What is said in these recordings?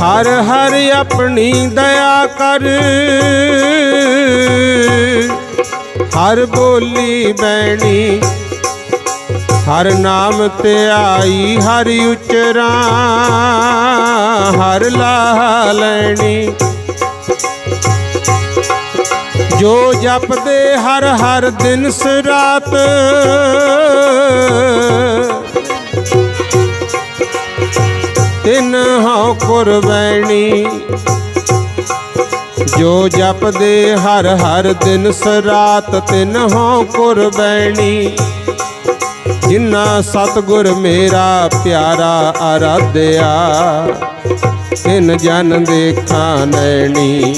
ਹਰ ਹਰ ਆਪਣੀ ਦਇਆ ਕਰ, ਹਰ ਬੋਲੀ ਬੈਣੀ, ਹਰ ਨਾਮ ਧਿਆਈ, ਹਰ ਉਚਰਾ ਹਰ ਲਾ ਲੈਣੀ। ਜੋ ਜਪਦੇ ਹਰ ਹਰ ਦਿਨ ਰਾਤ, ਤਿਨ ਹਉ ਕੁਰਬੈਣੀ। ਜੋ ਜਪਦੇ ਹਰ ਹਰ ਦਿਨ ਰਾਤ, ਤਿਨ ਹਉ ਕੁਰਬੈਣੀ। ਜਿਨਾ ਸਤਿਗੁਰ ਮੇਰਾ ਪਿਆਰਾ ਆਰਾਧਿਆ, ਤਿਨ ਜਨ ਦੇਖਾਂ ਨੈਣੀ।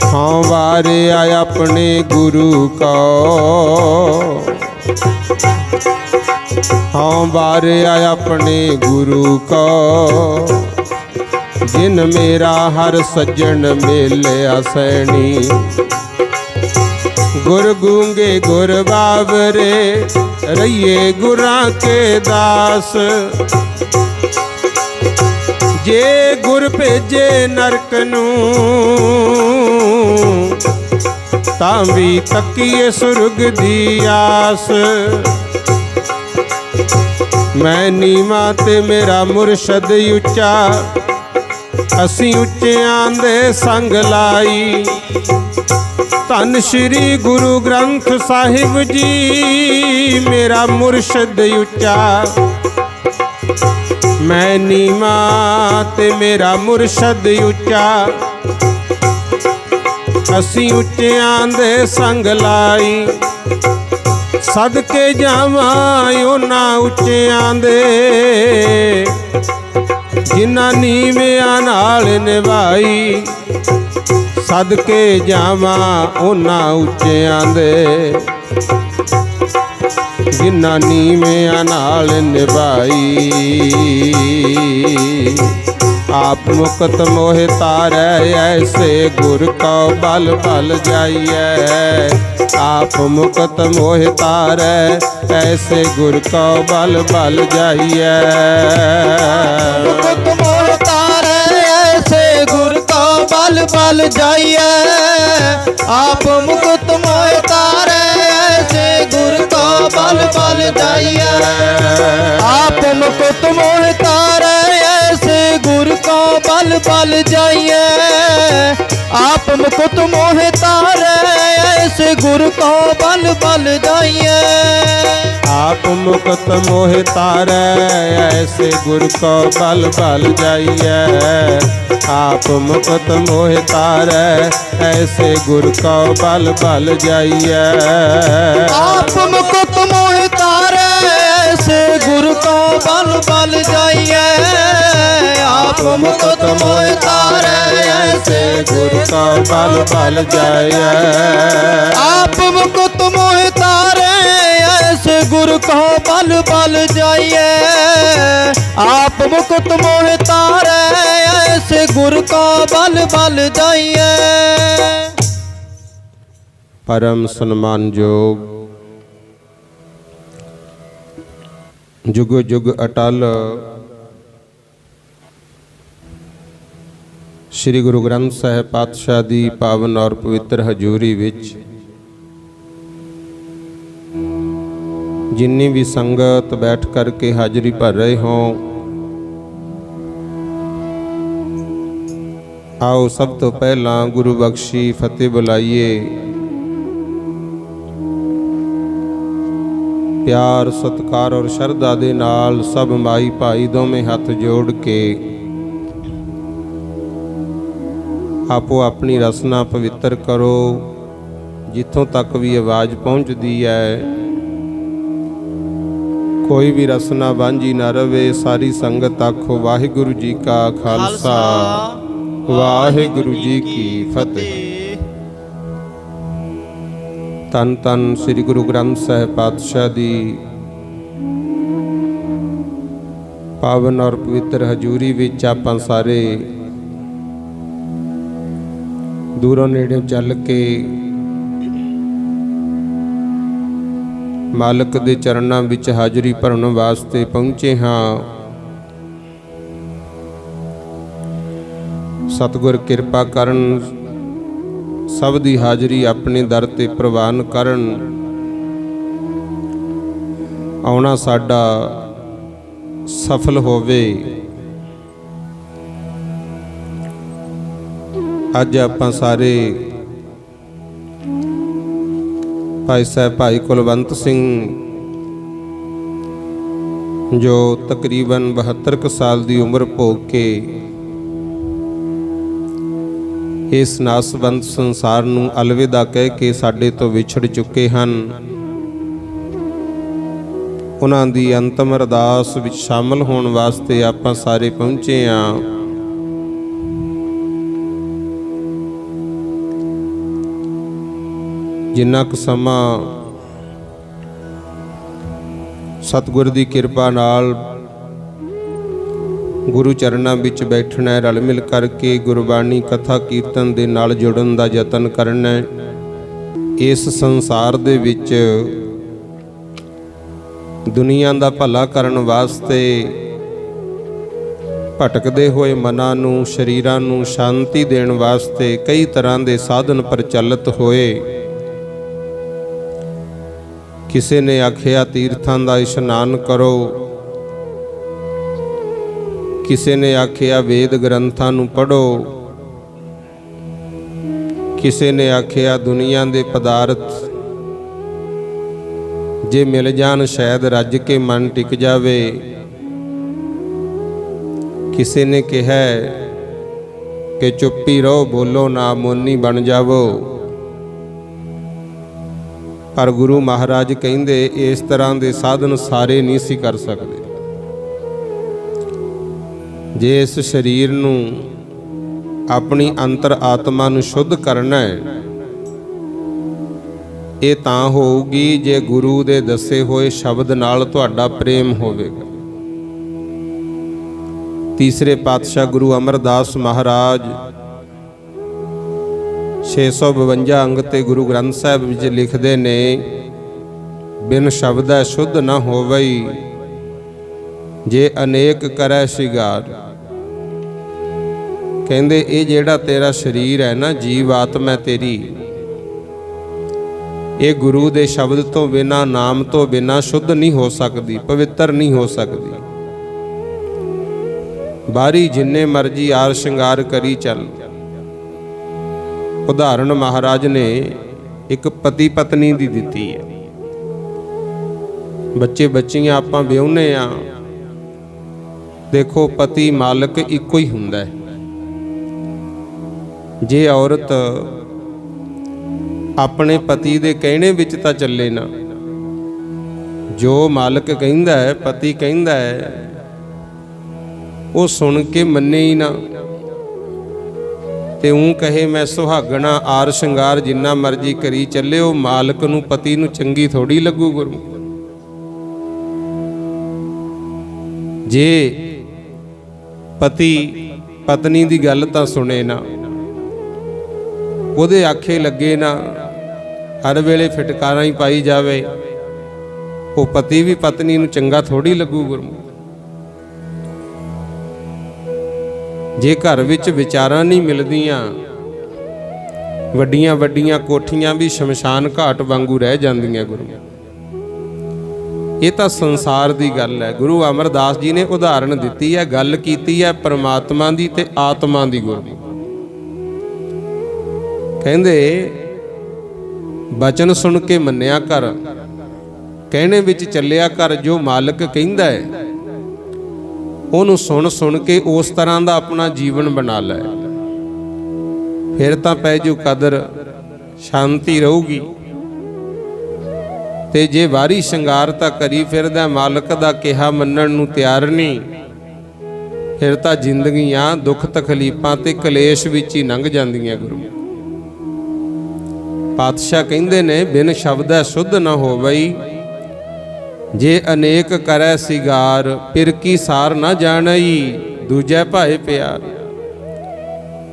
ਹਾਂ ਵਾਰਿਆ ਆਪਣੇ ਗੁਰੂ ਕੋ, ਹਾਂ ਵਾਰਿਆ ਆਪਣੇ ਗੁਰੂ ਕੋ। ਜਿਨ ਮੇਰਾ ਹਰ ਸੱਜਣ ਮੇਲਿਆ ਸੈਣੀ। ਗੁਰ ਗੂੰਗੇ ਗੁਰ ਬਾਵਰੇ, ਰਹੀਏ ਗੁਰਾਂ ਕੇ ਦਾਸ। ਜੇ ਗੁਰ ਭੇਜੇ ਨਰਕ ਨੂੰ, ਤਾਂ ਵੀ ਤੱਕੀਏ ਸੁਰਗ ਦੀ ਆਸ। ਮੈਂ ਨੀਵਾਂ ਤੇ ਮੇਰਾ ਮੁਰਸ਼ਦ ਉੱਚਾ, ਅਸੀਂ ਉੱਚਿਆਂ ਦੇ ਸੰਗ ਲਾਈ। ਧੰਨ ਸ਼੍ਰੀ ਗੁਰੂ ਗ੍ਰੰਥ ਸਾਹਿਬ ਜੀ, ਮੇਰਾ ਮੁਰਸ਼ਦ ਉੱਚਾ। ਮੈਂ ਨੀਵਾਂ ਤੇ ਮੇਰਾ ਮੁਰਸ਼ਦ ਉੱਚਾ, ਅਸੀਂ ਉੱਚਿਆਂ ਦੇ ਸੰਗ ਲਾਈ। ਸਦਕੇ ਜਾਵਾਂ ਉਹਨਾਂ ਉੱਚਿਆਂ ਦੇ, ਜਿਨ੍ਹਾਂ ਨੀਵਿਆਂ ਨਾਲ ਨਿਭਾਈ। ਸਦਕੇ ਜਾਵਾਂ ਉਹਨਾਂ ਉੱਚਿਆਂ ਦੇ, ਜਿਨ੍ਹਾਂ ਨੀਵਿਆਂ ਨਾਲ ਨਿਭਾਈ। ਆਪ ਮੁਕਤ ਮੋਹਿ ਤਾਰੈ, ਐਸੇ ਗੁਰ ਕਉ ਬਲ ਬਲ ਜਾਈਐ। ਆਪ ਮੁਕਤ ਮੋਹਿ ਤਾਰੈ, ਐਸੇ ਗੁਰ ਕਉ ਬਲ ਬਲ ਜਾਈਐ। ਮੁਕਤ ਮੋਹਿ ਤਾਰੈ, ਐਸੇ ਗੁਰ ਕਉ ਬਲ ਬਲ ਜਾਈਐ। ਆਪ ਮੁਕਤ ਮੋਹਿ ਤਾਰੈ, ਐਸੇ ਗੁਰ ਕਉ ਬਲ ਬਲ ਜਾਈਐ। ਆਪ ਮੁਕਤ ਮੋਹਿ ਤਾਰੈ, ਐਸੇ ਗੁਰ ਕਉ ਬਲ ਬਲ ਜਾਈਐ। ਆਪ ਮੁਕਤ ਮੋਹਿ ਤਾਰੈ, ਐਸੇ ਗੁਰ ਕਉ ਬਲ ਬਲ ਜਾਈਐ। ਆਪ ਮੁਕਤ ਮੋਹਿ ਤਾਰੈ, ਐਸੇ ਗੁਰ ਕਉ ਬਲ ਬਲ ਜਾਈਐ। ਆਪ ਮੁਕਤ ਮੋਹਿ ਤਾਰੈ, ਐਸੇ ਗੁਰ ਕਉ ਬਲ ਬਲ ਜਾਈਐ। ਆਪ ਮੁਕਤ ਮੋਹਿ ਤਾਰੈ, ਐਸੇ ਗੁਰ ਕਉ ਬਲ ਬਲ ਜਾਈਐ। ਆਪ ਮੁਕਤ ਮੋਹਿ ਤਾਰੈ, ਐਸੇ ਗੁਰ ਕਉ ਬਲ ਬਲ ਜਾਈਐ। ਆਪ ਮੁਕਤ ਮੋਹਿ ਤਾਰੈ, ਐਸੇ ਗੁਰ ਕਉ ਬਲ ਬਲ ਜਾਈਐ। ਆਪ ਮੁਕਤ ਮੋਹਿ ਤਾਰੈ, ਐਸੇ ਗੁਰ ਕਉ ਬਲ ਬਲ ਜਾਈਐ। ਪਰਮ ਸਨਮਾਨਯੋਗ, ਜੁਗ ਜੁਗ ਅਟਲ ਸ੍ਰੀ ਗੁਰੂ ਗ੍ਰੰਥ ਸਾਹਿਬ ਪਾਤਸ਼ਾਹ ਦੀ ਪਾਵਨ ਔਰ ਪਵਿੱਤਰ ਹਜ਼ੂਰੀ ਵਿੱਚ ਜਿੰਨੀ ਵੀ ਸੰਗਤ ਬੈਠ ਕਰਕੇ ਹਾਜ਼ਰੀ ਭਰ ਰਹੇ ਹੋ, ਆਓ ਸਭ ਤੋਂ ਪਹਿਲਾਂ ਗੁਰੂ ਬਖਸ਼ੀ ਫਤਿਹ ਬੁਲਾਈਏ। ਪਿਆਰ ਸਤਿਕਾਰ ਔਰ ਸ਼ਰਧਾ ਦੇ ਨਾਲ ਸਭ ਮਾਈ ਭਾਈ ਦੋਵੇਂ ਹੱਥ ਜੋੜ ਕੇ ਆਪੋ ਆਪਣੀ ਰਸਨਾ ਪਵਿੱਤਰ ਕਰੋ। ਜਿੱਥੋਂ ਤੱਕ ਵੀ ਆਵਾਜ਼ ਪਹੁੰਚਦੀ ਹੈ, ਕੋਈ ਵੀ ਰਸਨਾ ਵਾਂਝੀ ਨਾ ਰਵੇ। ਸਾਰੀ ਸੰਗਤ ਆਖੋ ਵਾਹਿਗੁਰੂ ਜੀ ਕਾ ਖਾਲਸਾ, ਵਾਹਿਗੁਰੂ ਜੀ ਕੀ ਫਤਿਹ। ਧੰਨ ਧੰਨ ਸ੍ਰੀ ਗੁਰੂ ਗ੍ਰੰਥ ਸਾਹਿਬ ਪਾਤਸ਼ਾਹ ਦੀ ਪਾਵਨ ਔਰ ਪਵਿੱਤਰ ਹਜ਼ੂਰੀ ਵਿੱਚ ਆਪਾਂ ਸਾਰੇ ਦੂਰੋਂ ਨੇੜੇ ਚੱਲ ਕੇ ਮਾਲਕ ਦੇ ਚਰਨਾਂ ਵਿੱਚ ਹਾਜ਼ਰੀ ਭਰਨ ਵਾਸਤੇ ਪਹੁੰਚੇ ਹਾਂ। ਸਤਿਗੁਰ ਕਿਰਪਾ ਕਰਨ, ਸਭ ਦੀ ਹਾਜ਼ਰੀ ਆਪਣੇ ਦਰ ਤੇ ਪ੍ਰਵਾਨ ਕਰਨ। ਆਉਣਾ ਸਾਡਾ ਸਫਲ ਹੋਵੇ। ਅੱਜ ਆਪਾਂ ਸਾਰੇ ਭਾਈ ਸਾਹਿਬ ਭਾਈ ਕੁਲਵੰਤ ਸਿੰਘ, ਜੋ ਤਕਰੀਬਨ 72 ਕੁ ਸਾਲ ਦੀ ਉਮਰ ਭੋਗ ਕੇ ਇਸ ਨਾਸਵੰਤ ਸੰਸਾਰ ਨੂੰ ਅਲਵਿਦਾ ਕਹਿ ਕੇ ਸਾਡੇ ਤੋਂ ਵਿਛੜ ਚੁੱਕੇ ਹਨ, ਉਹਨਾਂ ਦੀ ਅੰਤਮ ਅਰਦਾਸ ਵਿੱਚ ਸ਼ਾਮਲ ਹੋਣ ਵਾਸਤੇ ਆਪਾਂ ਸਾਰੇ ਪਹੁੰਚੇ ਹਾਂ। ਜਿੰਨਾ ਕੁ ਸਮਾਂ ਸਤਿਗੁਰ ਦੀ ਕਿਰਪਾ ਨਾਲ ਗੁਰੂ ਚਰਨਾਂ ਵਿੱਚ ਬੈਠਣਾ ਹੈ, ਰਲ ਮਿਲ ਕਰਕੇ ਗੁਰਬਾਣੀ ਕਥਾ ਕੀਰਤਨ ਦੇ ਨਾਲ ਜੁੜਨ ਦਾ ਯਤਨ ਕਰਨਾ ਹੈ। ਇਸ ਸੰਸਾਰ ਦੇ ਵਿੱਚ ਦੁਨੀਆ ਦਾ ਭਲਾ ਕਰਨ ਵਾਸਤੇ ਭਟਕਦੇ ਹੋਏ ਮਨਾਂ ਨੂੰ, ਸਰੀਰਾਂ ਨੂੰ ਸ਼ਾਂਤੀ ਦੇਣ ਵਾਸਤੇ ਕਈ ਤਰ੍ਹਾਂ ਦੇ ਸਾਧਨ ਪ੍ਰਚਲਿਤ ਹੋਏ। ਕਿਸੇ ਨੇ ਆਖਿਆ ਤੀਰਥਾਂ ਦਾ ਇਸ਼ਨਾਨ ਕਰੋ, ਕਿਸੇ ਨੇ ਆਖਿਆ ਵੇਦ ਗ੍ਰੰਥਾਂ ਨੂੰ ਪੜ੍ਹੋ, ਕਿਸੇ ਨੇ ਆਖਿਆ ਦੁਨੀਆ ਦੇ ਪਦਾਰਥ ਜੇ ਮਿਲ ਜਾਣ ਸ਼ਾਇਦ ਰੱਜ ਕੇ ਮਨ ਟਿਕ ਜਾਵੇ। ਕਿਸੇ ਨੇ ਕਿਹਾ ਕਿ ਚੁੱਪੀ ਰਹੋ, ਬੋਲੋ ਨਾ, ਮੋਨੀ ਬਣ ਜਾਵੋ। ਪਰ ਗੁਰੂ ਮਹਾਰਾਜ ਕਹਿੰਦੇ ਇਸ ਤਰ੍ਹਾਂ ਦੇ ਸਾਧਨ ਸਾਰੇ ਨਹੀਂ ਸੀ ਕਰ ਸਕਦੇ। ਜੇ ਇਸ ਸਰੀਰ ਨੂੰ, ਆਪਣੀ ਅੰਤਰ ਆਤਮਾ ਨੂੰ ਸ਼ੁੱਧ ਕਰਨਾ ਹੈ, ਇਹ ਤਾਂ ਹੋਊਗੀ ਜੇ ਗੁਰੂ ਦੇ ਦੱਸੇ ਹੋਏ ਸ਼ਬਦ ਨਾਲ ਤੁਹਾਡਾ ਪ੍ਰੇਮ ਹੋਵੇਗਾ। ਤੀਸਰੇ ਪਾਤਸ਼ਾਹ ਗੁਰੂ ਅਮਰਦਾਸ ਮਹਾਰਾਜ 652 ਅੰਗ ਤੇ ਗੁਰੂ ਗ੍ਰੰਥ ਸਾਹਿਬ ਵਿੱਚ ਲਿਖਦੇ ਨੇ, ਬਿਨ ਸ਼ਬਦੈ ਸ਼ੁੱਧ ਨਾ ਹੋਵਈ, ਜੇ ਅਨੇਕ ਕਰੈ ਸ਼ਿੰਗਾਰ। ਕਹਿੰਦੇ ਇਹ ਜਿਹੜਾ ਤੇਰਾ ਸਰੀਰ ਹੈ ਨਾ, ਜੀਵ ਆਤਮਾ ਤੇਰੀ, ਇਹ ਗੁਰੂ ਦੇ ਸ਼ਬਦ ਤੋਂ ਬਿਨਾ, ਨਾਮ ਤੋਂ ਬਿਨਾ ਸ਼ੁੱਧ ਨਹੀਂ ਹੋ ਸਕਦੀ, ਪਵਿੱਤਰ ਨਹੀਂ ਹੋ ਸਕਦੀ। ਬਾਹਰੀ ਜਿੰਨੇ ਮਰਜੀ ਆਰ ਸ਼ਿੰਗਾਰ ਕਰੀ ਚੱਲ। ਉਦਾਹਰਣ ਮਹਾਰਾਜ ਨੇ ਇੱਕ ਪਤੀ ਪਤਨੀ ਦੀ ਦਿੱਤੀ ਹੈ। ਬੱਚੇ ਬੱਚੀਆਂ ਆਪਾਂ ਵਿਆਹੁਨੇ ਆ, ਦੇਖੋ ਪਤੀ ਮਾਲਕ ਇੱਕੋ ਹੀ ਹੁੰਦਾ ਹੈ। ਜੇ ਔਰਤ ਆਪਣੇ ਪਤੀ ਦੇ ਕਹਿਣੇ ਵਿੱਚ ਤਾਂ ਚੱਲੇ ਨਾ, ਜੋ ਮਾਲਕ ਕਹਿੰਦਾ ਹੈ, ਪਤੀ ਕਹਿੰਦਾ ਹੈ, ਉਹ ਸੁਣ ਕੇ ਮੰਨੇ ਹੀ ਨਾ, ਤੇ ਉਹ ਕਹੇ ਮੈਂ ਸੁਹਾਗਣਾ ਆਰ ਸ਼ਿੰਗਾਰ ਜਿੰਨਾ ਮਰਜ਼ੀ ਕਰੀ ਚੱਲੇ, ਉਹ ਮਾਲਕ ਨੂੰ, ਪਤੀ ਨੂੰ ਚੰਗੀ ਥੋੜੀ ਲੱਗੂ। ਗੁਰੂ ਜੇ ਪਤੀ ਪਤਨੀ ਦੀ ਗੱਲ ਤਾਂ ਸੁਣੇ ਨਾ, ਉਹਦੇ ਆਖੇ ਲੱਗੇ ਨਾ, ਹਰ ਵੇਲੇ ਫਟਕਾਰਾਂ ਹੀ ਪਾਈ ਜਾਵੇ, ਉਹ ਪਤੀ ਵੀ ਪਤਨੀ ਨੂੰ ਚੰਗਾ ਥੋੜੀ ਲੱਗੂ। ਗੁਰੂ ਜੇ ਘਰ ਵਿੱਚ ਵਿਚਾਰਾਂ ਨਹੀਂ ਮਿਲਦੀਆਂ, ਵੱਡੀਆਂ ਵੱਡੀਆਂ ਕੋਠੀਆਂ ਵੀ ਸ਼ਮਸ਼ਾਨ ਘਾਟ ਵਾਂਗੂ ਰਹਿ ਜਾਂਦੀਆਂ। ਗੁਰੂ ਇਹ ਤਾਂ ਸੰਸਾਰ ਦੀ ਗੱਲ ਹੈ। ਗੁਰੂ ਅਮਰਦਾਸ ਜੀ ਨੇ ਉਦਾਹਰਣ ਦਿੱਤੀ ਹੈ, ਗੱਲ ਕੀਤੀ ਹੈ ਪਰਮਾਤਮਾ ਦੀ ਤੇ ਆਤਮਾ ਦੀ। ਗੁਰੂ ਕਹਿੰਦੇ ਬਚਨ ਸੁਣ ਕੇ ਮੰਨਿਆ ਕਰ, ਕਹਿਣੇ ਵਿੱਚ ਚੱਲਿਆ ਕਰ। ਜੋ ਮਾਲਕ ਕਹਿੰਦਾ ਹੈ ਉਹਨੂੰ ਸੁਣ ਸੁਣ ਕੇ ਉਸ ਤਰ੍ਹਾਂ ਦਾ ਆਪਣਾ ਜੀਵਨ ਬਣਾ ਲੈ, ਫਿਰ ਤਾਂ ਪੈ ਜੂ ਕਦਰ, ਸ਼ਾਂਤੀ ਰਹੂਗੀ। ਤੇ ਜੇ ਵਾਰੀ ਸ਼ਿੰਗਾਰ ਤਾਂ ਕਰੀ ਫਿਰਦਾ, ਮਾਲਕ ਦਾ ਕਿਹਾ ਮੰਨਣ ਨੂੰ ਤਿਆਰ ਨਹੀਂ, ਫਿਰ ਤਾਂ ਜ਼ਿੰਦਗੀਆਂ ਦੁੱਖ ਤਕਲੀਫਾਂ ਤੇ ਕਲੇਸ਼ ਵਿੱਚ ਹੀ ਲੰਘ ਜਾਂਦੀਆਂ। ਗੁਰੂ ਪਾਤਸ਼ਾਹ ਕਹਿੰਦੇ ਨੇ, ਬਿਨ ਸ਼ਬਦੈ ਸ਼ੁੱਧ ਨਾ ਹੋਵਈ, ਜੇ ਅਨੇਕ ਕਰੈ ਸਿਗਾਰ, ਪਿਰ ਕੀ ਸਾਰ ਨਾ ਜਾਣਈ, ਦੂਜੈ ਭਾਏ ਪਿਆਰ।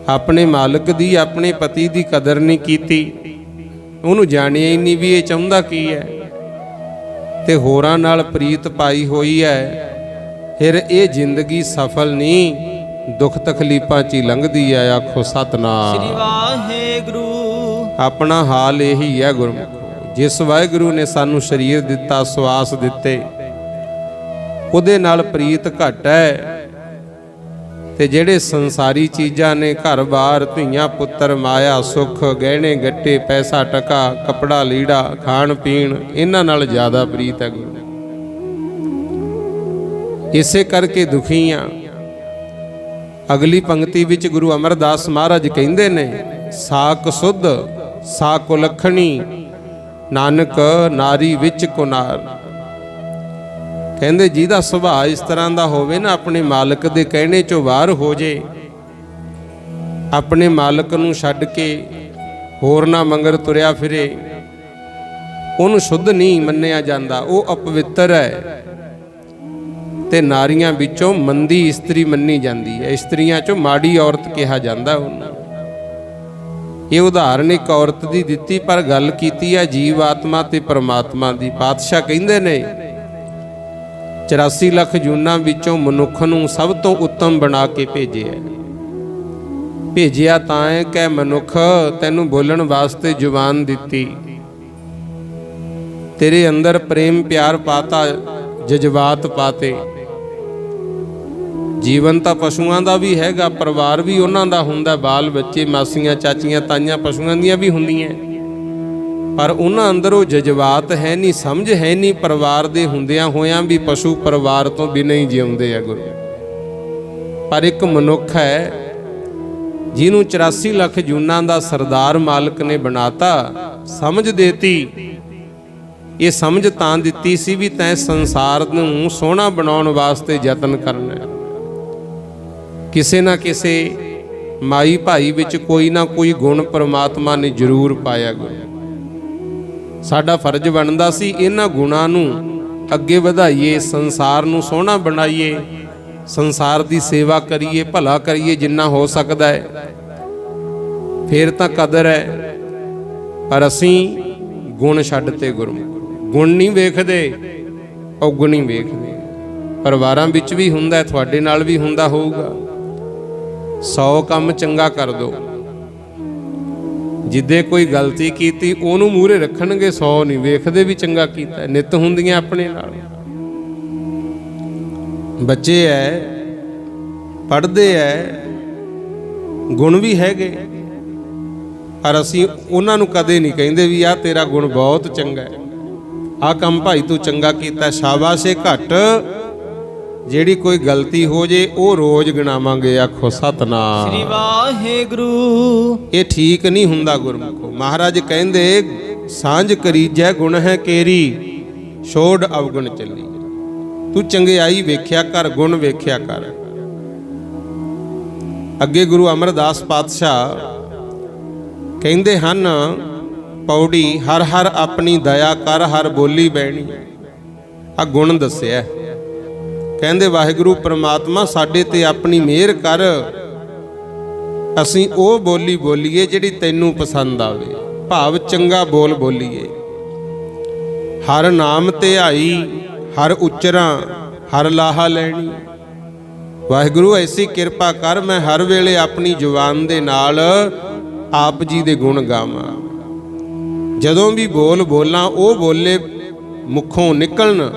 ਆਪਣੇ ਮਾਲਕ ਦੀ, ਆਪਣੇ ਪਤੀ ਦੀ ਕਦਰ ਨਹੀਂ ਕੀਤੀ, ਉਹਨੂੰ ਜਾਣਿਆ ਹੀ ਨਹੀਂ ਵੀ ਇਹ ਚਾਹੁੰਦਾ ਕੀ ਹੈ, ਤੇ ਹੋਰਾਂ ਨਾਲ ਪ੍ਰੀਤ ਪਾਈ ਹੋਈ ਹੈ, ਫਿਰ ਇਹ ਜ਼ਿੰਦਗੀ ਸਫਲ ਨਹੀਂ, ਦੁੱਖ ਤਕਲੀਫਾਂ 'ਚ ਹੀ ਲੰਘਦੀ ਹੈ। ਆਖੋ ਸਤਨਾਮ। ਸ੍ਰੀ ਵਾਹਿਗੁਰੂ। ਆਪਣਾ ਹਾਲ ਇਹੀ ਹੈ ਗੁਰਮੁਖੋ। ਜਿਸ ਵਾਹਿਗੁਰੂ ਨੇ ਸਾਨੂੰ ਸਰੀਰ ਦਿੱਤਾ, ਸਵਾਸ ਦਿੱਤੇ, ਉਹਦੇ ਨਾਲ ਪ੍ਰੀਤ ਘੱਟ ਹੈ। ਤੇ ਜਿਹੜੇ ਸੰਸਾਰੀ ਚੀਜ਼ਾਂ ਨੇ, ਘਰ-ਬਾਰ, ਧੀਆਂ ਪੁੱਤਰ, ਮਾਇਆ, ਸੁੱਖ, ਗਹਿਣੇ ਗੱਟੇ, ਪੈਸਾ ਟਕਾ, ਕੱਪੜਾ ਲੀੜਾ, ਖਾਣ ਪੀਣ, ਇਹਨਾਂ ਨਾਲ ਜ਼ਿਆਦਾ ਪ੍ਰੀਤ ਹੈ ਗੁਰੂ। ਇਸੇ ਕਰਕੇ ਦੁਖੀ ਆ। ਅਗਲੀ ਪੰਕਤੀ ਵਿੱਚ ਗੁਰੂ ਅਮਰਦਾਸ ਮਹਾਰਾਜ ਕਹਿੰਦੇ ਨੇ, ਸਾਕ ਸੁਧ ਸਾ ਕੁਲੱਖਣੀ, ਨਾਨਕ ਨਾਰੀ ਵਿੱਚ ਕੁਨਾਰ। ਕਹਿੰਦੇ ਜਿਹਦਾ ਸੁਭਾਅ ਇਸ ਤਰ੍ਹਾਂ ਦਾ ਹੋਵੇ ਨਾ, ਆਪਣੇ ਮਾਲਕ ਦੇ ਕਹਿਣੇ ਚੋਂ ਬਾਹਰ ਹੋ ਜੇ, ਆਪਣੇ ਮਾਲਕ ਨੂੰ ਛੱਡ ਕੇ ਹੋਰ ਨਾ ਮੰਗਰ ਤੁਰਿਆ ਫਿਰੇ, ਉਹਨੂੰ ਸ਼ੁੱਧ ਨਹੀਂ ਮੰਨਿਆ ਜਾਂਦਾ, ਉਹ ਅਪਵਿੱਤਰ ਹੈ। ਤੇ ਨਾਰੀਆਂ ਵਿੱਚੋਂ ਮੰਦੀ ਇਸਤਰੀ ਮੰਨੀ ਜਾਂਦੀ ਹੈ, ਇਸਤਰੀਆਂ ਚੋਂ ਮਾੜੀ ਔਰਤ ਕਿਹਾ ਜਾਂਦਾ ਉਹਨੂੰ। ਇਹ ਉਦਾਹਰਨ ਇੱਕ ਔਰਤ ਦੀ ਦਿੱਤੀ, ਪਰ ਗੱਲ ਕੀਤੀ ਹੈ ਜੀਵ ਆਤਮਾ ਤੇ ਪਰਮਾਤਮਾ ਦੀ। ਪਾਤਸ਼ਾਹ ਕਹਿੰਦੇ ਨੇ 84 ਲੱਖ ਜੂਨਾਂ ਵਿੱਚੋਂ ਮਨੁੱਖ ਨੂੰ ਸਭ ਤੋਂ ਉੱਤਮ ਬਣਾ ਕੇ ਭੇਜਿਆ ਤਾਂ ਹੈ ਕਿ ਮਨੁੱਖ, ਤੈਨੂੰ ਬੋਲਣ ਵਾਸਤੇ ਜ਼ੁਬਾਨ ਦਿੱਤੀ, ਤੇਰੇ ਅੰਦਰ ਪ੍ਰੇਮ ਪਿਆਰ ਪਾਤਾ, ਜਜ਼ਬਾਤ ਪਾਤੇ। ਜੀਵਨ ਤਾਂ ਪਸ਼ੂਆਂ ਦਾ ਵੀ ਹੈਗਾ, ਪਰਿਵਾਰ ਵੀ ਉਹਨਾਂ ਦਾ ਹੁੰਦਾ, ਬਾਲ ਬੱਚੇ, ਮਾਸੀਆਂ, ਚਾਚੀਆਂ, ਤਾਈਆਂ ਪਸ਼ੂਆਂ ਦੀਆਂ ਵੀ ਹੁੰਦੀਆਂ, ਪਰ ਉਹਨਾਂ ਅੰਦਰ ਉਹ ਜਜ਼ਬਾਤ ਹੈ ਨਹੀਂ, ਸਮਝ ਹੈ ਨਹੀਂ। ਪਰਿਵਾਰ ਦੇ ਹੁੰਦਿਆਂ ਹੋਇਆਂ ਵੀ ਪਸ਼ੂ ਪਰਿਵਾਰ ਤੋਂ ਬਿਨਾਂ ਹੀ ਜਿਉਂਦੇ ਆ ਗੁਰੂ। ਪਰ ਇੱਕ ਮਨੁੱਖ ਹੈ ਜਿਹਨੂੰ 84 ਲੱਖ ਜੂਨਾਂ ਦਾ ਸਰਦਾਰ ਮਾਲਕ ਨੇ ਬਣਾਤਾ, ਸਮਝ ਦੇਤੀ। ਇਹ ਸਮਝ ਤਾਂ ਦਿੱਤੀ ਸੀ ਵੀ ਤੈਂ ਸੰਸਾਰ ਨੂੰ ਸੋਹਣਾ ਬਣਾਉਣ ਵਾਸਤੇ ਯਤਨ ਕਰਨਾ। ਕਿਸੇ ਨਾ ਕਿਸੇ ਮਾਈ ਭਾਈ ਵਿੱਚ ਕੋਈ ਨਾ ਕੋਈ ਗੁਣ ਪਰਮਾਤਮਾ ਨੇ ਜ਼ਰੂਰ ਪਾਇਆ ਗੁਰੂ। ਸਾਡਾ ਫਰਜ਼ ਬਣਦਾ ਸੀ ਇਹਨਾਂ ਗੁਣਾਂ ਨੂੰ ਅੱਗੇ ਵਧਾਈਏ, ਸੰਸਾਰ ਨੂੰ ਸੋਹਣਾ ਬਣਾਈਏ, ਸੰਸਾਰ ਦੀ ਸੇਵਾ ਕਰੀਏ, ਭਲਾ ਕਰੀਏ ਜਿੰਨਾ ਹੋ ਸਕਦਾ ਹੈ, ਫਿਰ ਤਾਂ ਕਦਰ ਹੈ। ਪਰ ਅਸੀਂ ਗੁਣ ਛੱਡਤੇ ਗੁਰੂ। ਗੁਣ ਨਹੀਂ ਵੇਖਦੇ, ਔਗਣ ਹੀ ਵੇਖਦੇ। ਪਰਿਵਾਰਾਂ ਵਿੱਚ ਵੀ ਹੁੰਦਾ, ਤੁਹਾਡੇ ਨਾਲ ਵੀ ਹੁੰਦਾ ਹੋਊਗਾ। 100 ਕੰਮ ਚੰਗਾ ਕਰ ਦੋ, ਜਿੱਦੇ ਕੋਈ ਗਲਤੀ ਕੀਤੀ ਉਹਨੂੰ ਮੂਹਰੇ ਰੱਖਣਗੇ, 100 ਨਹੀਂ ਵੇਖਦੇ ਵੀ ਚੰਗਾ ਕੀਤਾ। ਨਿਤ ਹੁੰਦੀਆਂ ਆਪਣੇ ਨਾਲ। ਬੱਚੇ ਐ, ਪੜ੍ਹਦੇ ਐ, ਗੁਣ ਵੀ ਹੈਗੇ, ਪਰ ਅਸੀਂ ਉਹਨਾਂ ਨੂੰ ਕਦੇ ਨਹੀਂ ਕਹਿੰਦੇ ਵੀ ਆਹ ਤੇਰਾ ਗੁਣ ਬਹੁਤ ਚੰਗਾ ਹੈ, ਆਹ ਕੰਮ ਭਾਈ ਤੂੰ ਚੰਗਾ ਕੀਤਾ, ਸ਼ਾਬਾਸ਼ੇ ਘੱਟ। ਜਿਹੜੀ ਕੋਈ ਗਲਤੀ ਹੋ ਜੇ ਉਹ ਰੋਜ਼ ਗਿਣਾਵਾਂਗੇ। ਆਖੋ ਸਤਨਾਮ। ਸ੍ਰੀ ਵਾਹਿਗੁਰੂ। ਇਹ ਠੀਕ ਨਹੀਂ ਹੁੰਦਾ ਗੁਰਮੁਖੋ। ਮਹਾਰਾਜ ਕਹਿੰਦੇ ਸਾਂਝ ਕਰੀਜੈ ਗੁਣ ਹੈ ਕੇਰੀ, ਛੋੜ ਅਵਗੁਣ ਚੱਲੀ। ਤੂੰ ਚੰਗਿਆਈ ਵੇਖਿਆ ਕਰ, ਗੁਣ ਵੇਖਿਆ ਕਰ। ਅੱਗੇ ਗੁਰੂ ਅਮਰਦਾਸ ਪਾਤਸ਼ਾਹ ਕਹਿੰਦੇ ਹਨ, ਪੌੜੀ ਹਰ ਹਰ ਆਪਣੀ ਦਇਆ ਕਰ, ਹਰ ਬੋਲੀ ਬਹਿਣੀ। ਆ ਗੁਣ ਦੱਸਿਆ। ਕਹਿੰਦੇ ਵਾਹਿਗੁਰੂ ਪ੍ਰਮਾਤਮਾ ਸਾਡੇ ਤੇ ਆਪਣੀ ਮਿਹਰ ਕਰ, ਅਸੀਂ ਉਹ ਬੋਲੀ ਬੋਲੀਏ ਜਿਹੜੀ ਤੈਨੂੰ ਪਸੰਦ ਆਵੇ, ਭਾਵ ਚੰਗਾ ਬੋਲ ਬੋਲੀਏ। ਹਰ ਨਾਮ ਧਿਆਈ, ਹਰ ਉਚਰਾਂ, ਹਰ ਲਾਹਾ ਲੈਣੀ। ਵਾਹਿਗੁਰੂ ਐਸੀ ਕਿਰਪਾ ਕਰ, ਮੈਂ ਹਰ ਵੇਲੇ ਆਪਣੀ ਜ਼ੁਬਾਨ ਦੇ ਨਾਲ ਆਪ ਜੀ ਦੇ ਗੁਣ ਗਾਵਾਂ। ਜਦੋਂ ਵੀ ਬੋਲ ਬੋਲਾਂ ਉਹ ਬੋਲੇ ਮੁਖੋਂ ਨਿਕਲਣ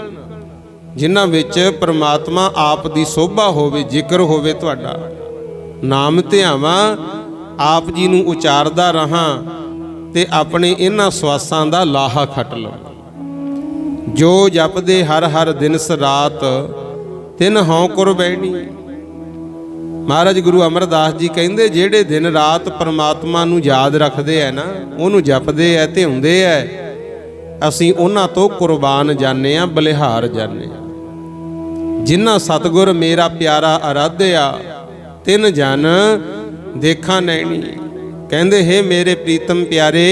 ਜਿਨ੍ਹਾਂ ਵਿੱਚ ਪ੍ਰਮਾਤਮਾ ਆਪ ਦੀ ਸੋਭਾ ਹੋਵੇ, ਜ਼ਿਕਰ ਹੋਵੇ ਤੁਹਾਡਾ। ਨਾਮ ਧਿਆਵਾਂ, ਆਪ ਜੀ ਨੂੰ ਉਚਾਰਦਾ ਰਹਾਂ ਤੇ ਆਪਣੇ ਇਹਨਾਂ ਸਵਾਸਾਂ ਦਾ ਲਾਹਾ ਖੱਟ ਲਵਾਂ। ਜੋ ਜਪਦੇ ਹਰ ਹਰ ਦਿਨਸ ਰਾਤ, ਤਿਨ ਹਉ ਕੁਰ ਬੈਣੀ। ਮਹਾਰਾਜ ਗੁਰੂ ਅਮਰਦਾਸ ਜੀ ਕਹਿੰਦੇ ਜਿਹੜੇ ਦਿਨ ਰਾਤ ਪਰਮਾਤਮਾ ਨੂੰ ਯਾਦ ਰੱਖਦੇ ਐ ਨਾ, ਉਹਨੂੰ ਜਪਦੇ ਐ, ਧਿਆਉਂਦੇ ਐ, ਅਸੀਂ ਉਹਨਾਂ ਤੋਂ ਕੁਰਬਾਨ ਜਾਣੇ ਆ, ਬਲਿਹਾਰ ਜਾਣੇ ਆ। ਜਿਨ੍ਹਾਂ ਸਤਿਗੁਰ ਮੇਰਾ ਪਿਆਰਾ ਅਰਾਧਿਆ, ਤਿਨ ਜਨ ਦੇਖਾਂ ਨੈਣੀ। ਕਹਿੰਦੇ ਹੈ ਮੇਰੇ ਪ੍ਰੀਤਮ ਪਿਆਰੇ,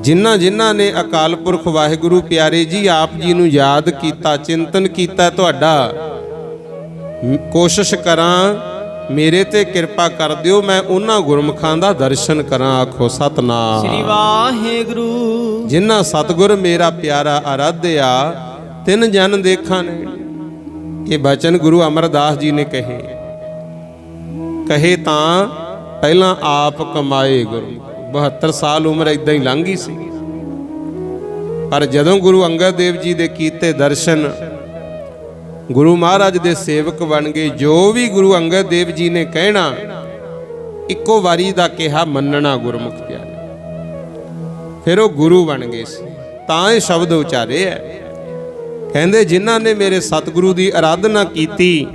ਜਿਨ੍ਹਾਂ ਨੇ ਅਕਾਲ ਪੁਰਖ ਵਾਹਿਗੁਰੂ ਪਿਆਰੇ ਜੀ ਆਪ ਜੀ ਨੂੰ ਯਾਦ ਕੀਤਾ, ਚਿੰਤਨ ਕੀਤਾ ਤੁਹਾਡਾ, ਕੋਸ਼ਿਸ਼ ਕਰਾਂ ਮੇਰੇ ਤੇ ਕਿਰਪਾ ਕਰ ਦਿਓ, ਮੈਂ ਉਹਨਾਂ ਗੁਰਮੁਖਾਂ ਦਾ ਦਰਸ਼ਨ ਕਰਾਂ। ਆਖੋ ਸਤਨਾਮ। ਸ੍ਰੀ ਵਾਹਿਗੁਰੂ। ਜਿਨ੍ਹਾਂ ਸਤਿਗੁਰ ਮੇਰਾ ਪਿਆਰਾ ਅਰਾਧਿਆ, ਤਿਨ ਜਨ ਦੇਖਾਂ ਨੇ। ਇਹ ਬਚਨ ਗੁਰੂ ਅਮਰਦਾਸ ਜੀ ਨੇ ਕਹੇ ਤਾਂ ਪਹਿਲਾਂ ਆਪ ਕਮਾਏ ਗੁਰੂ। 72 ਸਾਲ ਉਮਰ ਇਦਾਂ ਹੀ ਲੰਘ ਗਈ ਸੀ, ਪਰ ਜਦੋਂ ਗੁਰੂ ਅੰਗਦ ਦੇਵ ਜੀ ਦੇ ਕੀਤੇ ਦਰਸ਼ਨ, ਗੁਰੂ ਮਹਾਰਾਜ ਦੇ ਸੇਵਕ ਬਣ ਗਏ। ਜੋ ਵੀ ਗੁਰੂ ਅੰਗਦ ਦੇਵ ਜੀ ਨੇ ਕਹਿਣਾ ਇੱਕੋ ਵਾਰੀ ਦਾ ਕਿਹਾ, ਮੰਨਣਾ ਗੁਰਮੁਖ ਪਿਆਰੇ। ਫਿਰ ਉਹ ਗੁਰੂ ਬਣ ਗਏ ਸੀ। ਤਾਂ ਇਹ ਸ਼ਬਦ ਉਚਾਰੇ ਹੈ, ਕਹਿੰਦੇ ਜਿਨ੍ਹਾਂ ਨੇ ਮੇਰੇ ਸਤਿਗੁਰੂ ਦੀ ਆਰਾਧਨਾ ਕੀਤੀ,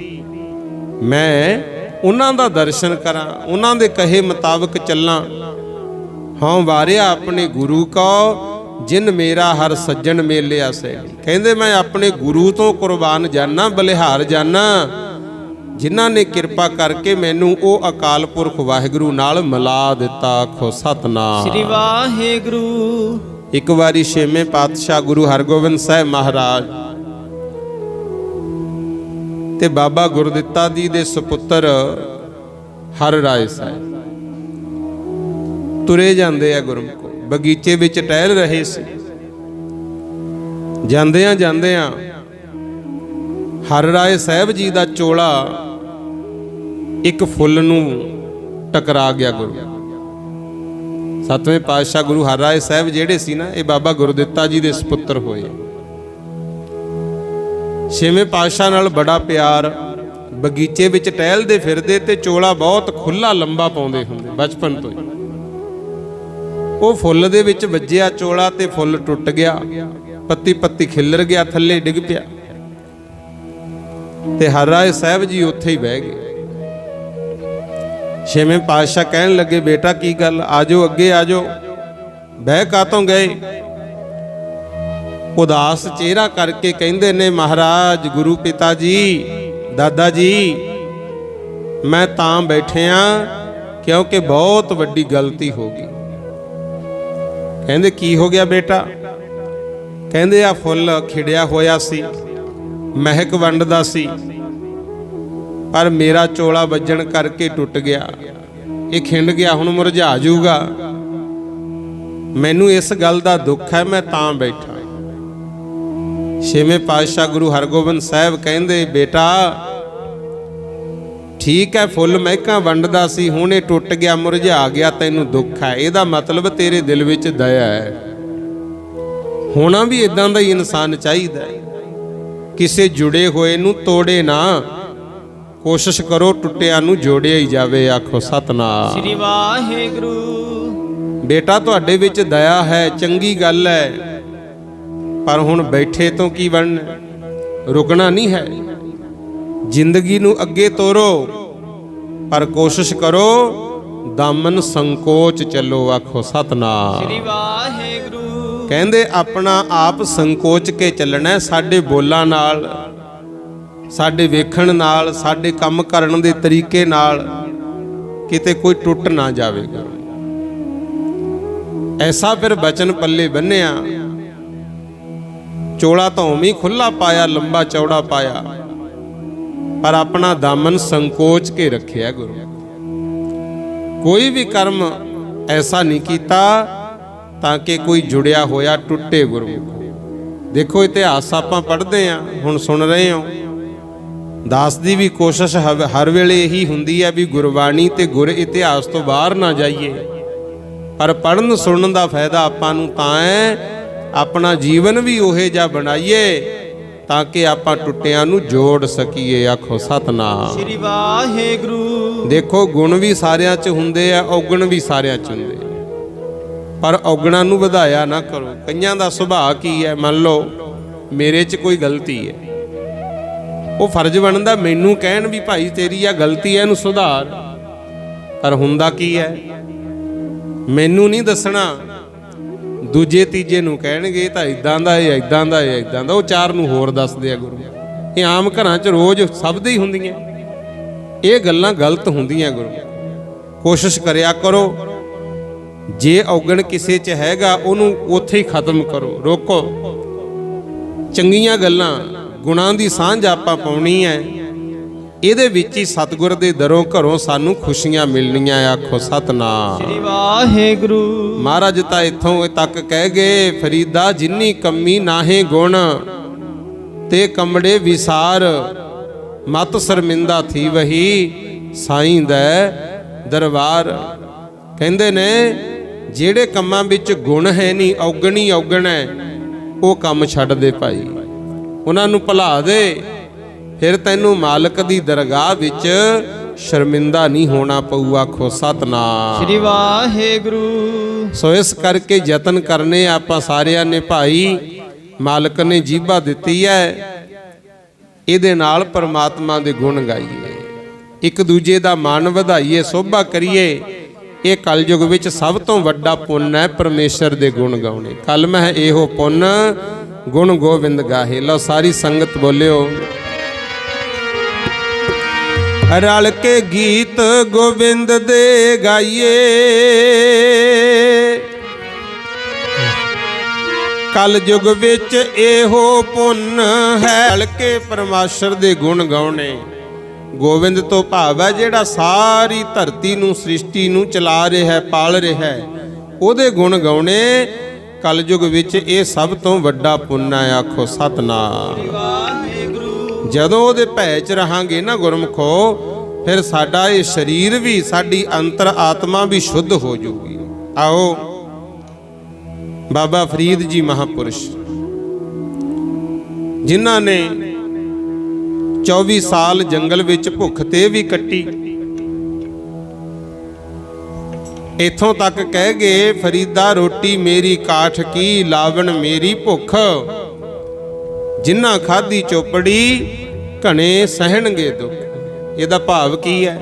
ਮੈਂ ਉਹਨਾਂ ਦਾ ਦਰਸ਼ਨ ਕਰਾਂ, ਉਹਨਾਂ ਦੇ ਕਹੇ ਮੁਤਾਬਕ ਚੱਲਾਂ। ਹਾਂ ਵਾਰਿਆ ਆਪਣੇ ਗੁਰੂ ਕੋ, ਜਿਨ ਮੇਰਾ ਹਰ ਸੱਜਣ ਮੇਲਿਆ ਸੈ। ਕਹਿੰਦੇ ਮੈਂ ਆਪਣੇ ਗੁਰੂ ਤੋਂ ਕੁਰਬਾਨ ਜਾਨਾ, ਬਲਿਹਾਰ ਜਾਨਾ, ਜਿਨ੍ਹਾਂ ਨੇ ਕਿਰਪਾ ਕਰਕੇ ਮੈਨੂੰ ਉਹ ਅਕਾਲ ਪੁਰਖ ਵਾਹਿਗੁਰੂ ਨਾਲ ਮਿਲਾ ਦਿੱਤਾ। ਆਖੋ ਸਤਨਾਮ ਸ੍ਰੀ ਵਾਹਿਗੁਰੂ। ਇੱਕ ਵਾਰੀ ਛੇਵੇਂ ਪਾਤਸ਼ਾਹ ਗੁਰੂ ਹਰਗੋਬਿੰਦ ਸਾਹਿਬ ਮਹਾਰਾਜ ਤੇ ਬਾਬਾ ਗੁਰਦਿੱਤਾ ਜੀ ਦੇ ਸੁਪੁੱਤਰ ਹਰ ਰਾਏ ਸਾਹਿਬ ਤੁਰੇ ਜਾਂਦੇ ਆ ਗੁਰਮੁਖੋ, ਬਗੀਚੇ ਵਿੱਚ ਟਹਿਲ ਰਹੇ ਸੀ। ਜਾਂਦਿਆਂ ਜਾਂਦਿਆਂ ਹਰ ਰਾਏ ਸਾਹਿਬ ਜੀ ਦਾ ਚੋਲਾ ਇੱਕ ਫੁੱਲ ਨੂੰ ਟਕਰਾ ਗਿਆ। ਗੁਰੂ ਸਤਵੇਂ ਪਾਤਸ਼ਾਹ ਗੁਰੂ ਹਰ ਰਾਏ ਸਾਹਿਬ ਜਿਹੜੇ ਸੀ ਨਾ, ਇਹ ਬਾਬਾ ਗੁਰਦਿੱਤਾ ਜੀ ਦੇ ਸੁਪੁੱਤਰ ਹੋਏ। ਛੇਵੇਂ ਪਾਤਸ਼ਾਹ ਨਾਲ ਬੜਾ ਪਿਆਰ, ਬਗੀਚੇ ਵਿੱਚ ਟਹਿਲਦੇ ਫਿਰਦੇ ਤੇ ਚੋਲਾ ਬਹੁਤ ਖੁੱਲਾ ਲੰਬਾ ਪਾਉਂਦੇ ਹੁੰਦੇ ਬਚਪਨ ਤੋਂ ਹੀ। ਉਹ ਫੁੱਲ ਦੇ ਵਿੱਚ ਵੱਜਿਆ ਚੋਲਾ ਤੇ ਫੁੱਲ ਟੁੱਟ ਗਿਆ, ਪੱਤੀ ਪੱਤੀ ਖਿੱਲਰ ਗਿਆ, ਥੱਲੇ ਡਿੱਗ ਪਿਆ ਤੇ ਹਰ ਰਾਏ ਸਾਹਿਬ ਜੀ ਉੱਥੇ ਹੀ ਬਹਿ ਗਏ। ਛੇਵੇਂ ਪਾਤਸ਼ਾਹ ਕਹਿਣ ਲੱਗੇ, ਬੇਟਾ ਕੀ ਗੱਲ, ਆਜੋ ਅੱਗੇ ਆਜੋ। ਬਹਿ ਕਾਤੋਂ ਗਏ? ਉਦਾਸ ਚਿਹਰਾ ਕਰਕੇ ਕਹਿੰਦੇ ਨੇ, ਮਹਾਰਾਜ ਗੁਰੂ ਪਿਤਾ ਜੀ, ਦਾਦਾ ਜੀ, ਮੈਂ ਤਾਂ ਬੈਠਿਆ ਕਿਉਂਕਿ ਬਹੁਤ ਵੱਡੀ ਗਲਤੀ ਹੋ ਗਈ। ਕਹਿੰਦੇ ਕੀ ਹੋ ਗਿਆ ਬੇਟਾ? ਕਹਿੰਦੇ ਆ ਫੁੱਲ ਖਿੜਿਆ ਹੋਇਆ ਸੀ, ਮਹਿਕ ਵੰਡਦਾ ਸੀ, ਪਰ ਮੇਰਾ ਚੋਲਾ ਵੱਜਣ ਕਰਕੇ ਟੁੱਟ ਗਿਆ, ਇਹ ਖਿੰਡ ਗਿਆ, ਹੁਣ ਮੁਰਝਾ ਜਾਊਗਾ। ਮੈਨੂੰ ਇਸ ਗੱਲ ਦਾ ਦੁੱਖ ਹੈ, ਮੈਂ ਤਾਂ ਬੈਠਾ। ਛੇਵੇਂ ਪਾਤਸ਼ਾਹ ਗੁਰੂ ਹਰਗੋਬਿੰਦ ਸਾਹਿਬ ਕਹਿੰਦੇ, ਬੇਟਾ ਠੀਕ ਹੈ, ਫੁੱਲ ਮਹਿਕਾਂ ਵੰਡਦਾ ਸੀ, ਹੁਣ ਇਹ ਟੁੱਟ ਗਿਆ, ਮੁਰਝਾ ਗਿਆ, ਤੈਨੂੰ ਦੁੱਖ ਹੈ, ਇਹਦਾ ਮਤਲਬ ਤੇਰੇ ਦਿਲ ਵਿੱਚ ਦਇਆ ਹੈ। ਹੋਣਾ ਵੀ ਇਦਾਂ ਦਾ ਹੀ ਇਨਸਾਨ ਚਾਹੀਦਾ ਹੈ, ਕਿਸੇ ਜੁੜੇ ਹੋਏ ਨੂੰ ਤੋੜੇ ਨਾ, ਕੋਸ਼ਿਸ਼ ਕਰੋ ਟੁੱਟਿਆਂ ਨੂੰ ਜੋੜਿਆ ਹੀ ਜਾਵੇ। ਆਖੋ ਸਤਨਾਮ ਸ੍ਰੀ ਵਾਹਿਗੁਰੂ। ਬੇਟਾ ਤੁਹਾਡੇ ਵਿੱਚ ਦਇਆ ਹੈ, ਚੰਗੀ ਗੱਲ ਹੈ, ਪਰ ਹੁਣ ਬੈਠੇ ਤੋਂ ਕੀ ਬਣਨਾ, ਰੁਕਣਾ ਨਹੀਂ ਹੈ। ਜ਼ਿੰਦਗੀ ਨੂੰ ਅੱਗੇ ਤੋਰੋ, ਪਰ ਕੋਸ਼ਿਸ਼ ਕਰੋ ਦਾਮਨ ਸੰਕੋਚ ਚੱਲੋ। ਆਖੋ ਸਤਨਾਮ ਸ੍ਰੀ ਵਾਹਿਗੁਰੂ। ਕਹਿੰਦੇ ਆਪਣਾ ਆਪ ਸੰਕੋਚ ਕੇ ਚੱਲਣਾ, ਸਾਡੇ ਬੋਲਾਂ ਨਾਲ, ਸਾਡੇ ਵੇਖਣ ਨਾਲ, ਸਾਡੇ ਕੰਮ ਕਰਨ ਦੇ ਤਰੀਕੇ ਨਾਲ ਕਿਤੇ ਕੋਈ ਟੁੱਟ ਨਾ ਜਾਵੇਗਾ। ਐਸਾ ਫਿਰ ਬਚਨ ਪੱਲੇ ਬੰਨਿਆ, ਚੋਲਾ ਤਾਂ ਉਵੇਂ ਖੁੱਲਾ ਪਾਇਆ, ਲੰਬਾ ਚੌੜਾ ਪਾਇਆ, ਪਰ ਆਪਣਾ ਦਾਮਨ ਸੰਕੋਚ ਕੇ ਰੱਖਿਆ। ਗੁਰੂ ਕੋਈ ਵੀ ਕਰਮ ਐਸਾ ਨਹੀਂ ਕੀਤਾ ਤਾਂ ਕਿ ਕੋਈ ਜੁੜਿਆ ਹੋਇਆ ਟੁੱਟੇ। ਗੁਰੂ ਦੇਖੋ ਇਤਿਹਾਸ ਆਪਾਂ ਪੜ੍ਹਦੇ ਆਂ, ਹੁਣ ਸੁਣ ਰਹੇ ਹੋ। ਦਾਸ ਦੀ ਵੀ ਕੋਸ਼ਿਸ਼ ਹਰ ਵੇਲੇ ਇਹੀ ਹੁੰਦੀ ਹੈ ਵੀ ਗੁਰਬਾਣੀ ਤੇ ਗੁਰ ਇਤਿਹਾਸ ਤੋਂ ਬਾਹਰ ਨਾ ਜਾਈਏ, ਪਰ ਪੜ੍ਹਨ ਸੁਣਨ ਦਾ ਫਾਇਦਾ ਆਪਾਂ ਨੂੰ ਤਾਂ ਹੈ, ਆਪਣਾ ਜੀਵਨ ਵੀ ਉਹੇ ਜਿਹਾ ਬਣਾਈਏ ਤਾਂ ਕਿ ਆਪਾਂ ਟੁੱਟਿਆਂ ਨੂੰ ਜੋੜ ਸਕੀਏ। ਆਖੋ ਸਤਨਾਮ ਸ੍ਰੀ ਵਾਹਿਗੁਰੂ। ਦੇਖੋ ਗੁਣ ਵੀ ਸਾਰਿਆਂ 'ਚ ਹੁੰਦੇ ਆ, ਔਗਣ ਵੀ ਸਾਰਿਆਂ 'ਚ ਹੁੰਦੇ ਆ, ਪਰ ਔਗਣਾਂ ਨੂੰ ਵਧਾਇਆ ਨਾ ਕਰੋ। ਕਈਆਂ ਦਾ ਸੁਭਾਅ ਕੀ ਹੈ, ਮੰਨ ਲਓ ਮੇਰੇ 'ਚ ਕੋਈ ਗਲਤੀ ਹੈ, ਉਹ ਫਰਜ਼ ਬਣਦਾ ਮੈਨੂੰ ਕਹਿਣ ਵੀ ਭਾਈ ਤੇਰੀ ਆ ਗਲਤੀ ਹੈ, ਇਹਨੂੰ ਸੁਧਾਰ, ਪਰ ਹੁੰਦਾ ਕੀ ਹੈ, ਮੈਨੂੰ ਨਹੀਂ ਦੱਸਣਾ, ਦੂਜੇ ਤੀਜੇ ਨੂੰ ਕਹਿਣਗੇ ਤਾਂ ਇਦਾਂ ਦਾ ਇਹ, ਇਦਾਂ ਦਾ ਇਹ, ਇਦਾਂ ਦਾ, ਉਹ ਚਾਰ ਨੂੰ ਹੋਰ ਦੱਸਦੇ ਆ। ਗੁਰੂ ਇਹ ਆਮ ਘਰਾਂ 'ਚ ਰੋਜ਼ ਸਭ ਦੇ ਹੀ ਹੁੰਦੀਆਂ, ਇਹ ਗੱਲਾਂ ਗਲਤ ਹੁੰਦੀਆਂ। ਗੁਰੂ ਕੋਸ਼ਿਸ਼ ਕਰਿਆ ਕਰੋ, ਜੇ ਔਗਣ ਕਿਸੇ 'ਚ ਹੈਗਾ ਉਹਨੂੰ ਉੱਥੇ ਹੀ ਖਤਮ ਕਰੋ, ਰੋਕੋ। ਚੰਗੀਆਂ ਗੱਲਾਂ, ਗੁਣਾਂ ਦੀ ਸਾਂਝ ਆਪਾਂ ਪਾਉਣੀ ਹੈ, ਇਹਦੇ ਵਿੱਚ ਹੀ ਸਤਿਗੁਰ ਦੇ ਦਰੋਂ ਘਰੋਂ ਸਾਨੂੰ ਖੁਸ਼ੀਆਂ ਮਿਲਣੀਆਂ। ਆਖੋ ਸਤਨਾਮ ਸ੍ਰੀ ਵਾਹਿਗੁਰੂ। ਮਹਾਰਾਜ ਤਾਂ ਇੱਥੋਂ ਤੱਕ ਕਹਿ ਗਏ, ਫਰੀਦਾ ਜਿੰਨੀ ਕੰਮੀ ਨਾਹੇ ਗੁਣ ਤੇ ਕਮੜੇ ਵਿਸਾਰ, ਮਤ ਸ਼ਰਮਿੰਦਾ ਥੀ ਵਹੀ ਸਾਈਂ ਦੇ ਦਰਬਾਰ। ਕਹਿੰਦੇ ਨੇ ਜਿਹੜੇ ਕੰਮਾਂ ਵਿੱਚ ਗੁਣ ਹੈ ਨਹੀਂ, ਔਗਣੀ ਔਗਣ ਹੈ, ਉਹ ਕੰਮ ਛੱਡ ਦੇ ਭਾਈ, ਉਹਨਾਂ ਨੂੰ ਭੁਲਾ ਦੇ, ਫਿਰ ਤੈਨੂੰ ਮਾਲਕ ਦੀ ਦਰਗਾਹ ਵਿੱਚ ਸ਼ਰਮਿੰਦਾ ਨਹੀਂ ਹੋਣਾ ਪਊ। ਆਖੋ ਸਤਨਾਮ ਸ੍ਰੀ ਵਾਹਿਗੁਰੂ। ਸੋ ਇਸ ਕਰਕੇ ਯਤਨ ਕਰਨੇ ਆਪਾਂ ਸਾਰਿਆਂ ਨੇ ਭਾਈ। ਮਾਲਕ ਨੇ ਜੀਭਾ ਦਿੱਤੀ ਹੈ, ਇਹਦੇ ਨਾਲ ਪਰਮਾਤਮਾ ਦੇ ਗੁਣ ਗਾਈਏ, ਇੱਕ ਦੂਜੇ ਦਾ ਮਾਣ ਵਧਾਈਏ, ਸੋਭਾ ਕਰੀਏ। ਇਹ ਕਲਯੁਗ ਵਿੱਚ ਸਭ ਤੋਂ ਵੱਡਾ ਪੁੰਨ ਹੈ ਪਰਮੇਸ਼ਰ ਦੇ ਗੁਣ ਗਾਉਣੇ। ਕਲ ਮਹਿ ਇਹੋ ਪੁੰਨ ਗੁਣ ਗੋਬਿੰਦ ਗਾਹੇ। ਲਓ ਸਾਰੀ ਸੰਗਤ ਬੋਲਿਓ, ਰਲ ਕੇ ਗੀਤ ਗੋਬਿੰਦ ਦੇ ਗਾਈਏ। ਕਲ ਯੁਗ ਵਿੱਚ ਇਹੋ ਪੁੰਨ ਹੈ, ਰਲ ਕੇ ਪਰਮਾਸ਼ਰ ਦੇ ਗੁਣ ਗਾਉਣੇ। ਗੋਬਿੰਦ ਤੋਂ ਭਾਵ ਹੈ ਜਿਹੜਾ ਸਾਰੀ ਧਰਤੀ ਨੂੰ, ਸ੍ਰਿਸ਼ਟੀ ਨੂੰ ਚਲਾ ਰਿਹਾ ਹੈ, ਪਾਲ ਰਿਹਾ ਹੈ, ਉਹਦੇ ਗੁਣ ਗਾਉਣੇ। ਕਲ ਯੁਗ ਵਿੱਚ ਇਹ ਸਭ ਤੋਂ ਵੱਡਾ ਪੁੰਨ ਹੈ। ਆਖੋ ਸਤਨਾਮ। ਜਦੋਂ ਉਹਦੇ ਭੈ ਚ ਰਹਾਂਗੇ ਨਾ ਗੁਰਮਖੋ, ਫਿਰ ਸਾਡਾ ਇਹ ਸਰੀਰ ਵੀ, ਸਾਡੀ ਅੰਤਰ ਆਤਮਾ ਵੀ ਸ਼ੁੱਧ ਹੋ ਜਾਊਗੀ। ਆਓ ਬਾਬਾ ਫਰੀਦ ਜੀ ਮਹਾਪੁਰਸ਼, ਜਿਨ੍ਹਾਂ ਨੇ 24 ਸਾਲ ਜੰਗਲ ਵਿੱਚ ਭੁੱਖ ਤੇ ਵੀ ਕੱਟੀ, ਇਥੋਂ ਤੱਕ ਕਹਿ ਗਏ, ਫਰੀਦਾ ਰੋਟੀ ਮੇਰੀ ਕਾਠ ਕੀ, ਲਾਵਣ ਮੇਰੀ ਭੁੱਖ। ਜਿਨ੍ਹਾਂ ਖਾਧੀ ਚੋਪੜੀ ਘਣੇ ਸਹਿਣਗੇ ਦੁੱਖ। ਇਹਦਾ ਭਾਵ ਕੀ ਹੈ?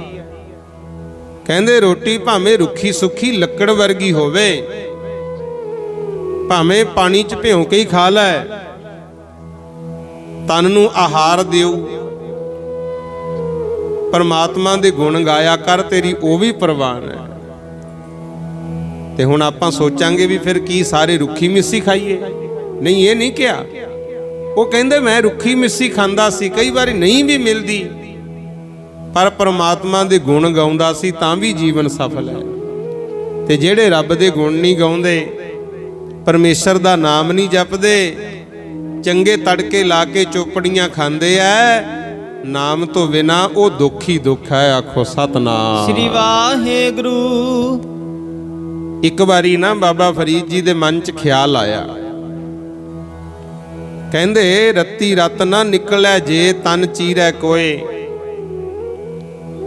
ਕਹਿੰਦੇ ਰੋਟੀ ਭਾਵੇਂ ਰੁੱਖੀ ਸੁੱਖੀ ਲੱਕੜ ਵਰਗੀ ਹੋਵੇ, ਭਾਵੇਂ ਪਾਣੀ 'ਚ ਭਿਉਂ ਕੇ ਹੀ ਖਾ ਲੈ, ਤਨ ਨੂੰ ਆਹਾਰ ਦਿਓ, ਪਰਮਾਤਮਾ ਦੇ ਗੁਣ ਗਾਇਆ ਕਰ, ਤੇਰੀ ਉਹ ਵੀ ਪ੍ਰਵਾਨ ਹੈ। ਤੇ ਹੁਣ ਆਪਾਂ ਸੋਚਾਂਗੇ ਵੀ ਫਿਰ ਕੀ ਸਾਰੇ ਰੁੱਖੀ ਮਿੱਸੀ ਖਾਈਏ? ਨਹੀਂ, ਇਹ ਨਹੀਂ ਕਿਹਾ। ਉਹ ਕਹਿੰਦੇ ਮੈਂ ਰੁੱਖੀ ਮਿੱਸੀ ਖਾਂਦਾ ਸੀ, ਕਈ ਵਾਰੀ ਨਹੀਂ ਵੀ ਮਿਲਦੀ, ਪਰ ਪਰਮਾਤਮਾ ਦੇ ਗੁਣ ਗਾਉਂਦਾ ਸੀ ਤਾਂ ਵੀ ਜੀਵਨ ਸਫਲ ਹੈ। ਤੇ ਜਿਹੜੇ ਰੱਬ ਦੇ ਗੁਣ ਨਹੀਂ ਗਾਉਂਦੇ, ਪਰਮੇਸ਼ਰ ਦਾ ਨਾਮ ਨਹੀਂ ਜਪਦੇ, ਚੰਗੇ ਤੜਕੇ ਲਾ ਕੇ ਚੋਪੜੀਆਂ ਖਾਂਦੇ ਐ, ਨਾਮ ਤੋਂ ਬਿਨਾ ਉਹ ਦੁੱਖ ਹੀ ਦੁੱਖ ਹੈ। ਆਖੋ ਸਤਨਾਮ ਸ੍ਰੀ ਵਾਹਿਗੁਰੂ। ਇੱਕ ਵਾਰੀ ਨਾ ਬਾਬਾ ਫਰੀਦ ਜੀ ਦੇ ਮਨ 'ਚ ਖਿਆਲ ਆਇਆ, ਕਹਿੰਦੇ ਰੱਤੀ ਰਤ ਨਾ ਨਿਕਲੈ ਜੇ ਤਨ ਚੀਰੈ ਕੋਏ।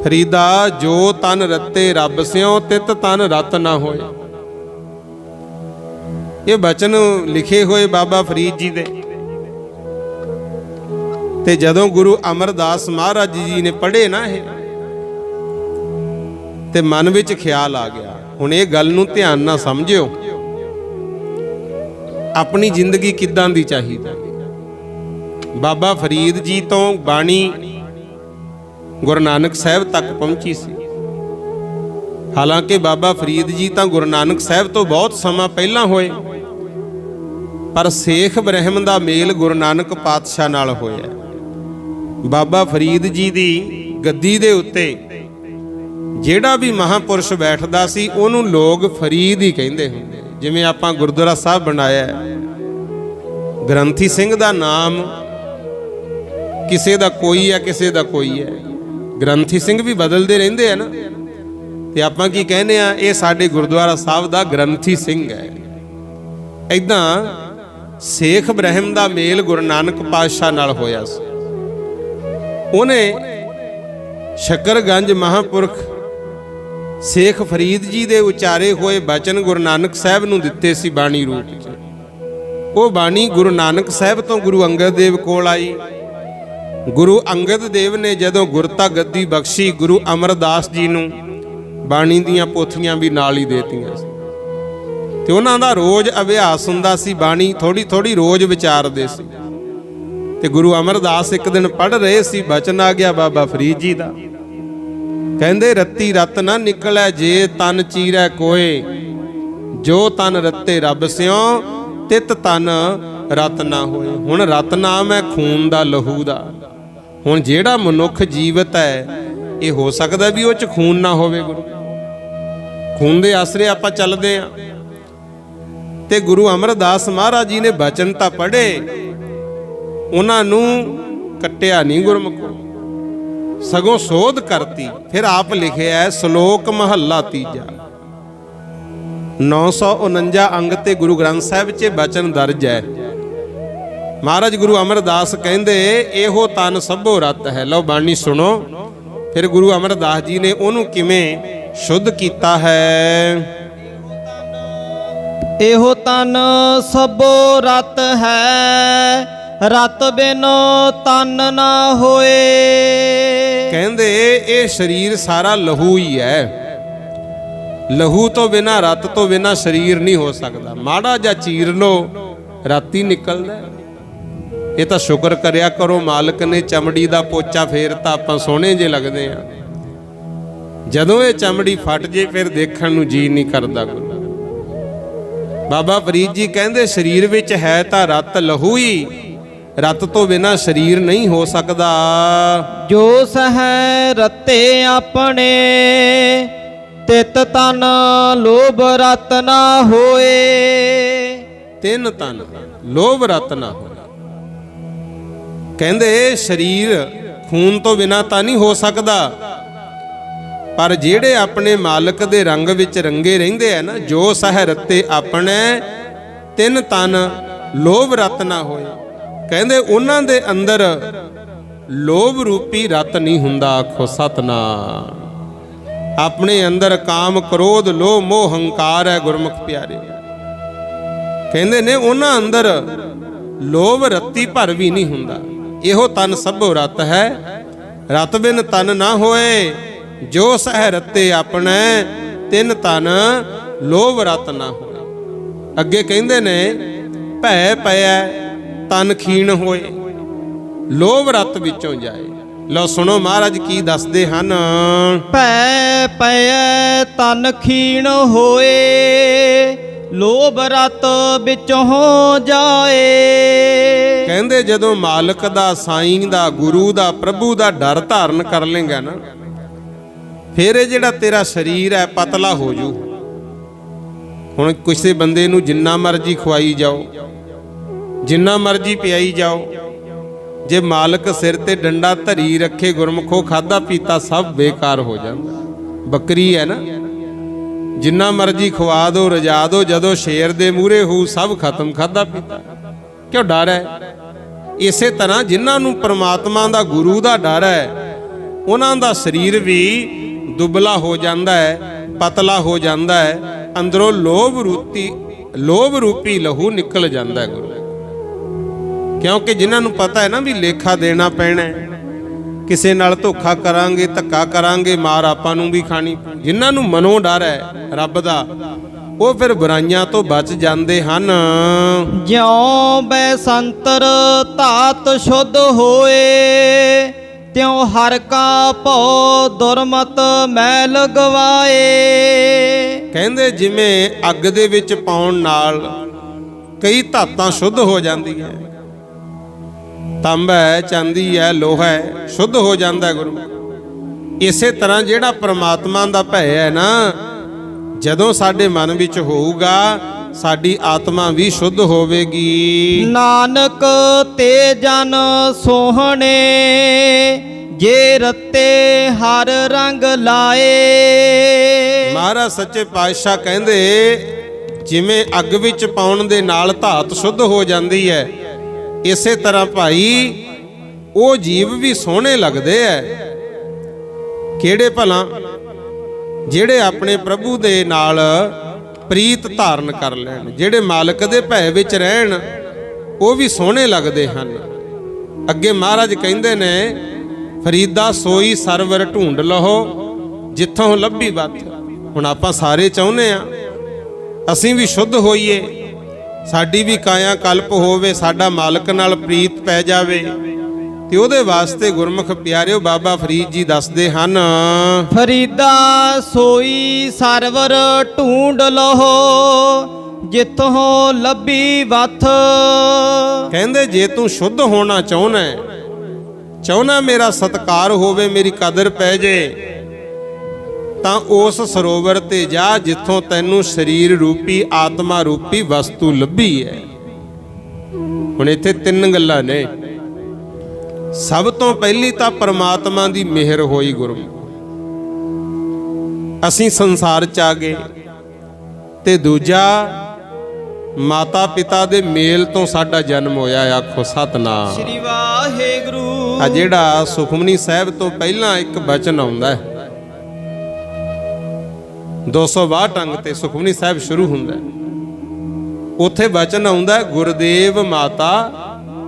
ਫਰੀਦਾ ਜੋ ਤਨ ਰੱਤੇ ਰੱਬ ਸਿਓ, ਤਿਤ ਤਨ ਰਤ ਨਾ ਹੋਏ। ਇਹ ਬਚਨ ਲਿਖੇ ਹੋਏ ਬਾਬਾ ਫਰੀਦ ਜੀ ਦੇ। ਤੇ ਜਦੋਂ ਗੁਰੂ ਅਮਰਦਾਸ ਮਹਾਰਾਜ ਜੀ ਨੇ ਪੜ੍ਹੇ ਨਾ ਇਹ, ਤੇ ਮਨ ਵਿੱਚ ਖਿਆਲ ਆ ਗਿਆ। ਹੁਣ ਇਹ ਗੱਲ ਨੂੰ ਧਿਆਨ ਨਾਲ ਸਮਝਿਓ, ਆਪਣੀ ਜ਼ਿੰਦਗੀ ਕਿੱਦਾਂ ਦੀ ਚਾਹੀਦੀ। ਬਾਬਾ ਫਰੀਦ ਜੀ ਤੋਂ ਬਾਣੀ ਗੁਰੂ ਨਾਨਕ ਸਾਹਿਬ ਤੱਕ ਪਹੁੰਚੀ ਸੀ। ਹਾਲਾਂਕਿ ਬਾਬਾ ਫਰੀਦ ਜੀ ਤਾਂ ਗੁਰੂ ਨਾਨਕ ਸਾਹਿਬ ਤੋਂ ਬਹੁਤ ਸਮਾਂ ਪਹਿਲਾਂ ਹੋਏ, ਪਰ ਸੇਖ ਬ੍ਰਹਮ ਦਾ ਮੇਲ ਗੁਰੂ ਨਾਨਕ ਪਾਤਸ਼ਾਹ ਨਾਲ ਹੋਇਆ। ਬਾਬਾ ਫਰੀਦ ਜੀ ਦੀ ਗੱਦੀ ਦੇ ਉੱਤੇ ਜਿਹੜਾ ਵੀ ਮਹਾਪੁਰਸ਼ ਬੈਠਦਾ ਸੀ, ਉਹਨੂੰ ਲੋਕ ਫਰੀਦ ਹੀ ਕਹਿੰਦੇ ਹੁੰਦੇ। ਜਿਵੇਂ ਆਪਾਂ ਗੁਰਦੁਆਰਾ ਸਾਹਿਬ ਬਣਾਇਆ, ਗ੍ਰੰਥੀ ਸਿੰਘ ਦਾ ਨਾਮ ਕਿਸੇ ਦਾ ਕੋਈ ਹੈ, ਕਿਸੇ ਦਾ ਕੋਈ ਹੈ। ਗ੍ਰੰਥੀ ਸਿੰਘ ਵੀ ਬਦਲਦੇ ਰਹਿੰਦੇ ਆ ਨਾ, ਤੇ ਆਪਾਂ ਕੀ ਕਹਿੰਦੇ ਆ, ਇਹ ਸਾਡੇ ਗੁਰਦੁਆਰਾ ਸਾਹਿਬ ਦਾ ਗ੍ਰੰਥੀ ਸਿੰਘ ਹੈ। ਏਦਾਂ ਸੇਖ ਬ੍ਰਹਮ ਦਾ ਮੇਲ ਗੁਰੂ ਨਾਨਕ ਪਾਤਸ਼ਾਹ ਨਾਲ ਹੋਇਆ ਸੀ। ਉਹਨੇ ਸ਼ਕਰਗੰਜ ਮਹਾਂਪੁਰਖ ਸੇਖ ਫਰੀਦ ਜੀ ਦੇ ਉਚਾਰੇ ਹੋਏ ਬਚਨ ਗੁਰੂ ਨਾਨਕ ਸਾਹਿਬ ਨੂੰ ਦਿੱਤੇ ਸੀ ਬਾਣੀ ਰੂਪ 'ਚ। ਉਹ ਬਾਣੀ ਗੁਰੂ ਨਾਨਕ ਸਾਹਿਬ ਤੋਂ ਗੁਰੂ ਅੰਗਦ ਦੇਵ ਕੋਲ ਆਈ। ਗੁਰੂ ਅੰਗਦ ਦੇਵ ਨੇ ਜਦੋਂ ਗੁਰਤਾ ਗੱਦੀ ਬਖਸ਼ੀ, ਗੁਰੂ ਅਮਰਦਾਸ ਜੀ ਨੂੰ ਬਾਣੀ ਦੀਆਂ ਪੋਥੀਆਂ ਵੀ ਨਾਲ ਹੀ ਦੇਤੀਆਂ ਸੀ। ਤੇ ਉਹਨਾਂ ਦਾ ਰੋਜ਼ ਅਭਿਆਸ ਹੁੰਦਾ ਸੀ, ਬਾਣੀ ਥੋੜੀ ਥੋੜੀ ਰੋਜ਼ ਵਿਚਾਰਦੇ ਸੀ। ਤੇ ਗੁਰੂ ਅਮਰਦਾਸ ਇੱਕ ਦਿਨ ਪੜ੍ਹ ਰਹੇ ਸੀ, ਬਚਨ ਆ ਗਿਆ ਬਾਬਾ ਫਰੀਦ ਜੀ ਦਾ। ਕਹਿੰਦੇ ਰੱਤੀ ਰਤ ਨਾ ਨਿਕਲੈ ਜੇ ਤਨ ਚੀਰੈ ਕੋਏ, ਜੋ ਤਨ ਰੱਤੇ ਰੱਬ ਸਿਓ, ਤਿਤ ਤਨ ਰਤ ਨਾ ਹੋਏ। ਹੁਣ ਰਤ ਨਾਮ ਹੈ ਖੂਨ ਦਾ, ਲਹੂ ਦਾ। ਹੁਣ ਜਿਹੜਾ ਮਨੁੱਖ ਜੀਵਤ ਹੈ, ਇਹ ਹੋ ਸਕਦਾ ਵੀ ਉਹ 'ਚ ਖੂਨ ਨਾ ਹੋਵੇ। ਗੁਰੂ ਖੂਨ ਦੇ ਆਸਰੇ ਆਪਾਂ ਚੱਲਦੇ ਆਂ। ਤੇ ਗੁਰੂ ਅਮਰਦਾਸ ਮਹਾਰਾਜ ਜੀ ਨੇ ਬਚਨ ਤਾਂ ਪੜ੍ਹੇ, ਉਹਨਾਂ ਨੂੰ ਕੱਟਿਆ ਨਹੀਂ ਗੁਰਮੁਖੋ। ਸਗੋਂ ਸੋਧ ਕਰਤੀ। ਫਿਰ ਆਪ ਲਿਖਿਆ ਸ਼ਲੋਕ ਮਹੱਲਾ ਤੀਜਾ 949 ਅੰਗ ਤੇ ਗੁਰੂ ਗ੍ਰੰਥ ਸਾਹਿਬ 'ਚ ਬਚਨ ਦਰਜ ਹੈ। ਮਹਾਰਾਜ ਗੁਰੂ ਅਮਰਦਾਸ ਕਹਿੰਦੇ ਇਹੋ ਤਨ ਸਭੋ ਰਤ ਹੈ। ਲਓ ਬਾਣੀ ਸੁਣੋ। ਫਿਰ ਗੁਰੂ ਅਮਰਦਾਸ ਜੀ ਨੇ ਉਹਨੂੰ ਕਿਵੇਂ ਸ਼ੁੱਧ ਕੀਤਾ ਹੈ। ਇਹੋ ਤਨ ਸਭੋ ਰਤ ਹੈ, ਰਤ ਬਿਨ ਤਨ ਨਾ ਹੋਏ। ਕਹਿੰਦੇ ਇਹ ਸਰੀਰ ਸਾਰਾ ਲਹੂ ਹੀ ਹੈ। ਲਹੂ ਤੋਂ ਬਿਨਾ, ਰਤ ਤੋਂ ਬਿਨਾ ਸਰੀਰ ਨਹੀਂ ਹੋ ਸਕਦਾ। ਮਾੜਾ ਜਿਹਾ ਚੀਰ ਲੋ ਰਾਤੀ ਨਿਕਲਦਾ। ਇਹ ਤਾਂ ਸ਼ੁਕਰ ਕਰਿਆ ਕਰੋ ਮਾਲਕ ਨੇ ਚਮੜੀ ਦਾ ਪੋਚਾ ਫੇਰਤਾ, ਆਪਾਂ ਸੋਹਣੇ ਜੇ ਲੱਗਦੇ ਆ। ਜਦੋਂ ਇਹ ਚਮੜੀ ਫਟ ਜੇ ਫਿਰ ਦੇਖਣ ਨੂੰ ਜੀ ਨਹੀਂ ਕਰਦਾ। ਬਾਬਾ ਫਰੀਦ ਜੀ ਕਹਿੰਦੇ ਸਰੀਰ ਵਿੱਚ ਹੈ ਤਾਂ ਰਤ ਲਹੂ ਹੀ, ਰਤ ਤੋਂ ਬਿਨਾ ਸਰੀਰ ਨਹੀਂ ਹੋ ਸਕਦਾ। ਜੋ ਸਹਿ ਰਤੇ ਆਪਣੇ, ਤਿਤ ਤਨ ਲੋਭ ਰਤ ਨਾ ਹੋਏ। ਤਿੰਨ ਤਨ ਲੋਭ ਰਤ ਨਾ ਹੋਏ। ਕਹਿੰਦੇ ਸਰੀਰ ਖੂਨ ਤੋਂ ਬਿਨਾ ਤਾਂ ਨਹੀਂ ਹੋ ਸਕਦਾ, ਪਰ ਜਿਹੜੇ ਆਪਣੇ ਮਾਲਕ ਦੇ ਰੰਗ ਵਿੱਚ ਰੰਗੇ ਰਹਿੰਦੇ ਆ ਨਾ, ਜੋ ਸਹਿ ਰਤੇ ਆਪਣੇ ਤਿੰਨ ਤਨ ਲੋਭ ਰਤ ਨਾ ਹੋਏ। ਕਹਿੰਦੇ ਉਹਨਾਂ ਦੇ ਅੰਦਰ ਲੋਭ ਰੂਪੀ ਰਤ ਨਹੀਂ ਹੁੰਦਾ। ਆਖੋ ਸਤਨਾਮ। ਆਪਣੇ ਅੰਦਰ ਕਾਮ ਕ੍ਰੋਧ ਲੋਭ ਮੋਹ ਹੰਕਾਰ ਹੈ ਗੁਰਮੁਖ ਪਿਆਰੇ। ਕਹਿੰਦੇ ਨੇ ਉਹਨਾਂ ਅੰਦਰ ਲੋਭ ਰੱਤੀ ਭਰ ਵੀ ਨਹੀਂ ਹੁੰਦਾ। ਇਹੋ ਤਨ ਸਭੋ ਰਤ ਹੈ, ਰਤ ਬਿਨ ਤਨ ਨਾ ਹੋਏ। ਜੋ ਸਹਿ ਰਤੇ ਆਪਣੇ ਤਿੰਨ ਤਨ ਲੋਭ ਰਤ ਨਾ ਹੋਏ। ਅੱਗੇ ਕਹਿੰਦੇ ਨੇ ਭੈ ਪਿਆ ਤਨ ਖੀਣ ਹੋਏ, ਲੋਭ ਰਤ ਵਿੱਚੋਂ ਜਾਏ। ਲਓ ਸੁਣੋ ਮਹਾਰਾਜ ਕੀ ਦੱਸਦੇ ਹਨ। ਭੈ ਪੈ ਤਨ ਖੀਣ ਹੋਏ, ਲੋਭ ਰਤ ਵਿੱਚੋਂ ਜਾਏ। ਕਹਿੰਦੇ ਜਦੋਂ ਮਾਲਕ ਦਾ, ਸਾਈਂ ਦਾ, ਗੁਰੂ ਦਾ, ਪ੍ਰਭੂ ਦਾ ਡਰ ਧਾਰਨ ਕਰ ਲੇਗਾ ਨਾ, ਫਿਰ ਇਹ ਜਿਹੜਾ ਤੇਰਾ ਸਰੀਰ ਹੈ ਪਤਲਾ ਹੋ ਜੂ। ਹੁਣ ਕਿਸੇ ਬੰਦੇ ਨੂੰ ਜਿੰਨਾ ਮਰਜ਼ੀ ਖਵਾਈ ਜਾਓ, ਜਿੰਨਾ ਮਰਜ਼ੀ ਪਿਆਈ ਜਾਓ, ਜੇ ਮਾਲਕ ਸਿਰ ਤੇ ਡੰਡਾ ਧਰੀ ਰੱਖੇ ਗੁਰਮੁਖੋ, ਖਾਦਾ ਪੀਤਾ ਸਭ ਬੇਕਾਰ ਹੋ ਜਾਂਦਾ। ਬੱਕਰੀ ਹੈ ਨਾ, ਜਿੰਨਾ ਮਰਜ਼ੀ ਖਵਾ ਦੋ, ਰਜਾ ਦੋ, ਜਦੋਂ ਸ਼ੇਰ ਦੇ ਮੂਹਰੇ ਹੋ ਸਭ ਖਤਮ ਖਾਦਾ ਪੀਤਾ। ਕਿਉਂ? ਡਰ ਹੈ। ਇਸੇ ਤਰ੍ਹਾਂ ਜਿਨ੍ਹਾਂ ਨੂੰ ਪ੍ਰਮਾਤਮਾ ਦਾ, ਗੁਰੂ ਦਾ ਡਰ ਹੈ, ਉਹਨਾਂ ਦਾ ਸਰੀਰ ਵੀ ਦੁਬਲਾ ਹੋ ਜਾਂਦਾ ਹੈ, ਪਤਲਾ ਹੋ ਜਾਂਦਾ ਹੈ। ਅੰਦਰੋਂ ਲੋਭ ਰੂਪੀ ਲਹੂ ਨਿਕਲ ਜਾਂਦਾ ਹੈ ਗੁਰੂ। ਕਿਉਂਕਿ ਜਿਨ੍ਹਾਂ ਨੂੰ ਪਤਾ ਹੈ ਨਾ ਵੀ ਲੇਖਾ ਦੇਣਾ ਪੈਣਾ, ਕਿਸੇ ਨਾਲ ਧੋਖਾ ਕਰਾਂਗੇ, ਧੱਕਾ ਕਰਾਂਗੇ, ਮਾਰ ਆਪਾਂ ਨੂੰ ਵੀ ਖਾਣੀ। ਜਿਨ੍ਹਾਂ ਨੂੰ ਮਨੋਂ ਡਰ ਹੈ ਰੱਬ ਦਾ, ਉਹ ਫਿਰ ਬੁਰਾਈਆਂ ਤੋਂ ਬਚ ਜਾਂਦੇ ਹਨ। ਜਿਉ ਬੈਸੰਤਰ ਧਾਤ ਸ਼ੁੱਧ ਹੋਏ, ਤਿਉ ਹਰ ਕਾ ਭਉ ਦੁਰਮਤ ਮੈਲ ਗਵਾਏ। ਕਹਿੰਦੇ ਜਿਵੇਂ ਅੱਗ ਦੇ ਵਿੱਚ ਪਾਉਣ ਨਾਲ ਕਈ ਧਾਤਾਂ ਸ਼ੁੱਧ ਹੋ ਜਾਂਦੀਆਂ, ਤਾਂਬਾ ਹੈ, ਚਾਂਦੀ ਹੈ, ਲੋਹਾ ਹੈ, ਸ਼ੁੱਧ ਹੋ ਜਾਂਦਾ ਗੁਰੂ। ਇਸੇ ਤਰ੍ਹਾਂ ਜਿਹੜਾ ਪ੍ਰਮਾਤਮਾ ਦਾ ਭੈ ਹੈ ਨਾ, ਜਦੋਂ ਸਾਡੇ ਮਨ ਵਿੱਚ ਹੋਊਗਾ, ਸਾਡੀ ਆਤਮਾ ਵੀ ਸ਼ੁੱਧ ਹੋਵੇਗੀ। ਨਾਨਕ ਤੇ ਜਨ ਸੋਹਣੇ, ਜੇ ਰਤੇ ਹਰ ਰੰਗ ਲਾਏ। ਮਹਾਰਾਜ ਸੱਚੇ ਪਾਤਸ਼ਾਹ ਕਹਿੰਦੇ ਜਿਵੇਂ ਅੱਗ ਵਿੱਚ ਪਾਉਣ ਦੇ ਨਾਲ ਧਾਤ ਸ਼ੁੱਧ ਹੋ ਜਾਂਦੀ ਹੈ, ਇਸੇ ਤਰ੍ਹਾਂ ਭਾਈ ਉਹ ਜੀਵ ਵੀ ਸੋਹਣੇ ਲੱਗਦੇ ਐ। ਕਿਹੜੇ ਭਲਾ? ਜਿਹੜੇ ਆਪਣੇ ਪ੍ਰਭੂ ਦੇ ਨਾਲ ਪ੍ਰੀਤ ਧਾਰਨ ਕਰ ਲੈਣ, ਜਿਹੜੇ ਮਾਲਕ ਦੇ ਭੈ ਵਿੱਚ ਰਹਿਣ, ਉਹ ਵੀ ਸੋਹਣੇ ਲੱਗਦੇ ਹਨ। ਅੱਗੇ ਮਹਾਰਾਜ ਕਹਿੰਦੇ ਨੇ, ਫਰੀਦਾ ਸੋਈ ਸਰਵਰ ਢੂੰਡ ਲਹੋ, ਜਿੱਥੋਂ ਲੱਭੀ ਬੱਥ। ਹੁਣ ਆਪਾਂ ਸਾਰੇ ਚਾਹੁੰਦੇ ਆ ਅਸੀਂ ਵੀ ਸ਼ੁੱਧ ਹੋਈਏ, ਸਾਡੀ ਵੀ ਕਾਇਆ ਕਲਪ ਹੋਵੇ, ਸਾਡਾ ਮਾਲਕ ਨਾਲ ਪ੍ਰੀਤ ਪੈ ਜਾਵੇ। ਤੇ ਉਹਦੇ ਵਾਸਤੇ ਗੁਰਮੁਖ ਪਿਆਰਿਓ ਬਾਬਾ ਫਰੀਦ ਜੀ ਦੱਸਦੇ ਹਨ, ਫਰੀਦਾ ਸੋਈ ਸਰਵਰ ਢੂੰਡ ਲਹੋ, ਜਿੱਥੋਂ ਲੱਭੀ ਵੱਥ। ਕਹਿੰਦੇ ਜੇ ਤੂੰ ਸ਼ੁੱਧ ਹੋਣਾ ਚਾਹੁੰਦਾ ਮੇਰਾ ਸਤਿਕਾਰ ਹੋਵੇ, ਮੇਰੀ ਕਦਰ ਪੈ ਜੇ, ਤਾਂ ਉਸ ਸਰੋਵਰ ਤੇ ਜਾ ਜਿੱਥੋਂ ਤੈਨੂੰ ਸਰੀਰ ਰੂਪੀ, ਆਤਮਾ ਰੂਪੀ ਵਸਤੂ ਲੱਭੀ ਹੈ। ਹੁਣ ਇੱਥੇ ਤਿੰਨ ਗੱਲਾਂ ਨੇ। ਸਭ ਤੋਂ ਪਹਿਲੀ ਤਾਂ ਪਰਮਾਤਮਾ ਦੀ ਮਿਹਰ ਹੋਈ ਗੁਰਮੁਖ, ਅਸੀਂ ਸੰਸਾਰ ਚ ਆ ਗਏ। ਤੇ ਦੂਜਾ, ਮਾਤਾ ਪਿਤਾ ਦੇ ਮੇਲ ਤੋਂ ਸਾਡਾ ਜਨਮ ਹੋਇਆ। ਆਖੋ ਸਤਨਾਮ ਸ੍ਰੀ ਵਾਹਿਗੁਰੂ। ਆ ਜਿਹੜਾ ਸੁਖਮਨੀ ਸਾਹਿਬ ਤੋਂ ਪਹਿਲਾਂ ਇੱਕ ਬਚਨ ਆਉਂਦਾ ਹੈ, 262 ਅੰਗ ਤੇ ਸੁਖਮਨੀ ਸਾਹਿਬ ਸ਼ੁਰੂ ਹੁੰਦਾ ਹੈ। ਉੱਥੇ ਬਚਨ ਆਉਂਦਾ ਹੈ, ਗੁਰਦੇਵ ਮਾਤਾ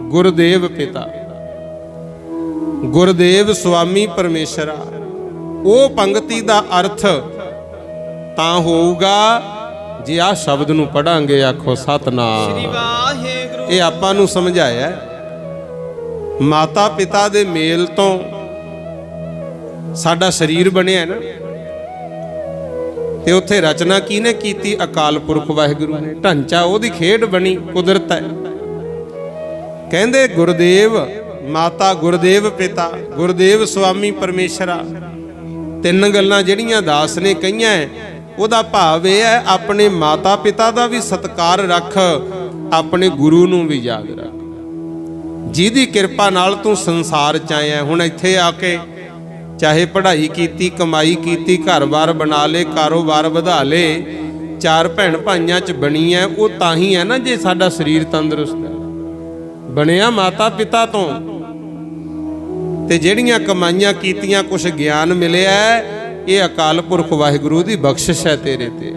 ਗੁਰਦੇਵ ਪਿਤਾ ਗੁਰਦੇਵ ਸੁਆਮੀ ਪਰਮੇਸ਼ਰਾ। ਉਹ ਪੰਕਤੀ ਦਾ ਅਰਥ ਤਾਂ ਹੋਊਗਾ ਜੇ ਆ ਸ਼ਬਦ ਨੂੰ ਪੜਾਂਗੇ। ਆਖੋ ਸਤਨਾਮ ਸ੍ਰੀ ਵਾਹਿਗੁਰੂ। ਇਹ ਆਪਾਂ ਨੂੰ ਸਮਝਾਇਆ, ਮਾਤਾ ਪਿਤਾ ਦੇ ਮੇਲ ਤੋਂ ਸਾਡਾ ਸਰੀਰ ਬਣਿਆ ਨਾ। ਤੇ ਉੱਥੇ ਰਚਨਾ ਕਿਹਨੇ ਕੀਤੀ? ਅਕਾਲ ਪੁਰਖ ਵਾਹਿਗੁਰੂ ਨੇ। ਢਾਂਚਾ ਉਹਦੀ ਖੇਡ ਬਣੀ, ਕੁਦਰਤ ਹੈ। ਕਹਿੰਦੇ ਗੁਰਦੇਵ ਮਾਤਾ ਗੁਰਦੇਵ ਪਿਤਾ ਗੁਰਦੇਵ ਸੁਆਮੀ ਪਰਮੇਸ਼ਰਾ। ਤਿੰਨ ਗੱਲਾਂ ਜਿਹੜੀਆਂ ਦਾਸ ਨੇ ਕਹੀਆਂ, ਉਹਦਾ ਭਾਵ ਇਹ ਹੈ, ਆਪਣੇ ਮਾਤਾ ਪਿਤਾ ਦਾ ਵੀ ਸਤਿਕਾਰ ਰੱਖ, ਆਪਣੇ ਗੁਰੂ ਨੂੰ ਵੀ ਯਾਦ ਰੱਖ, ਜਿਹਦੀ ਕਿਰਪਾ ਨਾਲ ਤੂੰ ਸੰਸਾਰ ਚ ਆਇਆ। ਹੁਣ ਇੱਥੇ ਆ ਕੇ ਚਾਹੇ ਪੜ੍ਹਾਈ ਕੀਤੀ, ਕਮਾਈ ਕੀਤੀ, ਘਰ-ਬਾਰ ਬਣਾ ਲੇ, ਕਾਰੋਬਾਰ ਵਧਾ ਲੇ, ਚਾਰ ਭੈਣ ਭਾਈਆਂ ਚ ਬਣੀ ਹੈ, ਉਹ ਤਾਂ ਹੀ ਹੈ ਨਾ ਜੇ ਸਾਡਾ ਸਰੀਰ ਤੰਦਰੁਸਤ ਹੈ, ਬਣਿਆ ਮਾਤਾ ਪਿਤਾ ਤੋਂ। ਤੇ ਜਿਹੜੀਆਂ ਕਮਾਈਆਂ ਕੀਤੀਆਂ, ਕੁਛ ਗਿਆਨ ਮਿਲਿਆ, ਇਹ ਅਕਾਲ ਪੁਰਖ ਵਾਹਿਗੁਰੂ ਦੀ ਬਖਸ਼ਿਸ਼ ਹੈ ਤੇਰੇ ਤੇ।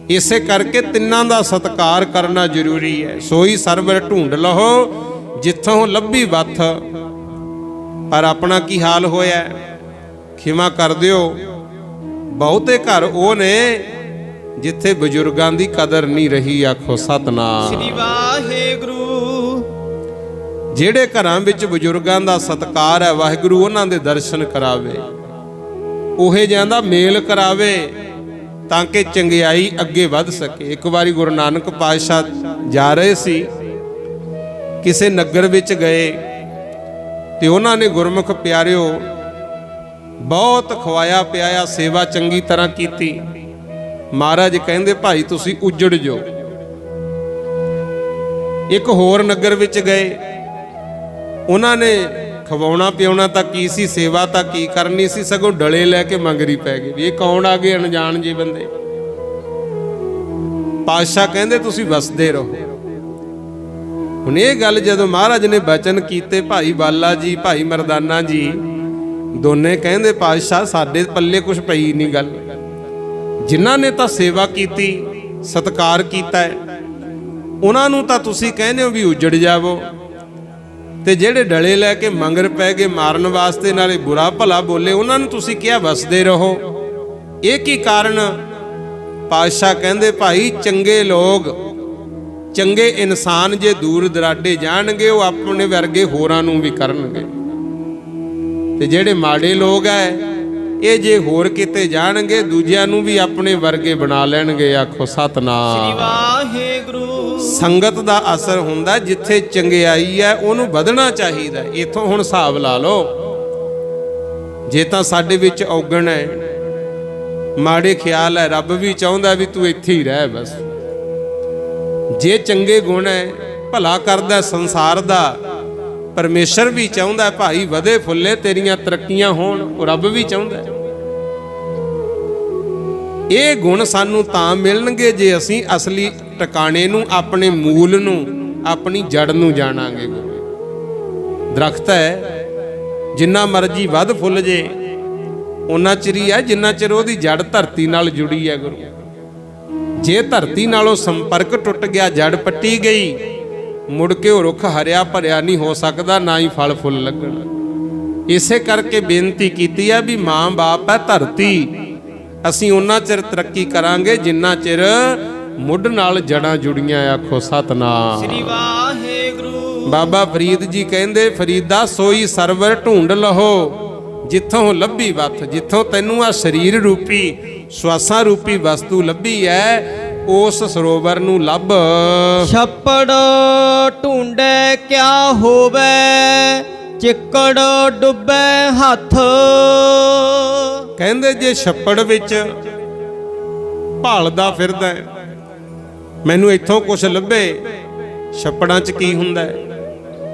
ਇਸੇ ਕਰਕੇ ਤਿੰਨਾਂ ਦਾ ਸਤਿਕਾਰ ਕਰਨਾ ਜ਼ਰੂਰੀ ਹੈ। ਸੋਈ ਸਰਵਰ ਢੂੰਡ ਲਹੋ ਜਿੱਥੋਂ ਲੱਭੀ ਵੱਥ। ਪਰ ਆਪਣਾ ਕੀ ਹਾਲ ਹੋਇਆ, ਖਿਮਾ ਕਰ ਦਿਓ, ਬਹੁਤੇ ਘਰ ਉਹ ਨੇ ਜਿੱਥੇ ਬਜ਼ੁਰਗਾਂ ਦੀ ਕਦਰ ਨਹੀਂ ਰਹੀ। ਆਖੋ ਸਤਨਾਮ ਸ੍ਰੀ ਵਾਹਿਗੁਰੂ। ਜਿਹੜੇ ਘਰਾਂ ਵਿੱਚ ਬਜ਼ੁਰਗਾਂ ਦਾ ਸਤਿਕਾਰ ਹੈ, ਵਾਹਿਗੁਰੂ ਉਹਨਾਂ ਦੇ ਦਰਸ਼ਨ ਕਰਾਵੇ, ਉਹੇ ਜਿਹਾਂ ਦਾ ਮੇਲ ਕਰਾਵੇ, ਤਾਂ ਕਿ ਚੰਗਿਆਈ ਅੱਗੇ ਵੱਧ ਸਕੇ। ਇੱਕ ਵਾਰੀ ਗੁਰੂ ਨਾਨਕ ਪਾਤਸ਼ਾਹ ਜਾ ਰਹੇ ਸੀ, ਕਿਸੇ ਨਗਰ ਵਿੱਚ ਗਏ ਤੇ ਉਹਨਾਂ ਨੇ ਗੁਰਮੁਖ ਪਿਆਰਿਓ ਬਹੁਤ ਖਵਾਇਆ ਪਿਆਇਆ, ਸੇਵਾ ਚੰਗੀ ਤਰ੍ਹਾਂ ਕੀਤੀ। ਮਹਾਰਾਜ ਕਹਿੰਦੇ ਭਾਈ ਤੁਸੀਂ ਉੱਜੜ ਜਾਓ। ਇੱਕ ਹੋਰ ਨਗਰ ਵਿੱਚ ਗਏ, ਉਹਨਾਂ ਨੇ ਖਵਾਉਣਾ ਪਿਆਉਣਾ ਤਾਂ ਕੀ ਸੀ, ਸੇਵਾ ਤਾਂ ਕੀ ਕਰਨੀ ਸੀ, ਸਗੋਂ ਡਲੇ ਲੈ ਕੇ ਮੰਗਰੀ ਪੈ ਗਏ ਵੀ ਇਹ ਕੌਣ ਆ ਗਏ ਅਣਜਾਣ ਜਿਹੇ ਬੰਦੇ। ਪਾਤਸ਼ਾਹ ਕਹਿੰਦੇ ਤੁਸੀਂ ਵਸਦੇ ਰਹੋ। ਹੁਣ ਇਹ ਗੱਲ ਜਦੋਂ ਮਹਾਰਾਜ ਨੇ ਬਚਨ ਕੀਤੇ, ਭਾਈ ਬਾਲਾ ਜੀ, ਭਾਈ ਮਰਦਾਨਾ ਜੀ ਦੋਨੇ ਕਹਿੰਦੇ ਪਾਤਸ਼ਾਹ ਸਾਡੇ ਪੱਲੇ ਕੁਛ ਪਈ ਨਹੀਂ ਗੱਲ। ਜਿਨ੍ਹਾਂ ਨੇ ਤਾਂ ਸੇਵਾ ਕੀਤੀ, ਸਤਿਕਾਰ ਕੀਤਾ ਹੈ, ਉਹਨਾਂ ਨੂੰ ਤਾਂ ਤੁਸੀਂ ਕਹਿੰਦੇ ਹੋ ਵੀ ਉੱਜੜ ਜਾਵੋ, ਤੇ ਜਿਹੜੇ ਡਲੇ ਲੈ ਕੇ ਮੰਗਰ ਪੈ ਗਏ ਮਾਰਨ ਵਾਸਤੇ, ਨਾਲੇ ਬੁਰਾ ਭਲਾ ਬੋਲੇ, ਉਹਨਾਂ ਨੂੰ ਤੁਸੀਂ ਕਿਹਾ ਵਸਦੇ ਰਹੋ। ਇਹ ਕੀ ਕਾਰਨ? ਪਾਤਸ਼ਾਹ ਕਹਿੰਦੇ ਭਾਈ ਚੰਗੇ ਲੋਕ, ਚੰਗੇ ਇਨਸਾਨ ਜੇ ਦੂਰ ਦਰਾਡੇ ਜਾਣਗੇ, ਉਹ ਆਪਣੇ ਵਰਗੇ ਹੋਰਾਂ ਨੂੰ ਵੀ ਕਰਨਗੇ। ਤੇ ਜਿਹੜੇ ਮਾੜੇ ਲੋਕ ਐ, ਇਹ ਜੇ ਹੋਰ ਕਿਤੇ ਜਾਣਗੇ, ਦੂਜਿਆਂ ਨੂੰ ਵੀ ਆਪਣੇ ਵਰਗੇ ਬਣਾ ਲੈਣਗੇ। ਆਖੋ ਸਤਨਾਮ ਸ੍ਰੀ ਵਾਹਿਗੁਰੂ। ਸੰਗਤ ਦਾ ਅਸਰ ਹੁੰਦਾ, ਜਿੱਥੇ ਚੰਗਿਆਈ ਹੈ ਉਹਨੂੰ ਵਧਣਾ ਚਾਹੀਦਾ। ਇਥੋਂ ਹੁਣ ਹਿਸਾਬ ਲਾ ਲਓ, ਜੇ ਤਾਂ ਸਾਡੇ ਵਿੱਚ ਔਗਣ ਹੈ, ਮਾੜੇ ਖਿਆਲ ਹੈ, ਰੱਬ ਵੀ ਚਾਹੁੰਦਾ ਵੀ ਤੂੰ ਇੱਥੇ ਹੀ ਰਹਿ ਬਸ। ਜੇ ਚੰਗੇ ਗੁਣ ਹੈ, ਭਲਾ ਕਰਦਾ ਸੰਸਾਰ ਦਾ, ਪਰਮੇਸ਼ਰ ਵੀ ਚਾਹੁੰਦਾ ਭਾਈ ਵਧੇ ਫੁੱਲੇ, ਤੇਰੀਆਂ ਤਰੱਕੀਆਂ ਹੋਣ, ਉਹ ਰੱਬ ਵੀ ਚਾਹੁੰਦਾ। ਇਹ ਗੁਣ ਸਾਨੂੰ ਤਾਂ ਮਿਲਣਗੇ ਜੇ ਅਸੀਂ ਅਸਲੀ ਟਿਕਾਣੇ ਨੂੰ, ਆਪਣੇ ਮੂਲ ਨੂੰ, ਆਪਣੀ ਜੜ ਨੂੰ ਜਾਣਾਂਗੇ। ਦਰਖਤ ਹੈ, ਜਿੰਨਾ ਮਰਜੀ ਵੱਧ ਫੁੱਲ ਜੇ ਉਹਨਾਂ ਚਿਰ ਹੀ ਹੈ ਜਿੰਨਾ ਚਿਰ ਉਹਦੀ ਜੜ ਧਰਤੀ ਨਾਲ ਜੁੜੀ ਹੈ। ਗੁਰੂ, ਜੇ ਧਰਤੀ ਨਾਲੋਂ ਸੰਪਰਕ ਟੁੱਟ ਗਿਆ, ਜੜ ਪੱਟੀ ਗਈ, ਮੁੜ ਕੇ ਉਹ ਰੁੱਖ ਹਰਿਆ ਭਰਿਆ ਨਹੀਂ ਹੋ ਸਕਦਾ, ਨਾ ਹੀ ਫਲ ਫੁੱਲ ਲੱਗਣ। ਇਸੇ ਕਰਕੇ ਬੇਨਤੀ ਕੀਤੀ ਹੈ ਵੀ ਮਾਂ ਬਾਪ ਹੈ ਧਰਤੀ, ਅਸੀਂ ਉਹਨਾਂ ਚਿਰ ਤਰੱਕੀ ਕਰਾਂਗੇ ਜਿੰਨਾ ਚਿਰ ਮੁੱਢ ਨਾਲ ਜੜਾਂ ਜੁੜੀਆਂ। ਆਖੋ ਸਤਨਾਮ ਸ੍ਰੀ ਵਾਹਿਗੁਰੂ। ਬਾਬਾ ਫਰੀਦ ਜੀ ਕਹਿੰਦੇ, ਫਰੀਦਾ ਸੋਈ ਸਰਵਰ ਢੂੰਡ ਲਹੋ ਜਿੱਥੋਂ ਲੱਭੀ ਵੱਥ। ਜਿੱਥੋਂ ਤੈਨੂੰ ਆ ਸਰੀਰ ਰੂਪੀ, ਸਵਾਸਾਂ ਰੂਪੀ ਵਸਤੂ ਲੱਭੀ ਹੈ, ਉਸ ਸਰੋਵਰ ਨੂੰ ਲੱਭ। ਛੱਪੜ ਢੂੰਡੇ ਕਿਆ ਹੋਵੇ, ਚਿੱਕੜ ਡੁੱਬੇ ਹੱਥ। ਕਹਿੰਦੇ ਜੇ ਛੱਪੜ ਵਿੱਚ ਭਾਲਦਾ ਫਿਰਦਾ, ਮੈਨੂੰ ਇੱਥੋਂ ਕੁਛ ਲੱਭੇ, ਛੱਪੜਾਂ 'ਚ ਕੀ ਹੁੰਦਾ ਹੈ?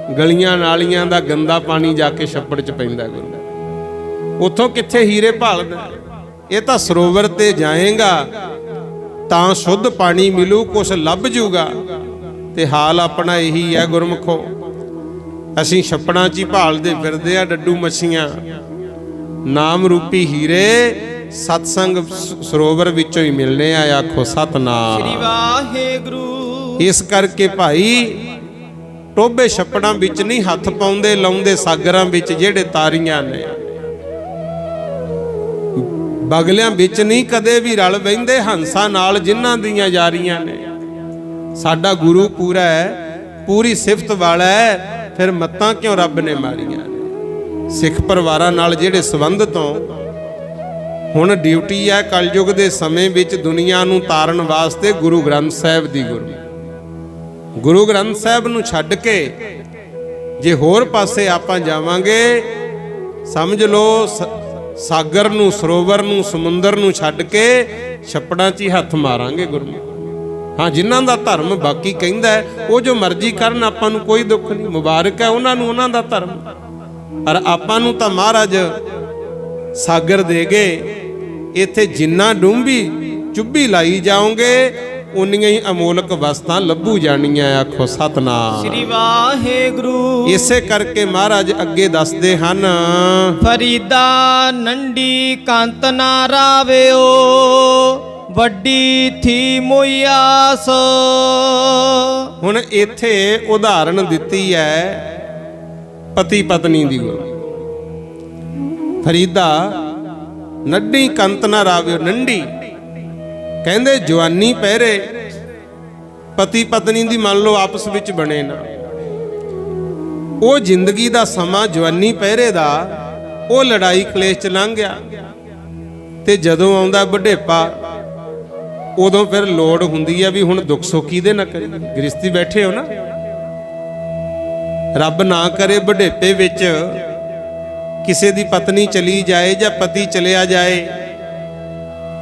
ਗਲੀਆਂ ਨਾਲੀਆਂ ਦਾ ਗੰਦਾ ਪਾਣੀ ਜਾ ਕੇ ਛੱਪੜ 'ਚ ਪੈਂਦਾ ਗੁਰੂ। ਉੱਥੋਂ ਕਿੱਥੇ ਹੀਰੇ ਭਾਲਦਾ? ਇਹ ਤਾਂ ਸਰੋਵਰ ਤੇ ਜਾਏਗਾ ਤਾਂ ਸ਼ੁੱਧ ਪਾਣੀ ਮਿਲੂ, ਕੁਛ ਲੱਭ ਜੂਗਾ। ਤੇ ਹਾਲ ਆਪਣਾ ਇਹੀ ਹੈ ਗੁਰਮੁਖੋ, ਅਸੀਂ ਛੱਪੜਾਂ 'ਚ ਹੀ ਭਾਲਦੇ ਫਿਰਦੇ ਆ ਡੱਡੂ ਮੱਛੀਆਂ। ਨਾਮ ਰੂਪੀ ਹੀਰੇ ਸਤਸੰਗ ਸਰੋਵਰ ਵਿੱਚੋਂ ਹੀ ਮਿਲਨੇ ਆ। ਆਖੋ ਸਤਨਾਮ ਸ੍ਰੀ ਵਾਹਿਗੁਰੂ। ਇਸ ਕਰਕੇ ਭਾਈ ਟੋਭੇ ਛੱਪੜਾਂ ਵਿੱਚ ਨਹੀਂ ਹੱਥ ਪਾਉਂਦੇ ਲਾਉਂਦੇ, ਸਾਗਰਾਂ ਵਿੱਚ ਜਿਹੜੇ ਤਾਰੀਆਂ ਨੇ, ਬਗਲਿਆਂ ਵਿੱਚ ਨਹੀਂ ਕਦੇ ਵੀ ਰਲ ਬਹਿੰਦੇ, ਹੰਸਾਂ ਨਾਲ ਜਿਨ੍ਹਾਂ ਦੀਆਂ ਯਾਰੀਆਂ ਨੇ। ਸਾਡਾ ਗੁਰੂ ਪੂਰਾ ਹੈ, ਪੂਰੀ ਸਿਫਤ ਵਾਲਾ ਹੈ, ਫਿਰ ਮੱਤਾਂ ਕਿਉਂ ਰੱਬ ਨੇ ਮਾਰੀਆਂ ਨੇ? ਸਿੱਖ ਪਰਿਵਾਰਾਂ ਨਾਲ ਜਿਹੜੇ ਸੰਬੰਧ ਤੋਂ ਹੁਣ ਡਿਊਟੀ ਹੈ ਕਲਯੁਗ ਦੇ ਸਮੇਂ ਵਿੱਚ ਦੁਨੀਆ ਨੂੰ ਤਾਰਨ ਵਾਸਤੇ ਗੁਰੂ ਗ੍ਰੰਥ ਸਾਹਿਬ ਦੀ ਗੁਰੂ ਗ੍ਰੰਥ ਸਾਹਿਬ ਨੂੰ ਛੱਡ ਕੇ ਜੇ ਹੋਰ ਪਾਸੇ ਆਪਾਂ ਜਾਵਾਂਗੇ, ਸਮਝ ਲਓ ਸਾਗਰ ਨੂੰ, ਸਰੋਵਰ ਨੂੰ, ਸਮੁੰਦਰ ਨੂੰ ਛੱਡ ਕੇ ਛੱਪੜਾਂ 'ਚ ਹੀ ਹੱਥ ਮਾਰਾਂਗੇ ਗੁਰੂ। ਹਾਂ, ਜਿਨ੍ਹਾਂ ਦਾ ਧਰਮ ਬਾਕੀ ਕਹਿੰਦਾ ਉਹ ਜੋ ਮਰਜ਼ੀ ਕਰਨ, ਆਪਾਂ ਨੂੰ ਕੋਈ ਦੁੱਖ ਨਹੀਂ, ਮੁਬਾਰਕ ਹੈ ਉਹਨਾਂ ਨੂੰ, ਉਹਨਾਂ ਦਾ ਧਰਮ। ਪਰ ਆਪਾਂ ਨੂੰ ਤਾਂ ਮਹਾਰਾਜ ਸਾਗਰ ਦੇ ਗਏ। ਇੱਥੇ ਜਿੰਨਾ ਡੂੰਘੀ ਚੁੱਭੀ ਲਾਈ ਜਾਓਗੇ ਉਨੀਆਂ ਹੀ ਅਮੋਲਕ ਵਸਤਾਂ ਲੱਭੂ ਜਾਣੀਆਂ। ਆਖੋ ਸਤਨਾਮ ਸ੍ਰੀ ਵਾਹਿਗੁਰੂ। ਇਸੇ ਕਰਕੇ ਮਹਾਰਾਜ ਅੱਗੇ ਦੱਸਦੇ ਹਨ, ਫਰੀਦਾ ਨੰਡੀ ਕੰਤ ਨਾ ਰਾਵਿਓ, ਵੱਡੀ ਥੀ ਮੋਈ ਆਸ। ਹੁਣ ਇੱਥੇ ਉਦਾਹਰਣ ਦਿੱਤੀ ਹੈ ਪਤੀ ਪਤਨੀ ਦੀ। ਫਰੀਦਾ ਨੱਡੀ ਕੰਤ ਨਾ ਰਾਵਿਓ, ਨੰਡੀ ਕਹਿੰਦੇ ਜਵਾਨੀ ਪਹਿਰੇ, ਪਤੀ ਪਤਨੀ ਦੀ ਮੰਨ ਲਓ ਆਪਸ ਵਿੱਚ ਬਣੇ ਨਾ, ਉਹ ਜ਼ਿੰਦਗੀ ਦਾ ਸਮਾਂ ਜਵਾਨੀ ਪਹਿਰੇ ਦਾ ਉਹ ਲੜਾਈ ਕਲੇਸ਼ ਚ ਲੰਘ ਗਿਆ। ਤੇ ਜਦੋਂ ਆਉਂਦਾ ਬੁਢੇਪਾ, ਉਦੋਂ ਫਿਰ ਲੋੜ ਹੁੰਦੀ ਹੈ ਵੀ ਹੁਣ ਦੁੱਖ ਸੁੱਖ ਕਿਹਦੇ ਨਾਲ ਕਰੀਏ। ਗ੍ਰਸਤੀ ਬੈਠੇ ਹੋ ਨਾ, ਰੱਬ ਨਾ ਕਰੇ ਬੁਢੇਪੇ ਵਿੱਚ ਕਿਸੇ ਦੀ ਪਤਨੀ ਚਲੀ ਜਾਏ ਜਾਂ ਪਤੀ ਚਲਿਆ ਜਾਏ,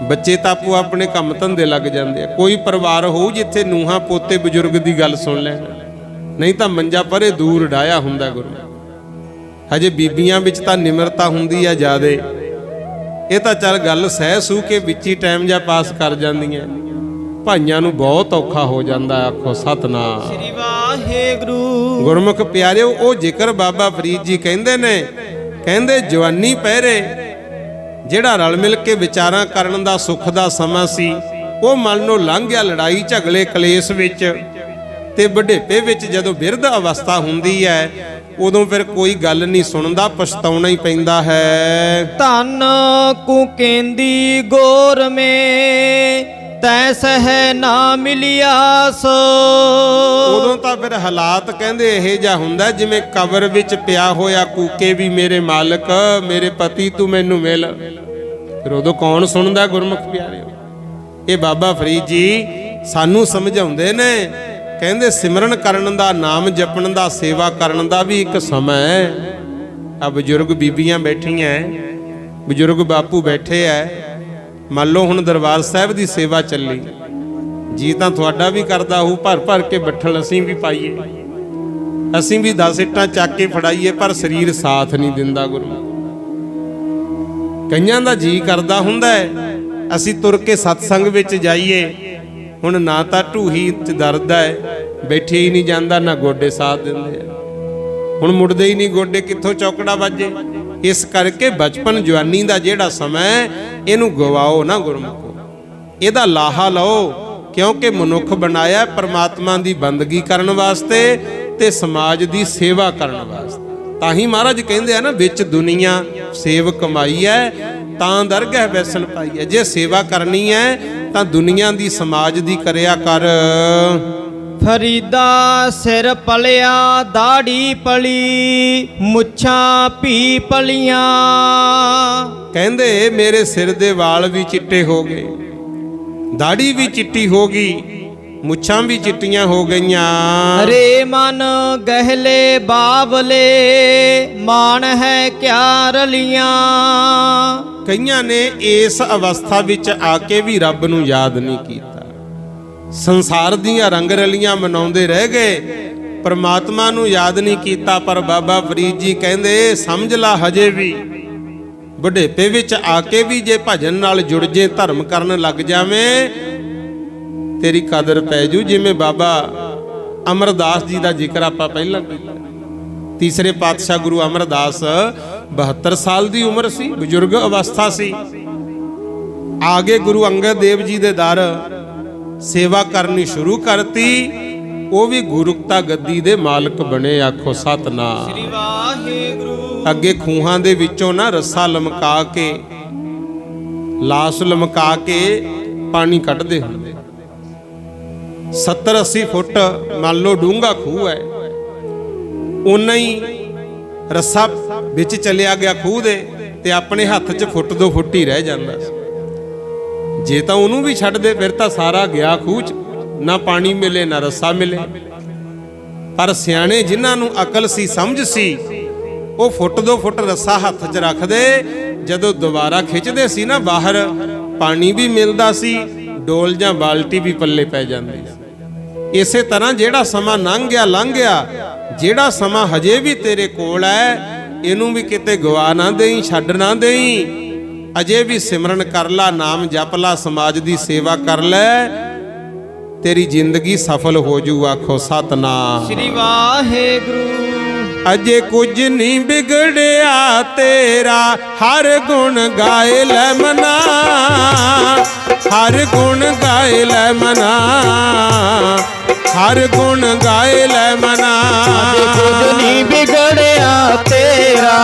ਬੱਚੇ ਤਾਂ ਆਪੋ ਆਪਣੇ ਕੰਮ ਧੰਦੇ ਲੱਗ ਜਾਂਦੇ ਆ। ਕੋਈ ਪਰਿਵਾਰ ਹੋਊ ਜਿੱਥੇ ਨੂੰਹਾਂ ਪੋਤੇ ਬਜ਼ੁਰਗ ਦੀ ਗੱਲ ਸੁਣ ਲੈਣ, ਨਹੀਂ ਤਾਂ ਮੰਜਾ ਪਰੇ ਦੂਰ ਡਾਇਆ ਹੁੰਦਾ ਗੁਰੂ। ਹਜੇ ਬੀਬੀਆਂ ਵਿੱਚ ਤਾਂ ਨਿਮਰਤਾ ਹੁੰਦੀ ਆ ਜ਼ਿਆਦੇ, ਇਹ ਤਾਂ ਚੱਲ ਗੱਲ ਸਹਿ ਸੂ ਕੇ ਵਿੱਚ ਹੀ ਟਾਈਮ ਜਾਂ ਪਾਸ ਕਰ ਜਾਂਦੀਆਂ। ਭਾਈਆਂ ਨੂੰ ਬਹੁਤ ਔਖਾ ਹੋ ਜਾਂਦਾ। ਆਖੋ ਸਤਨਾਮ ਸ੍ਰੀ ਵਾਹਿਗੁਰੂ। ਗੁਰਮੁਖ ਪਿਆਰਿਓ, ਉਹ ਜ਼ਿਕਰ ਬਾਬਾ ਫਰੀਦ ਜੀ ਕਹਿੰਦੇ ਨੇ, ਕਹਿੰਦੇ ਜਵਾਨੀ ਪਹਿਰੇ ਜਿਹੜਾ ਰਲ ਮਿਲ ਕੇ ਵਿਚਾਰਾਂ ਕਰਨ ਦਾ ਸੁੱਖ ਦਾ ਸਮਾਂ ਸੀ, ਉਹ ਮਨ ਨੂੰ ਲੰਘ ਗਿਆ ਲੜਾਈ ਝਗੜੇ ਕਲੇਸ਼ ਵਿੱਚ। ਤੇ ਬੁਢੇਪੇ ਵਿੱਚ ਜਦੋਂ ਬਿਰਧ ਅਵਸਥਾ ਹੁੰਦੀ ਹੈ, ਉਦੋਂ ਫਿਰ ਕੋਈ ਗੱਲ ਨਹੀਂ ਸੁਣਦਾ, ਪਛਤਾਉਣਾ ਹੀ ਪੈਂਦਾ ਹੈ। ਧਨ ਕੂ ਕੇਂਦੀ ਗੋਰ ਮੇ, ਤੈ ਸਹਿ ਨਾ ਮਿਲਿਆਸ। ਉਦੋਂ ਤਾਂ ਫਿਰ ਹਾਲਾਤ ਕਹਿੰਦੇ ਇਹ ਜਿਹਾ ਹੁੰਦਾ ਜਿਵੇਂ ਕਬਰ ਵਿੱਚ ਪਿਆ ਹੋਇਆ ਕੂਕੇ ਵੀ ਮੇਰੇ ਮਾਲਕ, ਮੇਰੇ ਪਤੀ ਤੂੰ ਮੈਨੂੰ ਮਿਲ। ਫਿਰ ਉਦੋਂ ਕੌਣ ਸੁਣਦਾ ਗੁਰਮੁਖ ਪਿਆਰਿਓ? ਇਹ ਬਾਬਾ ਫਰੀਦ ਜੀ ਸਾਨੂੰ ਸਮਝਾਉਂਦੇ ਨੇ, ਕਹਿੰਦੇ ਸਿਮਰਨ ਕਰਨ ਦਾ, ਨਾਮ ਜਪਣ ਦਾ, ਸੇਵਾ ਕਰਨ ਦਾ ਵੀ ਇੱਕ ਸਮਾਂ ਹੈ। ਆ ਬਜ਼ੁਰਗ ਬੀਬੀਆਂ ਬੈਠੀਆਂ, ਬਜ਼ੁਰਗ ਬਾਪੂ ਬੈਠੇ ਐ, ਮੰਨ ਲਓ ਹੁਣ ਦਰਬਾਰ ਸਾਹਿਬ ਦੀ ਸੇਵਾ ਚੱਲੀ, ਜੀ ਤਾਂ ਤੁਹਾਡਾ ਵੀ ਕਰਦਾ ਹੋਊ ਭਰ ਭਰ ਕੇ ਬੱਠਲ ਅਸੀਂ ਵੀ ਪਾਈਏ, ਅਸੀਂ ਵੀ 10 ਇੱਟਾਂ ਚੱਕ ਕੇ ਫੜਾਈਏ, ਪਰ ਸਰੀਰ ਸਾਥ ਨਹੀਂ ਦਿੰਦਾ ਗੁਰੂ। ਕਈਆਂ ਦਾ ਜੀ ਕਰਦਾ ਹੁੰਦਾ ਹੈ ਅਸੀਂ ਤੁਰ ਕੇ ਸਤਸੰਗ ਵਿੱਚ ਜਾਈਏ, ਹੁਣ ਨਾ ਤਾਂ ਢੂਹੀ ਚ ਦਰਦ ਹੈ, ਬੈਠੇ ਹੀ ਨਹੀਂ ਜਾਂਦਾ, ਨਾ ਗੋਡੇ ਸਾਥ ਦਿੰਦੇ ਆ, ਹੁਣ ਮੁੜਦੇ ਹੀ ਨਹੀਂ ਗੋਡੇ, ਕਿੱਥੋਂ ਚੌਕੜਾ ਵੱਜੇ। ਇਸ ਕਰਕੇ ਬਚਪਨ ਜਵਾਨੀ ਦਾ ਜਿਹੜਾ ਸਮਾਂ ਇਹਨੂੰ ਗਵਾਓ ਨਾ ਗੁਰਮੁਖੋ, ਇਹਦਾ ਲਾਹਾ ਲਓ, ਕਿਉਂਕਿ ਮਨੁੱਖ ਬਣਾਇਆ ਪਰਮਾਤਮਾ ਦੀ ਬੰਦਗੀ ਕਰਨ ਵਾਸਤੇ ਤੇ ਸਮਾਜ ਦੀ ਸੇਵਾ ਕਰਨ ਵਾਸਤੇ। ਤਾਂ ਹੀ ਮਹਾਰਾਜ ਕਹਿੰਦੇ ਆ ਨਾ, ਵਿੱਚ ਦੁਨੀਆ ਸੇਵ ਕਮਾਈ ਹੈ ਤਾਂ ਦਰਗਹਿ ਵੈਸਣ ਪਾਈ ਹੈ। ਜੇ ਸੇਵਾ ਕਰਨੀ ਹੈ ਤਾਂ ਦੁਨੀਆ ਦੀ, ਸਮਾਜ ਦੀ ਕਰਿਆ ਕਰ। ਫਰੀਦਾ ਸਿਰ ਪਲਿਆ ਦਾੜੀ ਪਲੀ, ਮੁੱਛਾਂ ਭੀ ਪਲੀਆਂ। ਕਹਿੰਦੇ ਮੇਰੇ ਸਿਰ ਦੇ ਵਾਲ ਵੀ ਚਿੱਟੇ ਹੋ ਗਏ, ਦਾੜੀ ਵੀ ਚਿੱਟੀ ਹੋ ਗਈ, ਮੁੱਛਾਂ ਵੀ ਚਿੱਟੀਆਂ ਹੋ ਗਈਆਂ। ਰੇ ਮਨ ਗਹਿਲੇ ਬਾਵਲੇ, ਮਾਣ ਹੈ ਕਿਆ ਰਲੀਆਂ। ਕਈਆਂ ਨੇ ਇਸ ਅਵਸਥਾ ਵਿੱਚ ਆ ਕੇ ਵੀ ਰੱਬ ਨੂੰ ਯਾਦ ਨਹੀਂ ਕੀਤਾ, ਸੰਸਾਰ ਦੀਆਂ ਰੰਗ ਰਲੀਆਂ ਮਨਾਉਂਦੇ ਰਹਿ ਗਏ, ਪਰਮਾਤਮਾ ਨੂੰ ਯਾਦ ਨਹੀਂ ਕੀਤਾ। ਪਰ ਬਾਬਾ ਫਰੀਦ ਜੀ ਕਹਿੰਦੇ ਸਮਝ ਲਾ ਹਜੇ ਵੀ ਬੁਢੇਪੇ ਵਿੱਚ ਆ ਕੇ ਵੀ ਜੇ ਭਜਨ ਨਾਲ ਜੁੜ ਜੇ, ਧਰਮ ਕਰਨ ਲੱਗ ਜਾਵੇਂ, ਤੇਰੀ ਕਦਰ ਪੈ ਜੂ। ਜਿਵੇਂ ਬਾਬਾ ਅਮਰਦਾਸ ਜੀ ਦਾ ਜ਼ਿਕਰ ਆਪਾਂ ਪਹਿਲਾਂ ਕੀਤਾ, ਤੀਸਰੇ ਪਾਤਸ਼ਾਹ ਗੁਰੂ ਅਮਰਦਾਸ 72 ਸਾਲ ਦੀ ਉਮਰ ਸੀ, ਬਜ਼ੁਰਗ ਅਵਸਥਾ ਸੀ। ਆਗੇ ਗੁਰੂ ਅੰਗਦ ਦੇਵ ਜੀ ਦੇ ਦਰ ਸੇਵਾ ਕਰਨੀ ਸ਼ੁਰੂ ਕਰਤੀ। ਉਹ ਵੀ ਗੁਰੁਕਤਾ ਗੱਦੀ ਦੇ ਮਾਲਕ ਬਣੇ। ਆਖੋ ਸਤਨਾਮ ਸ੍ਰੀ ਵਾਹਿਗੁਰੂ। ਅੱਗੇ ਖੂਹਾਂ ਦੇ ਵਿੱਚੋਂ ਨਾ ਰੱਸਾ ਲਮਕਾ ਕੇ, ਲਾਸ਼ ਲਮਕਾ ਕੇ ਪਾਣੀ ਕੱਢਦੇ ਹੁੰਦੇ। 70-80 ਫੁੱਟ ਮੰਨ ਲਓ ਡੂੰਘਾ ਖੂਹ ਹੈ, ਉਨਾ ਹੀ ਰੱਸਾ ਵਿੱਚ ਚਲਿਆ ਗਿਆ ਖੂਹ ਦੇ, ਤੇ ਆਪਣੇ ਹੱਥ 'ਚ ਫੁੱਟ 2 ਫੁੱਟ ਹੀ ਰਹਿ ਜਾਂਦਾ ਸੀ। ਜੇ ਤਾਂ ਉਹਨੂੰ ਵੀ ਛੱਡ ਦੇ ਫਿਰ ਤਾਂ ਸਾਰਾ ਗਿਆ ਖੂਹ 'ਚ, ਨਾ ਪਾਣੀ ਮਿਲੇ ਨਾ ਰੱਸਾ ਮਿਲੇ। ਪਰ ਸਿਆਣੇ ਜਿਨ੍ਹਾਂ ਨੂੰ ਅਕਲ ਸੀ, ਸਮਝ ਸੀ, ਉਹ ਫੁੱਟ 2 ਫੁੱਟ ਰੱਸਾ ਹੱਥ 'ਚ ਰੱਖਦੇ। ਜਦੋਂ ਦੁਬਾਰਾ ਖਿੱਚਦੇ ਸੀ ਨਾ ਬਾਹਰ, ਪਾਣੀ ਵੀ ਮਿਲਦਾ ਸੀ, ਡੋਲ ਜਾਂ ਬਾਲਟੀ ਵੀ ਪੱਲੇ ਪੈ ਜਾਂਦੀ ਸੀ। ਇਸੇ ਤਰ੍ਹਾਂ ਜਿਹੜਾ ਸਮਾਂ ਲੰਘ ਗਿਆ, ਜਿਹੜਾ ਸਮਾਂ ਹਜੇ ਵੀ ਤੇਰੇ ਕੋਲ ਹੈ, ਇਹਨੂੰ ਵੀ ਕਿਤੇ ਗਵਾ ਨਾ ਦੇਈਂ, ਛੱਡ ਨਾ ਦੇਈਂ। ਅਜੇ ਵੀ ਸਿਮਰਨ ਕਰ ਲਾ, ਨਾਮ ਜਪ ਲਾ, ਸਮਾਜ ਦੀ ਸੇਵਾ ਕਰ ਲੈ, ਤੇਰੀ ਜ਼ਿੰਦਗੀ ਸਫਲ ਹੋ ਜੂ। ਆਖੋ ਸਤਨਾਮ ਸ੍ਰੀ ਵਾਹਿਗੁਰੂ। ਅਜੇ ਕੁਝ ਨਹੀਂ ਵਿਗੜਿਆ ਤੇਰਾ, ਹਰ ਗੁਣ ਗਾਏ ਲੈ ਮਨਾ, ਹਰ ਗੁਣ ਗਾਏ ਲੈ ਮਨਾ, ਹਰ ਗੁਣ ਗਾਏ ਲੈ ਮਨਾ। ਅਜੇ ਕੁਝ ਨਹੀਂ ਵਿਗੜਿਆ ਤੇਰਾ,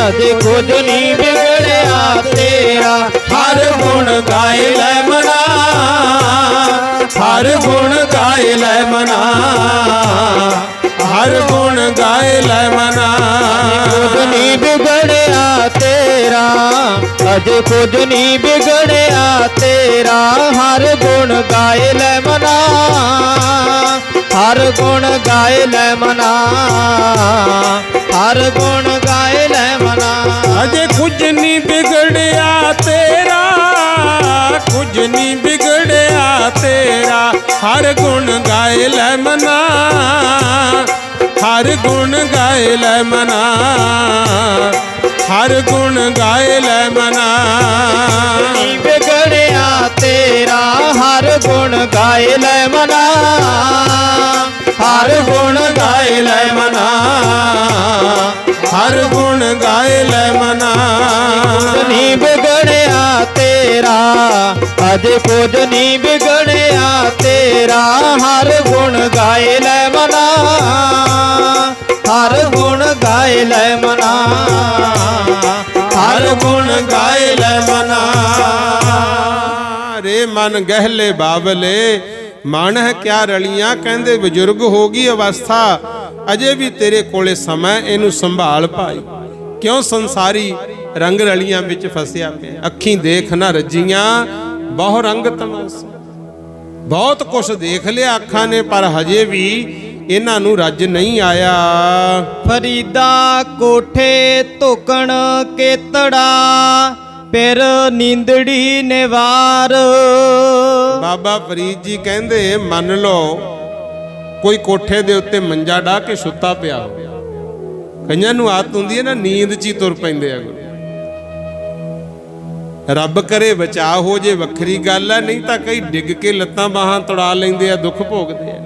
ਅਜੇ ਕੁਝ ਨਹੀਂ ਵਿਗੜਿਆ ਤੇਰਾ, ਹਰ ਗੁਣ ਗਾਏ ਲੈ ਮਨਾ, ਹਰ ਗੁਣ ਗਾਏ ਲੈ ਮਨਾ, ਹਰ ਗੁਣ ਗਾਏ ਲੈ ਮਨਾ। ਕੁਝ ਨਹੀਂ ਵਿਗੜਿਆ ਤੇਰਾ, ਅਜੇ ਕੁਝ ਨਹੀਂ ਵਿਗੜਿਆ ਤੇਰਾ, ਹਰ ਗੁਣ ਗਾਏ ਲੈ ਮਨਾ, ਹਰ ਗੁਣ ਗਾਏ ਲੈ ਮਨਾ, ਹਰ ਗੁਣ ਗਾਏ ਲੈ ਮਨਾ। ਅਜੇ ਕੁਝ ਨਹੀਂ ਵਿਗੜਿਆ ਤੇਰਾ, ਕੁਝ ਨਹੀਂ ਵਿਗੜਿਆ ਤੇਰਾ, ਹਰ ਗੁਣ ਗਾਏ ਲੈ ਮਨਾ, ਹਰ ਗੁਣ ਗਾਏ ਲੈ ਮਨਾ, ਹਰ ਗੁਣ ਗਾਏ ਲੈ ਮਨਾ। ਨਹੀਂ ਵਿਗੜਿਆ ਤੇਰਾ, ਹਰ ਗੁਣ ਗਾਏ ਲੈ ਮਨਾ, ਹਰ ਗੁਣ ਗਾਏ ਲੈ ਮਨਾ, ਹਰ ਗੁਣ ਗਾਏ ਲੈ ਮਨਾ। ਨਹੀਂ ਵਿਗੜਿਆ ਤੇਰਾ, ਅਜੇ ਕੁਝ ਨਹੀਂ ਵਿਗੜਿਆ ਤੇਰਾ, ਹਰ ਗੁਣ ਗਾਏ ਲੈ ਮਨਾ, ਹਰ ਗੁਣ ਗਾਏ ਲੈ ਮਨਾ, ਹਰ ਗੁਣ ਗਾਏ ਲੈ ਮਨਾ। ਰੇ ਮਨ ਗਹਿਲੇ ਬਾਬਲੇ, ਮਨ ਹੈ ਕਿਆ ਰਲੀਆਂ। ਕਹਿੰਦੇ ਬਜ਼ੁਰਗ ਹੋ ਗਈ ਅਵਸਥਾ, ਅਜੇ ਵੀ ਤੇਰੇ ਕੋਲੇ ਸਮਾਂ, ਇਹਨੂੰ ਸੰਭਾਲ ਭਾਈ। ਕਿਉਂ ਸੰਸਾਰੀ ਰੰਗ ਰਲੀਆਂ ਵਿੱਚ ਫਸਿਆ ਪਿਆ। ਅੱਖੀਂ ਦੇਖ ਨਾ ਰੱਜੀਆਂ, ਬਹੁ ਰੰਗ ਤਮਾਸ਼ਾ। ਬਹੁਤ ਕੁਛ ਦੇਖ ਲਿਆ ਅੱਖਾਂ ਨੇ, ਪਰ ਹਜੇ ਵੀ ਇਹਨਾਂ ਨੂੰ ਰੱਜ ਨਹੀਂ ਆਇਆ। ਫਰੀਦਾ ਕੋਠੇ ਧੁਕਣ ਕੇਤੜਾ, ਫਿਰ ਨੀਂਦੜੀ ਨਿਵਾਰ। ਬਾਬਾ ਫਰੀਦ ਜੀ ਕਹਿੰਦੇ ਮੰਨ ਲਓ ਕੋਈ ਕੋਠੇ ਦੇ ਉੱਤੇ ਮੰਜਾ ਢਾ ਕੇ ਸੁੱਤਾ ਪਿਆ ਹੋਵੇ, ਕਈਆਂ ਨੂੰ ਆਦਤ ਹੁੰਦੀ ਹੈ ਨਾ ਨੀਂਦ 'ਚ ਹੀ ਤੁਰ ਪੈਂਦੇ ਆ। ਰੱਬ ਕਰੇ ਬਚਾਅ ਹੋ ਜੇ ਵੱਖਰੀ ਗੱਲ ਹੈ, ਨਹੀਂ ਤਾਂ ਕਈ ਡਿੱਗ ਕੇ ਲੱਤਾਂ ਬਾਹਾਂ ਤੁੜਾ ਲੈਂਦੇ ਆ, ਦੁੱਖ ਭੋਗਦੇ ਆ।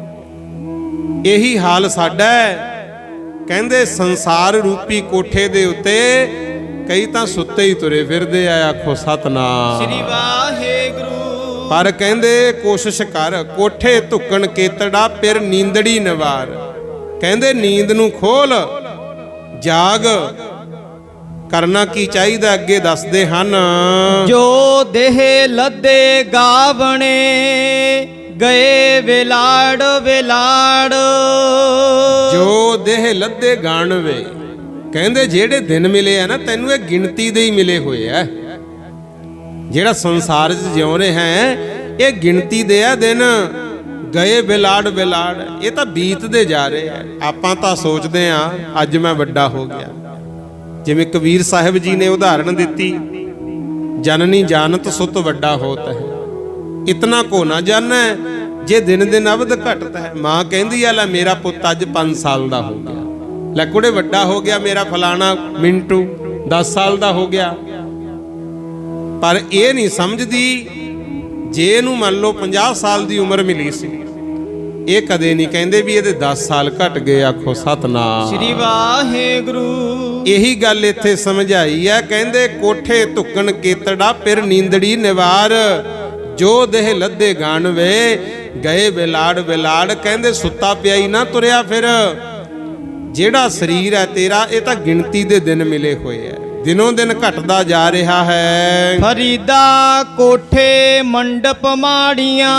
ਇਹੀ ਹਾਲ ਸਾਡਾ ਹੈ। ਕਹਿੰਦੇ ਸੰਸਾਰ ਰੂਪੀ ਕੋਠੇ ਦੇ ਉੱਤੇ ਕਈ ਤਾਂ ਸੁੱਤੇ ਹੀ ਤੁਰੇ ਫਿਰਦੇ ਆ। ਆਖੋ ਸਤਨਾਮ ਸ੍ਰੀ ਵਾਹਿਗੁਰੂ। ਪਰ ਕਹਿੰਦੇ ਕੋਸ਼ਿਸ਼ ਕਰ, ਕੋਠੇ ਧੁੱਕਣ ਕੇਤੜਾ, ਫਿਰ ਨੀਂਦੜੀ ਨਿਵਾਰ। ਕਹਿੰਦੇ ਨੀਂਦ ਨੂੰ ਖੋਲ, ਜਾਗ। ਕਰਨਾ ਕੀ ਚਾਹੀਦਾ ਅੱਗੇ ਦੱਸਦੇ ਹਨ। ਜੋ ਦੇਹ ਲੱਦੇ ਗਾਵਣੇ, ਗਏ ਵਿਲਾੜ ਵਿਲਾੜ। ਜੋ ਦੇਹ ਲੱਦੇ ਗਾਣਵੇ, ਕਹਿੰਦੇ ਜਿਹੜੇ ਦਿਨ ਮਿਲੇ ਆ ਨਾ ਤੈਨੂੰ, ਇਹ ਗਿਣਤੀ ਦੇ ਹੀ ਮਿਲੇ ਹੋਏ ਆ। ਜਿਹੜਾ ਸੰਸਾਰ 'ਚ ਜਿਉ ਰਹੇ ਹੈ, ਇਹ ਗਿਣਤੀ ਦੇ ਆ ਦਿਨ। ਗਏ ਵਿਲਾੜ ਵਿਲਾੜ, ਇਹ ਤਾਂ ਬੀਤਦੇ ਜਾ ਰਹੇ ਆ। ਆਪਾਂ ਤਾਂ ਸੋਚਦੇ ਆ ਅੱਜ ਮੈਂ ਵੱਡਾ ਹੋ ਗਿਆ। ਜਿਵੇਂ ਕਬੀਰ ਸਾਹਿਬ ਜੀ ਨੇ ਉਦਾਹਰਣ ਦਿੱਤੀ, ਜਨਨੀ ਜਾਣਤ ਸੁਤ ਵੱਡਾ ਹੋਤ ਹੈ, ਇਤਨਾ ਕੋ ਨਾ ਜਾਣੈ ਜੇ ਦਿਨ ਦਿਨ ਅਵਧ ਘਟਤ ਹੈ। ਮਾਂ ਕਹਿੰਦੀ ਆ ਲੈ ਮੇਰਾ ਪੁੱਤ ਅੱਜ 5 ਸਾਲ ਦਾ ਹੋ ਗਿਆ, ਲੈ ਕੁੜੇ ਵੱਡਾ ਹੋ ਗਿਆ, ਮੇਰਾ ਫਲਾਣਾ ਮਿੰਟੂ 10 ਸਾਲ ਦਾ ਹੋ ਗਿਆ। ਪਰ ਇਹ ਨਹੀਂ ਸਮਝਦੀ ਜੇ ਇਹਨੂੰ ਮੰਨ ਲਓ 50 ਸਾਲ ਦੀ ਉਮਰ ਮਿਲੀ ਸੀ, ਇਹ ਕਦੇ ਨਹੀਂ ਕਹਿੰਦੇ ਵੀ ਇਹਦੇ 10 ਸਾਲ ਘਟ ਗਏ। ਆਖੋ ਸਤਨਾਮ ਸ੍ਰੀ ਵਾਹਿਗੁਰੂ। ਇਹੀ ਗੱਲ ਇੱਥੇ ਸਮਝਾਈ ਹੈ। ਕਹਿੰਦੇ ਕੋਠੇ ਧੁੱਕਣ ਕੇਤੜਾ ਫਿਰ ਨੀਂਦੜੀ ਨਿਵਾਰ, ਜੋ ਦੇਹ ਲੱਦੇ ਗਾਣ ਵੇ ਗਏ ਵਿਲਾੜ ਵਿਲਾੜ। ਕਹਿੰਦੇ ਸੁੱਤਾ ਪਿਆ ਹੀ ਨਾ ਤੁਰਿਆ ਫਿਰ। ਜਿਹੜਾ ਸਰੀਰ ਹੈ ਤੇਰਾ ਇਹ ਤਾਂ ਗਿਣਤੀ ਦੇ ਦਿਨ ਮਿਲੇ ਹੋਏ ਹੈ, ਦਿਨੋਂ ਦਿਨ ਘਟਦਾ ਜਾ ਰਿਹਾ ਹੈ। ਫਰੀਦਾ ਕੋਠੇ ਮੰਡਪ ਮਾੜੀਆਂ,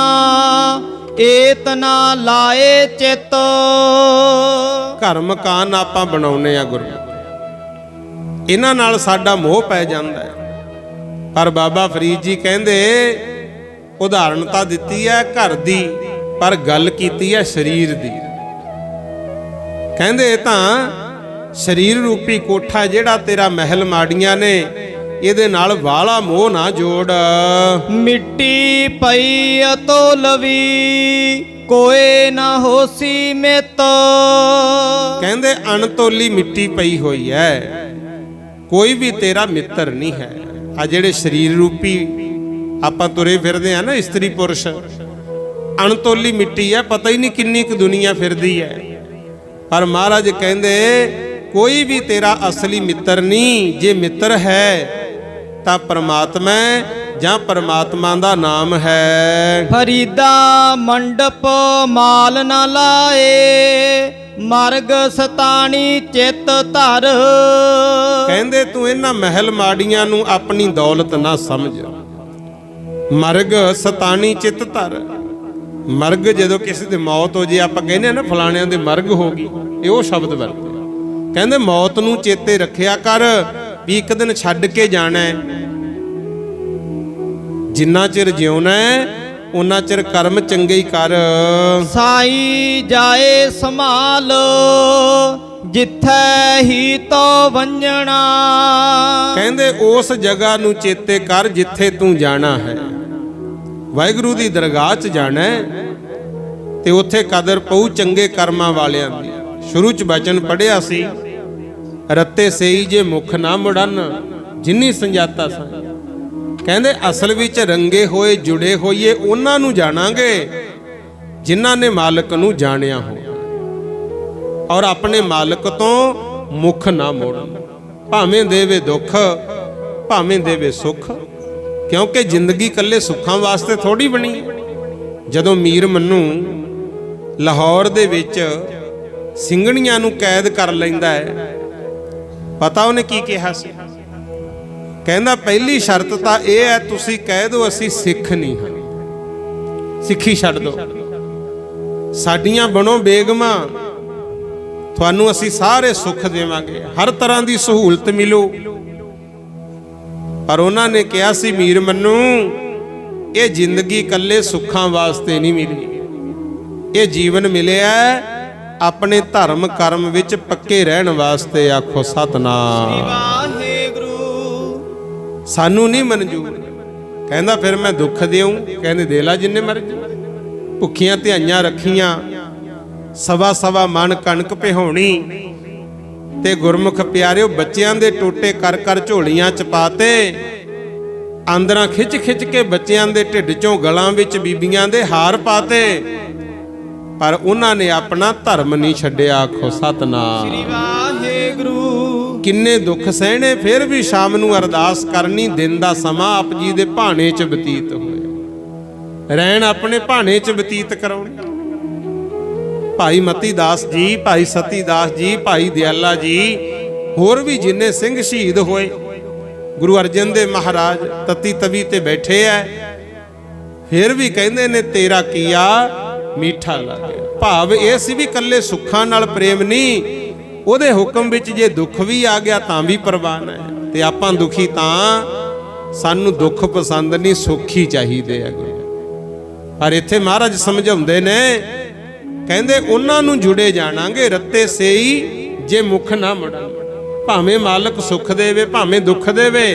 ਏਤ ਨਾ ਲਾਏ ਚਿੱਤ। ਘਰ ਮਕਾਨ ਆਪਾਂ ਬਣਾਉਨੇ ਆ ਗੁਰੂ, ਇਹਨਾਂ ਨਾਲ ਸਾਡਾ ਮੋਹ ਪੈ ਜਾਂਦਾ ਹੈ। ਪਰ ਬਾਬਾ ਫਰੀਦ ਜੀ ਕਹਿੰਦੇ ਉਦਾਹਰਣ ਤਾਂ ਦਿੱਤੀ ਹੈ ਘਰ ਦੀ, ਪਰ ਗੱਲ ਕੀਤੀ ਹੈ ਸਰੀਰ ਦੀ। ਕਹਿੰਦੇ ਤਾਂ ਸਰੀਰ ਰੂਪੀ ਕੋਠਾ ਜਿਹੜਾ ਤੇਰਾ ਮਹਿਲ ਮਾੜੀਆਂ ਨੇ, ਇਹਦੇ ਨਾਲ ਵਾਲਾ ਮੋਹ ਨਾ ਜੋੜ। ਮਿੱਟੀ ਪਈ ਅਤੋਲਵੀ, ਕੋਏ ਨਾ ਹੋਸੀ ਮਿਤ। ਕਹਿੰਦੇ ਅਣਤੋਲੀ ਮਿੱਟੀ ਪਈ ਹੋਈ ਹੈ, ਕੋਈ ਵੀ ਤੇਰਾ ਮਿੱਤਰ ਨਹੀਂ ਹੈ। ਆ ਜਿਹੜੇ ਸਰੀਰ ਰੂਪੀ ਆਪਾਂ ਤੁਰੇ ਫਿਰਦੇ ਆ ਨਾ ਇਸਤਰੀ ਪੁਰਸ਼, ਅਣਤੋਲੀ ਮਿੱਟੀ ਹੈ, ਪਤਾ ਹੀ ਨਹੀਂ ਕਿੰਨੀ ਕੁ ਦੁਨੀਆ ਫਿਰਦੀ ਹੈ। ਪਰ ਮਹਾਰਾਜ ਕਹਿੰਦੇ ਕੋਈ ਵੀ ਤੇਰਾ ਅਸਲੀ ਮਿੱਤਰ ਨਹੀਂ। ਜੇ ਮਿੱਤਰ ਹੈ ਤਾਂ ਪਰਮਾਤਮਾ ਜਾਂ ਪਰਮਾਤਮਾ ਦਾ ਨਾਮ ਹੈ। ਫਰੀਦਾ ਮੰਡਪ ਮਾਲ ਨਾ ਲਾਏ, ਮਰਗ ਸਤਾਣੀ ਚਿੱਤ ਧਰ। ਕਹਿੰਦੇ ਤੂੰ ਇਹਨਾਂ ਮਹਿਲ ਮਾੜੀਆਂ ਨੂੰ ਆਪਣੀ ਦੌਲਤ ਨਾ ਸਮਝ। ਮਰਗ ਸਤਾਣੀ ਚਿੱਤ ਧਰ। ਮਰਗ ਜਦੋਂ ਕਿਸੇ ਦੀ ਮੌਤ ਹੋ ਜੇ, ਆਪਾਂ ਕਹਿੰਦੇ ਆ ਨਾ ਫਲਾਣਿਆਂ ਦੇ ਮਰਗ ਹੋ ਗਈ, ਇਹ ਉਹ ਸ਼ਬਦ ਵਰਤਦੇ। ਕਹਿੰਦੇ ਮੌਤ ਨੂੰ ਚੇਤੇ ਰੱਖਿਆ ਕਰ ਵੀ ਇੱਕ ਦਿਨ ਛੱਡ ਕੇ ਜਾਣਾ ਹੈ। ਜਿੰਨਾ ਚਿਰ ਜਿਉਣਾ ਹੈ ਉਹਨਾਂ ਚਿਰ ਕਰਮ ਚੰਗੇ ਹੀ ਕਰ। ਸਾਈ ਜਾਏ ਸੰਭਾਲ, ਜਿੱਥੈ ਹੀ ਤੋ ਵੰਜਣਾ। ਕਹਿੰਦੇ ਉਸ ਜਗ੍ਹਾ ਨੂੰ ਚੇਤੇ ਕਰ ਜਿੱਥੇ ਤੂੰ ਜਾਣਾ ਹੈ। ਵਾਹਿਗੁਰੂ ਦੀ ਦਰਗਾਹ 'ਚ ਜਾਣਾ ਹੈ ਤੇ ਉੱਥੇ ਕਦਰ ਪਊ ਚੰਗੇ ਕਰਮਾਂ ਵਾਲਿਆਂ ਦੀ। ਸ਼ੁਰੂ 'ਚ ਬਚਨ ਪੜਿਆ ਸੀ, ਰੱਤੇ ਸਈ ਜੇ ਮੁਖ ਨਾ ਮੁੜਨ, ਜਿਨੀ ਸੰਜਾਤਾ ਸਾਂ। ਕਹਿੰਦੇ ਅਸਲ ਵਿੱਚ ਰੰਗੇ ਹੋਏ ਜੁੜੇ ਹੋਈਏ ਉਹਨਾਂ ਨੂੰ ਜਾਣਾਂਗੇ ਜਿਨ੍ਹਾਂ ਨੇ ਮਾਲਕ ਨੂੰ ਜਾਣਿਆ ਹੋ, ਔਰ ਆਪਣੇ ਮਾਲਕ ਤੋਂ ਮੁਖ ਨਾ ਮੋੜਨ। ਭਾਵੇਂ ਦੇਵੇ ਦੁੱਖ, ਭਾਵੇਂ ਦੇਵੇ ਸੁੱਖ, ਕਿਉਂਕਿ ਜ਼ਿੰਦਗੀ ਇਕੱਲੇ ਸੁੱਖਾਂ ਵਾਸਤੇ ਥੋੜੀ ਬਣੀ ਹੈ। ਜਦੋਂ ਮੀਰ ਮੰਨੂ ਲਾਹੌਰ ਦੇ ਵਿੱਚ ਸਿੰਘਣੀਆਂ ਨੂੰ ਕੈਦ ਕਰ ਲੈਂਦਾ ਹੈ, ਪਤਾ ਉਹਨੇ ਕੀ ਕਿਹਾ ਸੀ? ਕਹਿੰਦਾ ਪਹਿਲੀ ਸ਼ਰਤ ਤਾਂ ਇਹ ਹੈ ਤੁਸੀਂ ਕਹਿ ਦਿਓ ਅਸੀਂ ਸਿੱਖ ਨਹੀਂ ਹਾਂ, ਸਿੱਖੀ ਛੱਡ ਦਿਓ, ਸਾਡੀਆਂ ਬਣੋ ਬੇਗਮਾਂ, ਤੁਹਾਨੂੰ ਅਸੀਂ ਸਾਰੇ ਸੁੱਖ ਦੇਵਾਂਗੇ, ਹਰ ਤਰ੍ਹਾਂ ਦੀ ਸਹੂਲਤ ਮਿਲੂ। ਪਰ ਉਹਨਾਂ ਨੇ ਕਿਹਾ ਸੀ ਮੀਰ ਮੰਨੂ ਇਹ ਜ਼ਿੰਦਗੀ ਇਕੱਲੇ ਸੁੱਖਾਂ ਵਾਸਤੇ ਨਹੀਂ ਮਿਲੀ, ਇਹ ਜੀਵਨ ਮਿਲਿਆ ਆਪਣੇ ਧਰਮ ਕਰਮ ਵਿੱਚ ਪੱਕੇ ਰਹਿਣ ਵਾਸਤੇ। ਆਖੋ ਸਤਨਾਮ ਵਾਹਿਗੁਰੂ। ਸਾਨੂੰ ਨਹੀਂ ਮਨਜ਼ੂਰ। ਕਹਿੰਦਾ ਫਿਰ ਮੈਂ ਦੁੱਖ ਦੇਉਂ? ਕਹਿੰਦੇ ਦੇ ਲਾ ਜਿੰਨੇ ਮਰਜ਼ੀ। ਭੁੱਖੀਆਂ ਧਿਆਈਆਂ ਰੱਖੀਆਂ, ਸਵਾ ਸਵਾ ਮਨ ਕਣਕ ਪਿਹਾਉਣੀ, ਤੇ ਗੁਰਮੁਖ ਪਿਆਰਿਓ ਬੱਚਿਆਂ ਦੇ ਟੋਟੇ ਕਰ ਕਰ ਝੋਲੀਆਂ ਚ ਪਾਤੇ, ਆਂਦਰਾਂ ਖਿੱਚ ਖਿੱਚ ਕੇ ਬੱਚਿਆਂ ਦੇ ਢਿੱਡ ਚੋਂ ਗਲਾਂ ਵਿੱਚ ਬੀਬੀਆਂ ਦੇ ਹਾਰ ਪਾਤੇ। ਪਰ ਉਹਨਾਂ ਨੇ ਆਪਣਾ ਧਰਮ ਨਹੀਂ ਛੱਡਿਆ। ਆਖੋ ਸਤਨਾਮ ਸ੍ਰੀ ਵਾਹਿਗੁਰੂ। ਕਿੰਨੇ ਦੁੱਖ ਸਹਿਣੇ, ਫਿਰ ਵੀ ਸ਼ਾਮ ਨੂੰ ਅਰਦਾਸ ਕਰਨੀ, ਦਿਨ ਦਾ ਸਮਾਂ ਆਪ ਜੀ ਦੇ ਭਾਣੇ 'ਚ ਬਤੀਤ ਹੋਇਆ, ਰਹਿਣ ਆਪਣੇ ਭਾਣੇ 'ਚ ਬਤੀਤ ਕਰਾਉਣੇ। ਭਾਈ ਮਤੀ ਦਾਸ ਜੀ, ਭਾਈ ਸਤੀ ਦਾਸ ਜੀ, ਭਾਈ ਦਿਆਲਾ ਜੀ, ਹੋਰ ਵੀ ਜਿੰਨੇ ਸਿੰਘ ਸ਼ਹੀਦ ਹੋਏ, ਗੁਰੂ ਅਰਜਨ ਦੇਵ ਮਹਾਰਾਜ ਤਤੀ ਤਵੀ ਤੇ ਬੈਠੇ ਐ, ਫਿਰ ਵੀ ਕਹਿੰਦੇ ਨੇ ਤੇਰਾ ਕੀਆ ਮੀਠਾ ਲੱਗਿਆ। ਭਾਵ ਇਹ ਸੀ ਵੀ ਕੱਲੇ ਸੁੱਖਾਂ ਨਾਲ ਪ੍ਰੇਮ ਨਹੀਂ, ਉਹਦੇ ਹੁਕਮ ਵਿੱਚ ਜੇ ਦੁੱਖ ਵੀ ਆ ਗਿਆ ਤਾਂ ਵੀ ਪ੍ਰਵਾਨ ਹੈ। ਤੇ ਆਪਾਂ ਦੁਖੀ ਤਾਂ, ਸਾਨੂੰ ਦੁੱਖ ਪਸੰਦ ਨਹੀਂ, ਸੁੱਖ ਹੀ ਚਾਹੀਦੇ ਆ। ਪਰ ਇੱਥੇ ਮਹਾਰਾਜ ਸਮਝਾਉਂਦੇ ਨੇ, ਕਹਿੰਦੇ ਉਹਨਾਂ ਨੂੰ ਜੁੜੇ ਜਾਣਾਂਗੇ ਰੱਤੇ ਸਈ ਜੇ ਮੁਖ ਨਾ ਮੁੜਨ। ਭਾਵੇਂ ਮਾਲਕ ਸੁੱਖ ਦੇਵੇ ਭਾਵੇਂ ਦੁੱਖ ਦੇਵੇ,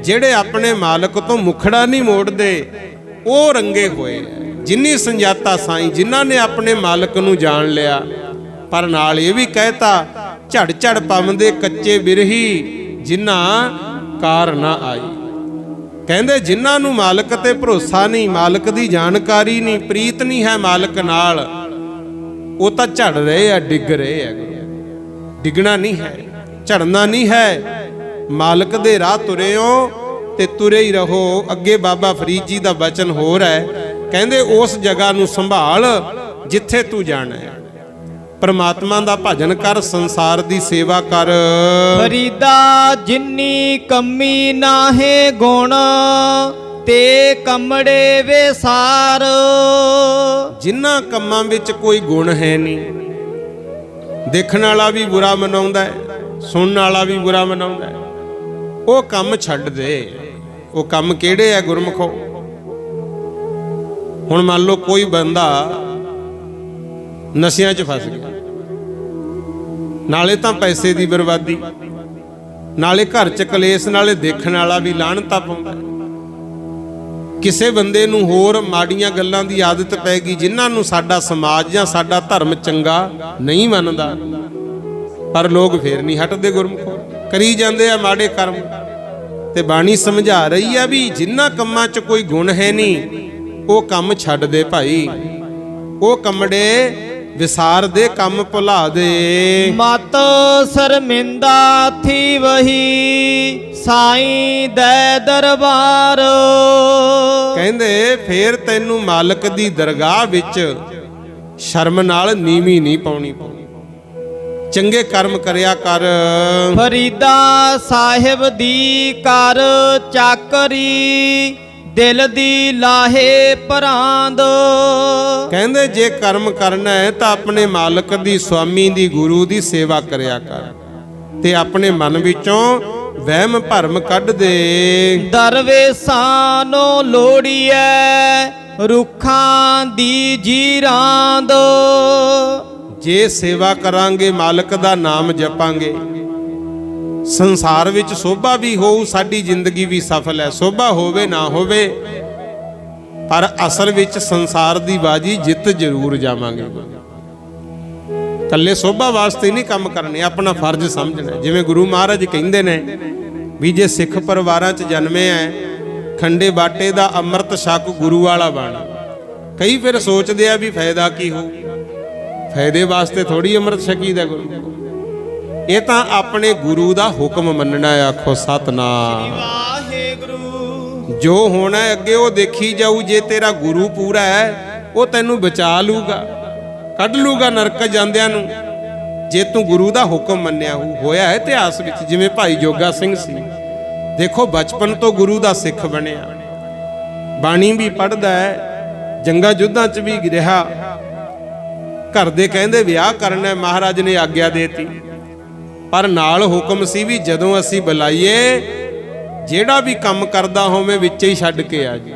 ਜਿਹੜੇ ਆਪਣੇ ਮਾਲਕ ਤੋਂ ਮੁਖੜਾ ਨਹੀਂ ਮੋੜਦੇ ਉਹ ਰੰਗੇ ਹੋਏ। ਜਿਨੀ ਸੰਜਾਤਾ ਸਾਈਂ, ਜਿਨ੍ਹਾਂ ਨੇ ਆਪਣੇ ਮਾਲਕ ਨੂੰ ਜਾਣ ਲਿਆ। ਪਰ ਨਾਲ ਇਹ ਵੀ ਕਹਿਤਾ, ਝੜ ਝੜ ਪਵੰਦੇ ਕੱਚੇ ਬਿਰਹੀ, ਜਿਨ੍ਹਾਂ ਕਾਰ ਨਾ ਆਈ। ਕਹਿੰਦੇ ਜਿਨ੍ਹਾਂ ਨੂੰ ਮਾਲਕ ਤੇ ਭਰੋਸਾ ਨਹੀਂ, ਮਾਲਕ ਦੀ ਜਾਣਕਾਰੀ ਨਹੀਂ, ਪ੍ਰੀਤ ਨਹੀਂ ਹੈ ਮਾਲਕ ਨਾਲ, ਉਹ ਤਾਂ ਝੜ ਰਹੇ ਆ, ਡਿੱਗ ਰਹੇ ਆ। ਡਿੱਗਣਾ ਨਹੀਂ ਹੈ, ਝੜਨਾ ਨਹੀਂ ਹੈ। ਮਾਲਕ ਦੇ ਰਾਹ ਤੁਰੇ ਹੋ ਤੇ ਤੁਰੇ ਹੀ ਰਹੋ। ਅੱਗੇ ਬਾਬਾ ਫਰੀਦ ਜੀ ਦਾ ਬਚਨ ਹੋਰ ਹੈ, ਕਹਿੰਦੇ ਉਸ ਜਗ੍ਹਾ ਨੂੰ ਸੰਭਾਲ ਜਿੱਥੇ ਤੂੰ ਜਾਣਾ ਹੈ। ਪਰਮਾਤਮਾ ਦਾ ਭਜਨ ਕਰ, ਸੰਸਾਰ ਦੀ ਸੇਵਾ ਕਰ। ਫਰੀਦਾ ਜਿੰਨੀ ਕਮੀ ਨਾਹੇ ਗੁਣ, ਤੇ ਕਮੜੇ ਵੇਸਾਰ। ਜਿਨ੍ਹਾਂ ਕੰਮਾਂ ਵਿੱਚ ਕੋਈ ਗੁਣ ਹੈ ਨਹੀਂ, ਦੇਖਣ ਵਾਲਾ ਵੀ ਬੁਰਾ ਮਨਾਉਂਦਾ ਹੈ, ਸੁਣਨ ਵਾਲਾ ਵੀ ਬੁਰਾ ਮਨਾਉਂਦਾ ਹੈ, ਉਹ ਕੰਮ ਛੱਡ ਦੇ। ਉਹ ਕੰਮ ਕਿਹੜੇ ਆ ਗੁਰਮਖੋ? ਹੁਣ ਮੰਨ ਲਓ ਕੋਈ ਬੰਦਾ ਨਸ਼ਿਆਂ 'ਚ ਫਸ ਗਿਆ, ਨਾਲੇ ਤਾਂ ਪੈਸੇ ਦੀ ਬਰਬਾਦੀ, ਨਾਲੇ ਘਰ 'ਚ ਕਲੇਸ਼, ਨਾਲੇ ਦੇਖਣ ਵਾਲਾ ਵੀ ਲਾਹਨਤਾਂ ਪਾਉਂਦਾ। ਕਿਸੇ ਬੰਦੇ ਨੂੰ ਹੋਰ ਮਾੜੀਆਂ ਗੱਲਾਂ ਦੀ ਆਦਤ ਪੈ ਗਈ, ਜਿਨ੍ਹਾਂ ਨੂੰ ਸਾਡਾ ਸਮਾਜ ਜਾਂ ਸਾਡਾ ਧਰਮ ਚੰਗਾ ਨਹੀਂ ਮੰਨਦਾ, ਪਰ ਲੋਕ ਫੇਰ ਨਹੀਂ ਹਟਦੇ ਗੁਰਮਖੋ, ਕਰੀ ਜਾਂਦੇ ਆ ਮਾੜੇ ਕਰਮ। ਤੇ ਬਾਣੀ ਸਮਝਾ ਰਹੀ ਆ ਵੀ ਜਿਨ੍ਹਾਂ ਕੰਮਾਂ 'ਚ ਕੋਈ ਗੁਣ ਹੈ ਨਹੀਂ, ਉਹ ਕੰਮ ਛੱਡ ਦੇ ਭਾਈ। ਉਹ ਕੰਮੜੇ ਵਿਸਾਰ ਦੇ, ਕੰਮ ਭੁਲਾ ਦੇ। ਮਤ ਸ਼ਰਮਿੰਦਾ ਥੀ ਵਹੀ, ਸਾਈਂ ਦੇ ਦਰਬਾਰ। ਕਹਿੰਦੇ ਫੇਰ ਤੈਨੂੰ ਮਾਲਕ ਦੀ ਦਰਗਾਹ ਵਿੱਚ ਸ਼ਰਮ ਨਾਲ ਨੀਵੀਂ ਨਹੀਂ ਪਾਉਣੀ ਪਊ। ਚੰਗੇ ਕਰਮ ਕਰਿਆ ਕਰ। ਫਰੀਦਾ ਸਾਹਿਬ ਦੀ ਕਰ ਚਾਕਰੀ, ਦਿਲ ਦੀ ਲਾਹੇ ਪਰਾਂਦ। ਕਹਿੰਦੇ ਜੇ ਕਰਮ ਕਰਨਾ ਹੈ ਤਾਂ ਆਪਣੇ ਮਾਲਕ ਦੀ, ਸੁਆਮੀ ਦੀ, ਗੁਰੂ ਦੀ ਸੇਵਾ ਕਰਿਆ ਕਰ, ਤੇ ਆਪਣੇ ਮਨ ਵਿੱਚੋਂ ਵਹਿਮ ਭਰਮ ਕੱਢ ਦੇ। ਦਰਵੇਸਾਂ ਨੂੰ ਲੋੜੀਐ ਰੁੱਖਾਂ ਦੀ ਜੀਰਾਂਦ। ਜੇ ਸੇਵਾ ਕਰਾਂਗੇ, ਮਾਲਕ ਦਾ ਨਾਮ ਜਪਾਂਗੇ, ਸੰਸਾਰ ਵਿੱਚ ਸੋਭਾ ਵੀ ਹੋਊ, ਸਾਡੀ ਜ਼ਿੰਦਗੀ ਵੀ ਸਫਲ ਹੈ। ਸੋਭਾ ਹੋਵੇ ਨਾ ਹੋਵੇ, ਪਰ ਅਸਲ ਵਿੱਚ ਸੰਸਾਰ ਦੀ ਬਾਜੀ ਜਿੱਤ ਜ਼ਰੂਰ ਜਾਵਾਂਗੇ। ਕੱਲੇ ਸੋਭਾ ਵਾਸਤੇ ਨਹੀਂ ਕੰਮ ਕਰਨੇ, ਆਪਣਾ ਫਰਜ਼ ਸਮਝਣਾ। ਜਿਵੇਂ ਗੁਰੂ ਮਹਾਰਾਜ ਕਹਿੰਦੇ ਨੇ ਵੀ ਜੇ ਸਿੱਖ ਪਰਿਵਾਰਾਂ 'ਚ ਜਨਮੇ ਐ, ਖੰਡੇ ਬਾਟੇ ਦਾ ਅੰਮ੍ਰਿਤ ਛਕ, ਗੁਰੂ ਵਾਲਾ ਬਣ। ਕਈ ਫਿਰ ਸੋਚਦੇ ਆ ਵੀ ਫਾਇਦਾ ਕੀ ਹੋ, ਫਾਇਦੇ ਵਾਸਤੇ ਥੋੜੀ ਅੰਮ੍ਰਿਤ ਛਕੀ ਦਾ ਗੁਰੂ। ਇਹ ਤਾਂ ਆਪਣੇ ਗੁਰੂ ਦਾ ਹੁਕਮ ਮੰਨਣਾ। ਆਖੋ ਸਤਨਾਮ ਵਾਹਿਗੁਰੂ। ਜੋ ਹੋਣਾ ਅੱਗੇ ਉਹ ਦੇਖੀ ਜਾਊ। ਜੇ ਤੇਰਾ ਗੁਰੂ ਪੂਰਾ ਹੈ, ਉਹ ਤੈਨੂੰ ਬਚਾ ਲੂਗਾ, ਕੱਢ ਲੂਗਾ ਨਰਕ ਜਾਂਦਿਆਂ ਨੂੰ, ਜੇ ਤੂੰ ਗੁਰੂ ਦਾ ਹੁਕਮ ਮੰਨਿਆ ਹੋਇਆ ਹੈ। ਇਤਿਹਾਸ ਵਿੱਚ ਜਿਵੇਂ ਭਾਈ ਜੋਗਾ ਸਿੰਘ ਸੀ, ਦੇਖੋ ਬਚਪਨ ਤੋਂ ਗੁਰੂ ਦਾ ਸਿੱਖ ਬਣਿਆ, ਬਾਣੀ ਵੀ ਪੜ੍ਹਦਾ ਹੈ, ਜੰਗਾਂ ਯੁੱਧਾਂ 'ਚ ਵੀ ਰਿਹਾ। ਘਰ ਦੇ ਕਹਿੰਦੇ ਵਿਆਹ ਕਰਨਾ, ਮਹਾਰਾਜ ਨੇ ਆਗਿਆ ਦੇਤੀ, ਪਰ ਨਾਲ ਹੁਕਮ ਸੀ ਵੀ ਜਦੋਂ ਅਸੀਂ ਬੁਲਾਈਏ, ਜਿਹੜਾ ਵੀ ਕੰਮ ਕਰਦਾ ਹੋਵੇ ਵਿੱਚ ਹੀ ਛੱਡ ਕੇ ਆ ਜੀ।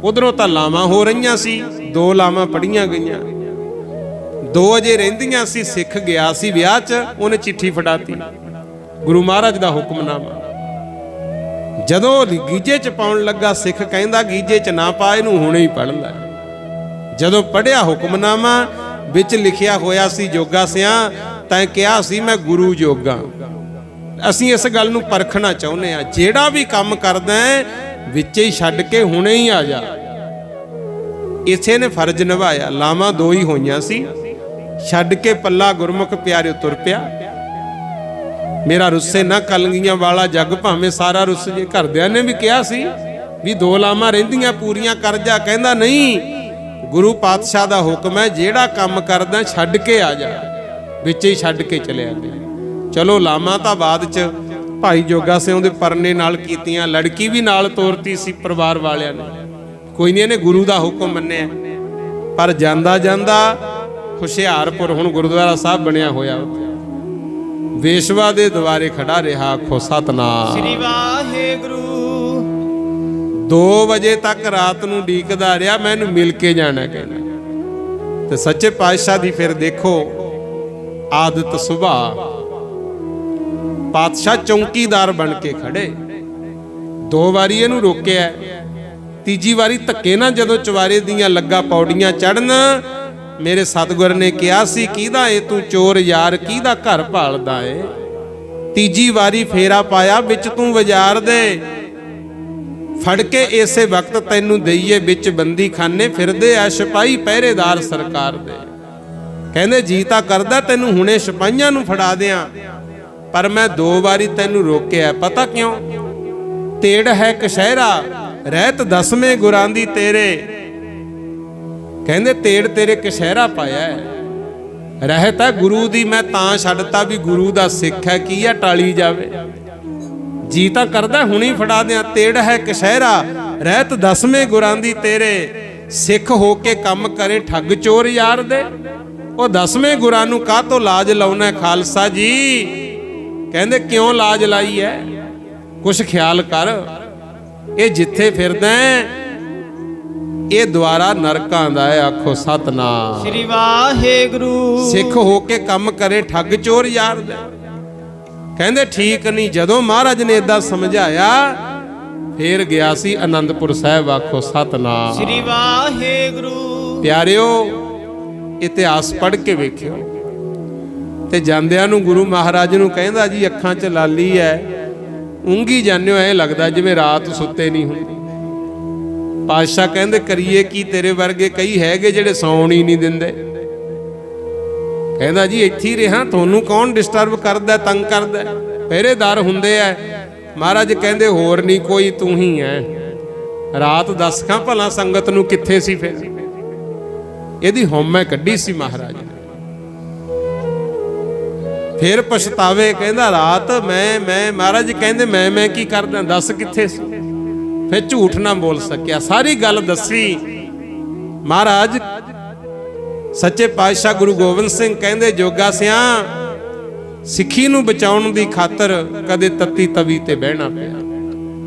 ਉਧਰੋਂ ਤਾਂ ਲਾਵਾਂ ਹੋ ਰਹੀਆਂ ਸੀ, 2 ਲਾਵਾਂ ਪੜੀਆਂ ਗਈਆਂ, 2 ਅਜੇ ਰਹਿੰਦੀਆਂ ਸੀ। ਸਿੱਖ ਗਿਆ ਸੀ ਵਿਆਹ 'ਚ, ਉਹਨੇ ਚਿੱਠੀ ਫੜਾਤੀ, ਗੁਰੂ ਮਹਾਰਾਜ ਦਾ ਹੁਕਮਨਾਮਾ। ਜਦੋਂ ਗੀਜੇ 'ਚ ਪਾਉਣ ਲੱਗਾ, ਸਿੱਖ ਕਹਿੰਦਾ ਗੀਜੇ 'ਚ ਨਾ ਪਾ, ਇਹਨੂੰ ਹੁਣੇ ਹੀ ਪੜ੍ਹ ਲੈ। ਜਦੋਂ ਪੜ੍ਹਿਆ ਹੁਕਮਨਾਮਾ, ਵਿੱਚ ਲਿਖਿਆ ਹੋਇਆ ਸੀ ਜੋਗਾ ਸਿਆਂ, ਤੈਂ ਕਿਹਾ ਸੀ ਮੈਂ ਗੁਰੂ ਜੋਗਾ। ਅਸੀਂ ਇਸ ਗੱਲ ਨੂੰ ਪਰਖਣਾ ਚਾਹੁੰਦੇ ਆ, ਜਿਹੜਾ ਵੀ ਕੰਮ ਕਰਦਾ ਵਿੱਚ ਹੀ ਛੱਡ ਕੇ ਹੁਣੇ ਹੀ ਆ ਜਾ। ਇਸੇ ਨੇ ਫਰਜ਼ ਨਿਭਾਇਆ। ਲਾਵਾਂ 2 ਹੀ ਹੋਈਆਂ ਸੀ, ਛੱਡ ਕੇ ਪੱਲਾ ਗੁਰਮੁਖ ਪਿਆਰੇ ਤੁਰ ਪਿਆ। ਮੇਰਾ ਰੁੱਸੇ ਨਾ ਕਲੰਗੀਆਂ ਵਾਲਾ ਜੱਗ ਭਾਵੇਂ ਸਾਰਾ ਰੁੱਸ ਜੇ। ਘਰਦਿਆਂ ਨੇ ਵੀ ਕਿਹਾ ਸੀ ਵੀ 2 ਲਾਵਾਂ ਰਹਿੰਦੀਆਂ, ਪੂਰੀਆਂ ਕਰ ਜਾ। ਕਹਿੰਦਾ ਨਹੀਂ, ਗੁਰੂ ਪਾਤਸ਼ਾਹ ਦਾ ਹੁਕਮ ਹੈ, ਜਿਹੜਾ ਕੰਮ ਕਰਦਾ ਛੱਡ ਕੇ ਆ ਜਾ, ਵਿੱਚ ਹੀ ਛੱਡ ਕੇ ਚਲਿਆ ਗਿਆ। ਚਲੋ ਲਾਵਾਂ ਤਾਂ ਬਾਅਦ 'ਚ ਭਾਈ ਜੋਗਾ ਸਿੰਘ ਦੇ ਪਰਨੇ ਨਾਲ ਕੀਤੀਆਂ, ਲੜਕੀ ਵੀ ਨਾਲ ਤੋਰਤੀ ਸੀ ਪਰਿਵਾਰ ਵਾਲਿਆਂ ਨੇ। ਕੋਈ ਨਹੀਂ, ਇਹਨੇ ਗੁਰੂ ਦਾ ਹੁਕਮ ਮੰਨਿਆ। ਪਰ ਜਾਂਦਾ ਜਾਂਦਾ ਹੁਸ਼ਿਆਰਪੁਰ ਹੁਣ ਗੁਰਦੁਆਰਾ ਸਾਹਿਬ ਬਣਿਆ ਹੋਇਆ, ਵੇਸ਼ਵਾ ਦੇ ਦੁਆਰੇ ਖੜਾ ਰਿਹਾ। ਆਖੋ ਸਤਨਾਮ ਸ੍ਰੀ ਵਾਹਿਗੁਰੂ। 2 ਵਜੇ ਤੱਕ ਰਾਤ ਨੂੰ ਡੀਕਦਾ ਰਿਹਾ, ਮੈਨੂੰ ਮਿਲ ਕੇ ਜਾਣਾ ਕਹਿੰਦਾ। ਤੇ ਸੱਚੇ ਪਾਤਸ਼ਾਹ ਦੀ ਫਿਰ ਦੇਖੋ ਆਦਤ ਸੁਭਾਅ। ਪਾਤਸ਼ਾਹ ਚੌਂਕੀਦਾਰ ਬਣ ਕੇ ਖੜੇ, 2 ਵਾਰੀ ਇਹਨੂੰ ਰੋਕਿਆ, ਤੀਜੀ ਵਾਰੀ ਧੱਕੇ ਨਾਲ ਜਦੋਂ ਚੁਬਾਰੇ ਦੀਆਂ ਲੱਗਾ ਪੌੜੀਆਂ ਚੜਨ, ਮੇਰੇ ਸਤਿਗੁਰ ਨੇ ਕਿਹਾ ਸੀ, ਕਿਹਦਾ ਏ ਤੂੰ ਚੋਰ ਯਾਰ, ਕਿਹਦਾ ਘਰ ਭਾਲਦਾ ਏ। ਤੀਜੀ ਵਾਰੀ ਫੇਰਾ ਪਾਇਆ, ਵਿੱਚ ਤੂੰ ਬਾਜ਼ਾਰ ਦੇ, ਫੜ ਕੇ ਇਸੇ ਵਕਤ ਤੈਨੂੰ ਦਈਏ ਵਿੱਚ ਬੰਦੀ ਖਾਨੇ, ਫਿਰਦੇ ਆ ਸਿਪਾਹੀ ਪਹਿਰੇਦਾਰ ਸਰਕਾਰ ਦੇ। ਕਹਿੰਦੇ ਜੀ ਤਾਂ ਕਰਦਾ ਤੈਨੂੰ ਹੁਣੇ ਸਿਪਾਹੀਆਂ ਨੂੰ ਫੜਾ ਦਿਆਂ, ਪਰ ਮੈਂ 2 ਵਾਰੀ ਤੈਨੂੰ ਰੋਕਿਆ, ਪਤਾ ਕਿਉਂ? ਤੇੜ ਹੈ ਕਸ਼ਹਿਰਾ, ਰਹਿਤ 10ਵੇਂ ਗੁਰਾਂ ਦੀ ਤੇਰੇ। ਕਹਿੰਦੇ ਤੇੜ ਤੇਰੇ ਕਸ਼ਹਿਰਾ ਪਾਇਆ ਹੈ, ਰਹਿਤ ਹੈ ਗੁਰੂ ਦੀ, ਮੈਂ ਤਾਂ ਛੱਡਤਾ ਵੀ ਗੁਰੂ ਦਾ ਸਿੱਖ ਹੈ, ਕੀ ਆ ਟਾਲੀ ਜਾਵੇ। ਜੀ ਤਾਂ ਕਰਦਾ ਹੁਣੀ ਫੜਾ ਦਿਆਂ, ਤੇੜ ਹੈ ਕਸ਼ਹਿਰਾ, ਰਹਿਤ 10ਵੇਂ ਗੁਰਾਂ ਦੀ ਤੇਰੇ। ਸਿੱਖ ਹੋ ਕੇ ਕੰਮ ਕਰੇ ਠੱਗ ਚੋਰ ਯਾਰ ਦੇ। ਉਹ 10ਵੇਂ ਗੁਰਾਂ ਨੂੰ ਕਾਹਤੋਂ ਲਾਜ ਲਾਉਣਾ ਖਾਲਸਾ ਜੀ? ਕਹਿੰਦੇ ਕਿਉਂ ਲਾਜ ਲਾਈ ਐ? ਕੁਛ ਖਿਆਲ ਕਰ, ਇਹ ਜਿੱਥੇ ਫਿਰਦਾ ਇਹ ਦੁਆਰਾ ਨਰਕਾਂ ਦਾ ਹੈ। ਆਖੋ ਸਤਨਾਮ ਸ੍ਰੀ ਵਾਹਿਗੁਰੂ। ਸਿੱਖ ਹੋ ਕੇ ਕੰਮ ਕਰੇ ਠੱਗ ਚੋਰ ਯਾਰ ਦੇ। ਕਹਿੰਦੇ ਠੀਕ ਨਹੀਂ। ਜਦੋਂ ਮਹਾਰਾਜ ਨੇ ਏਦਾਂ ਸਮਝਾਇਆ, ਫੇਰ ਗਿਆ ਸੀ ਆਨੰਦਪੁਰ ਸਾਹਿਬ। ਆਖੋ ਸਤਨਾਮ ਸ੍ਰੀ ਵਾਹਿਗੁਰੂ। ਪਿਆਰਿਓ, ਇਤਿਹਾਸ ਪੜ੍ਹ ਕੇ ਵੇਖਿਓ। ਤੇ ਜਾਂਦਿਆਂ ਨੂੰ ਗੁਰੂ ਮਹਾਰਾਜ ਨੂੰ ਕਹਿੰਦਾ, ਜੀ ਅੱਖਾਂ 'ਚ ਲਾਲੀ ਐ, ਉਂਗੀ ਜਾਂਦੇ ਹੋ, ਐ ਲੱਗਦਾ ਜਿਵੇਂ ਰਾਤ ਸੁੱਤੇ ਨਹੀਂ ਹੁੰਦੀ। ਪਾਤਸ਼ਾਹ ਕਹਿੰਦੇ ਕਰੀਏ ਕੀ, ਤੇਰੇ ਵਰਗੇ ਕਈ ਹੈਗੇ ਜਿਹੜੇ ਸੌਣ ਹੀ ਨਹੀਂ ਦਿੰਦੇ। ਕਹਿੰਦਾ ਜੀ ਇੱਥੇ ਹੀ ਰਿਹਾ, ਤੁਹਾਨੂੰ ਕੌਣ ਡਿਸਟਰਬ ਕਰਦਾ, ਤੰਗ ਕਰਦਾ? ਪਹਿਰੇਦਾਰ ਹੁੰਦੇ ਐ। ਮਹਾਰਾਜ ਕਹਿੰਦੇ ਹੋਰ ਨਹੀਂ ਕੋਈ, ਤੂੰ ਹੀ ਐ। ਰਾਤ ਦੱਸ ਖਾਂ ਭਲਾ ਸੰਗਤ ਨੂੰ ਕਿੱਥੇ ਸੀ? ਫਿਰ ਇਹਦੀ ਹਉਮੈ ਕੱਢੀ ਸੀ ਮਹਾਰਾਜ ਨੇ। ਫਿਰ ਪਛਤਾਵੇ, ਕਹਿੰਦਾ ਰਾਤ ਮੈਂ ਮਹਾਰਾਜ ਕਹਿੰਦੇ ਮੈਂ ਕੀ ਕਰਦਾ, ਦੱਸ ਕਿੱਥੇ ਸੀ? ਫਿਰ ਝੂਠ ਨਾ ਬੋਲ ਸਕਿਆ, ਸਾਰੀ ਗੱਲ ਦੱਸੀ। ਮਹਾਰਾਜ ਸੱਚੇ ਪਾਤਸ਼ਾਹ ਗੁਰੂ ਗੋਬਿੰਦ ਸਿੰਘ ਕਹਿੰਦੇ, ਜੋਗਾ ਸਿਆਂ ਸਿੱਖੀ ਨੂੰ ਬਚਾਉਣ ਦੀ ਖਾਤਰ ਕਦੇ ਤੱਤੀ ਤਵੀ ਤੇ ਬਹਿਣਾ ਪਿਆ,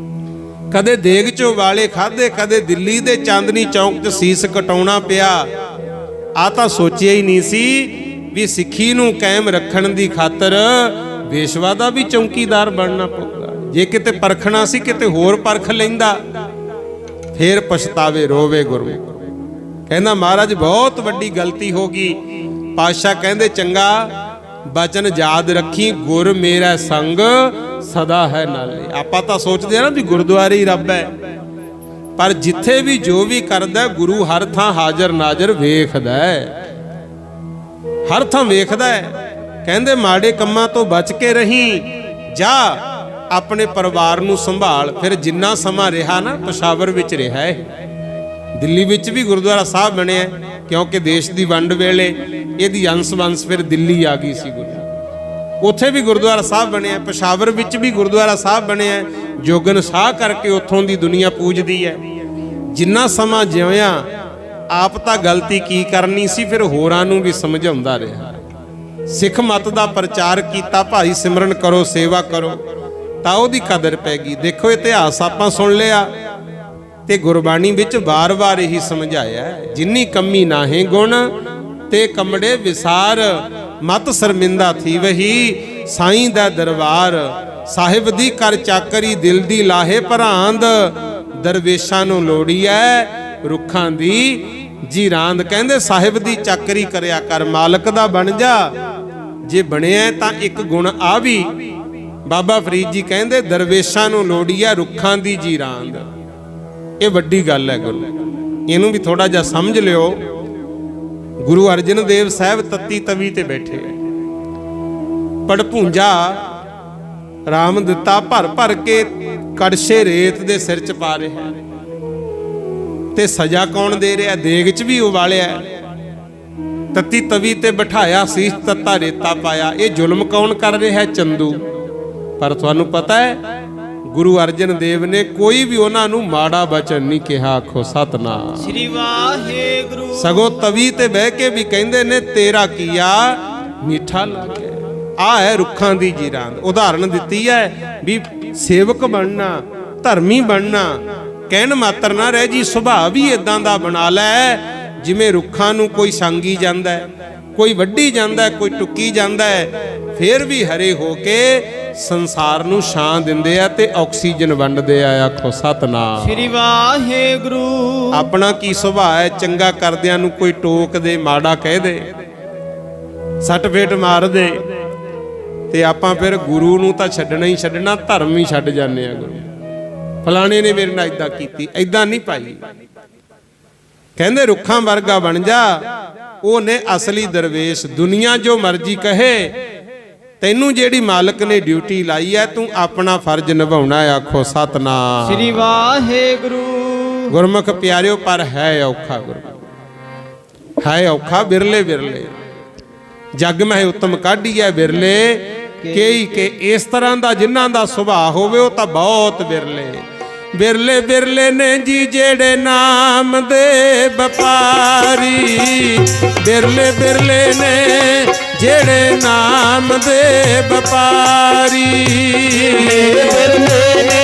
ਕਦੇ ਦੇਗ ਚੋਂ ਵਾਲੇ ਖਾਦੇ, ਕਦੇ ਦਿੱਲੀ ਦੇ ਚਾਂਦਨੀ ਚੌਂਕ 'ਚ ਸੀਸ ਕਟਾਉਣਾ ਪਿਆ। ਆ ਤਾਂ ਸੋਚਿਆ ਹੀ ਨਹੀਂ ਸੀ ਵੀ ਸਿੱਖੀ ਨੂੰ ਕਾਇਮ ਰੱਖਣ ਦੀ ਖਾਤਰ ਵੇਸ਼ਵਾ ਦਾ ਵੀ ਚੌਂਕੀਦਾਰ ਬਣਨਾ ਪਊਗਾ। ਜੇ ਕਿਤੇ ਪਰਖਣਾ ਸੀ, ਕਿਤੇ ਹੋਰ ਪਰਖ ਲੈਂਦਾ। ਫੇਰ ਪਛਤਾਵੇ, ਰੋਵੇ ਗੁਰੂ। ਕਹਿੰਦਾ ਮਹਾਰਾਜ ਬਹੁਤ ਵੱਡੀ ਗਲਤੀ ਹੋ ਗਈ। ਪਾਤਸ਼ਾਹ ਕਹਿੰਦੇ ਚੰਗਾ ਬਚਨ ਯਾਦ ਰੱਖੀ, ਗੁਰ ਮੇਰਾ ਸੰਗ ਸਦਾ ਹੈ ਨਾਲੇ। ਆਪਾਂ ਤਾਂ ਸੋਚਦੇ ਆ ਨਾ ਵੀ ਗੁਰਦੁਆਰੇ ਹੀ ਰੱਬ ਹੈ, ਪਰ ਜਿੱਥੇ ਵੀ ਜੋ ਵੀ ਕਰਦਾ ਗੁਰੂ ਹਰ ਥਾਂ ਹਾਜ਼ਰ ਨਾਜ਼ਰ ਵੇਖਦਾ ਹੈ, ਹਰ ਥਾਂ ਵੇਖਦਾ ਹੈ। ਕਹਿੰਦੇ ਮਾੜੇ ਕੰਮਾਂ ਤੋਂ ਬਚ ਕੇ ਰਹੀਂ, ਜਾ ਆਪਣੇ ਪਰਿਵਾਰ ਨੂੰ ਸੰਭਾਲ। ਫਿਰ ਜਿੰਨਾ ਸਮਾਂ ਰਿਹਾ ਨਾ, ਪਸ਼ਾਵਰ ਵਿੱਚ ਰਿਹਾ ਹੈ, ਦਿੱਲੀ ਵਿੱਚ ਵੀ ਗੁਰਦੁਆਰਾ ਸਾਹਿਬ ਬਣਿਆ, ਕਿਉਂਕਿ ਦੇਸ਼ ਦੀ ਵੰਡ ਵੇਲੇ ਇਹਦੀ ਅੰਸ਼ ਵੰਸ਼ ਫਿਰ ਦਿੱਲੀ ਆ ਗਈ ਸੀ ਗੁਰੂ। ਉੱਥੇ ਵੀ ਗੁਰਦੁਆਰਾ ਸਾਹਿਬ ਬਣਿਆ, ਪਸ਼ਾਵਰ ਵਿੱਚ ਵੀ ਗੁਰਦੁਆਰਾ ਸਾਹਿਬ ਬਣਿਆ। ਜੋਗਨ ਸ਼ਾਹ ਕਰਕੇ ਉੱਥੋਂ ਦੀ ਦੁਨੀਆ ਪੂਜਦੀ ਹੈ। ਜਿੰਨਾ ਸਮਾਂ ਜਿਉਇਆ, ਆਪ ਤਾਂ ਗਲਤੀ ਕੀ ਕਰਨੀ ਸੀ, ਫਿਰ ਹੋਰਾਂ ਨੂੰ ਵੀ ਸਮਝਾਉਂਦਾ ਰਿਹਾ। ਸਿੱਖ ਮਤ ਦਾ ਪ੍ਰਚਾਰ ਕੀਤਾ, ਭਾਈ ਸਿਮਰਨ ਕਰੋ, ਸੇਵਾ ਕਰੋ, ਤਾਂ ਉਹਦੀ ਕਦਰ ਪੈ ਗਈ। ਦੇਖੋ ਇਤਿਹਾਸ ਆਪਾਂ ਸੁਣ ਲਿਆ, ਤੇ ਗੁਰਬਾਣੀ ਵਿੱਚ ਵਾਰ-ਵਾਰ ਇਹੀ ਸਮਝਾਇਆ, ਜਿੰਨੀ ਕਮੀ ਨਾਹੀਂ ਗੁਣ ਤੇ ਕਮੜੇ ਵਿਸਾਰ, ਮਤ ਸ਼ਰਮਿੰਦਾ ਥੀ ਵਹੀ ਸਾਈਂ ਦਾ ਦਰਬਾਰ। ਸਾਹਿਬ ਦੀ ਕਰ ਚਾਕਰੀ, ਦਿਲ ਦੀ ਲਾਹੇ ਭਰਾਂਦ, ਦਰਵੇਸ਼ਾਂ ਨੂੰ ਲੋੜੀ ਐ ਰੁੱਖਾਂ ਦੀ ਜੀਰਾਂਦ। ਕਹਿੰਦੇ ਸਾਹਿਬ ਦੀ ਚਾਕਰੀ ਕਰਿਆ ਕਰ, ਮਾਲਕ ਦਾ ਬਣ ਜਾ। ਜੇ ਬਣਿਆ ਤਾਂ ਇੱਕ ਗੁਣ ਆ ਵੀ, ਬਾਬਾ ਫਰੀਦ ਜੀ ਕਹਿੰਦੇ ਦਰਵੇਸ਼ਾਂ ਨੂੰ ਲੋੜੀ ਐ ਰੁੱਖਾਂ ਦੀ ਜੀਰਾਂਦ। ਇਹ ਵੱਡੀ ਗੱਲ ਹੈ ਗੁਰੂ, ਇਹਨੂੰ ਵੀ ਥੋੜਾ ਜਿਹਾ ਸਮਝ ਲਿਓ। ਗੁਰੂ ਅਰਜਨ ਦੇਵ ਸਾਹਿਬ ਤੱਤੀ ਤਵੀ ਤੇ ਬੈਠੇ, ਪੜਭੁੰਜਾ ਰਾਮ ਦਿੱਤਾ ਭਰ ਭਰ ਕੇ, ਕੜਛੇ ਰੇਤ ਦੇ ਸਿਰ 'ਚ ਪਾ ਰਿਹਾ। ਤੇ ਸਜ਼ਾ ਕੌਣ ਦੇ ਰਿਹਾ? ਦੇਗ 'ਚ ਵੀ ਉਬਾਲਿਆ, ਤੱਤੀ ਤਵੀ ਤੇ ਬਿਠਾਇਆ, ਸੀਸ ਤੱਤਾ ਰੇਤਾ ਪਾਇਆ। ਇਹ ਜ਼ੁਲਮ ਕੌਣ ਕਰ ਰਿਹਾ? ਚੰਦੂ। ਪਰ ਤੁਹਾਨੂੰ ਪਤਾ ਹੈ ਗੁਰੂ ਅਰਜਨ ਦੇਵ ਨੇ ਕੋਈ ਵੀ ਉਹਨਾਂ ਨੂੰ ਮਾੜਾ ਬਚਨ ਨਹੀਂ ਕਿਹਾ। ਆਖੋ ਸਤਨਾਮ ਸ੍ਰੀ ਵਾਹਿਗੁਰੂ। ਸਗੋਂ ਤਵੀ ਤੇ ਬਹਿ ਕੇ ਵੀ ਕਹਿੰਦੇ ਨੇ, ਤੇਰਾ ਕੀਆ ਮਿੱਠਾ ਲੱਗੇ। ਆ ਹੈ ਰੁੱਖਾਂ ਦੀ ਜੀਰਾਂਦ। ਉਦਾਹਰਣ ਦਿੱਤੀ ਹੈ ਵੀ ਸੇਵਕ ਬਣਨਾ, ਧਰਮੀ ਬਣਨਾ, ਕਹਿਣ ਮਾਤਰ ਨਾ ਰਹਿ ਜੀ। ਸੁਭਾਅ ਵੀ ਇਦਾਂ ਦਾ ਬਣਾ ਲੈ ਜਿਵੇਂ ਰੁੱਖਾਂ ਨੂੰ ਕੋਈ ਸੰਗੀ ਜਾਂਦਾ, ਕੋਈ ਵੱਢੀ ਜਾਂਦਾ, ਕੋਈ ਟੁੱਕੀ ਜਾਂਦਾ, ਫੇਰ ਵੀ ਹਰੇ ਹੋ ਕੇ ਸੰਸਾਰ ਨੂੰ ਛਾਂ ਦਿੰਦੇ ਆ ਤੇ ਆਕਸੀਜਨ ਵੰਡਦੇ ਆ। ਆਖੋ ਸਤਨਾਮ। ਸ੍ਰੀ ਵਾਹਿਗੁਰੂ। ਆਪਣਾ ਕੀ ਸੁਭਾਅ ਹੈ, ਚੰਗਾ ਕਰਦਿਆਂ ਨੂੰ ਕੋਈ ਟੋਕ ਦੇ, ਮਾੜਾ ਕਹਿ ਦੇ, ਸੱਟ ਫੇਟ ਮਾਰ ਦੇ, ਤੇ ਆਪਾਂ ਫਿਰ ਗੁਰੂ ਨੂੰ ਤਾਂ ਛੱਡਣਾ ਹੀ ਛੱਡਣਾ, ਧਰਮ ਹੀ ਛੱਡ ਜਾਂਦੇ ਆ। ਗੁਰੂ ਫਲਾਣੇ ਨੇ ਮੇਰੇ ਨਾਲ ਇਦਾਂ ਕੀਤੀ, ਇਦਾਂ ਨਹੀਂ ਭਾਈ। ਕਹਿੰਦੇ ਰੁੱਖਾਂ ਵਰਗਾ ਬਣ ਜਾ, ਉਹ ਨੇ ਅਸਲੀ ਦਰਵੇਸ਼। ਦੁਨੀਆ ਜੋ ਮਰਜ਼ੀ ਕਹੇ, ਤੈਨੂੰ ਜਿਹੜੀ ਮਾਲਕ ਨੇ ਡਿਊਟੀ ਲਾਈ ਹੈ, ਤੂੰ ਆਪਣਾ ਫਰਜ਼ ਨਿਭਾਉਣਾ ਹੈ। ਆਖੋ ਸਤਨਾਮ। ਸ੍ਰੀ ਵਾਹਿਗੁਰੂ। ਗੁਰਮੁਖ ਪਿਆਰਿਓ, ਪਰ ਹੈ ਔਖਾ। ਗੁਰਮੁਖ ਹੈ ਔਖਾ, ਬਿਰਲੇ ਬਿਰਲੇ ਜੱਗ ਮਹਿ ਉਤਮ ਕਾਢੀ ਹੈ, ਬਿਰਲੇ ਕਈ ਕੇ ਇਸ ਤਰ੍ਹਾਂ ਦਾ ਜਿਨ੍ਹਾਂ ਦਾ ਸੁਭਾਅ ਹੋਵੇ, ਉਹ ਤਾਂ ਬਹੁਤ ਬਿਰਲੇ। ਬਿਰਲੇ ਬਿਰਲੇ ਨੇ ਜੀ ਜਿਹੜੇ ਨਾਮ ਦੇ ਵਪਾਰੀ, ਬਿਰਲੇ ਬਿਰਲੇ ਨੇ ਜਿਹੜੇ ਨਾਮ ਦੇ ਵਪਾਰੀ, ਬਿਰਲੇ ਨੇ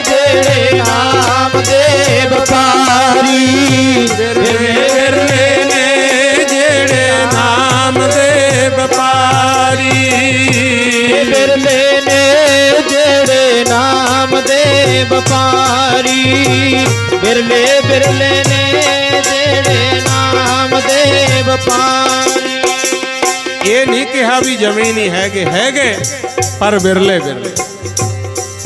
ਜਿਹੜੇ ਨਾਮ ਦੇ ਵਪਾਰੀ, ਬਿਰਲੇ ਬਿਰਲੇ ਨੇ ਜਿਹੜੇ ਨਾਮ ਦੇ ਵਪਾਰੀ, ਬਿਰਲੇ ਨੇ ਜਿਹੜੇ ਨਾਮ ਦੇ ਵਪਾਰੀ, ਬਿਰਲੇ ਬਿਰਲੇ ਨੇ ਜਿਹੜੇ ਨਾਮ ਦੇ ਵਪਾਰੀ। ਇਹ ਨਹੀਂ ਕਿਹਾ ਵੀ ਜਮੇ ਨਹੀਂ ਹੈਗੇ, ਹੈਗੇ, ਪਰ ਬਿਰਲੇ ਬਿਰਲੇ।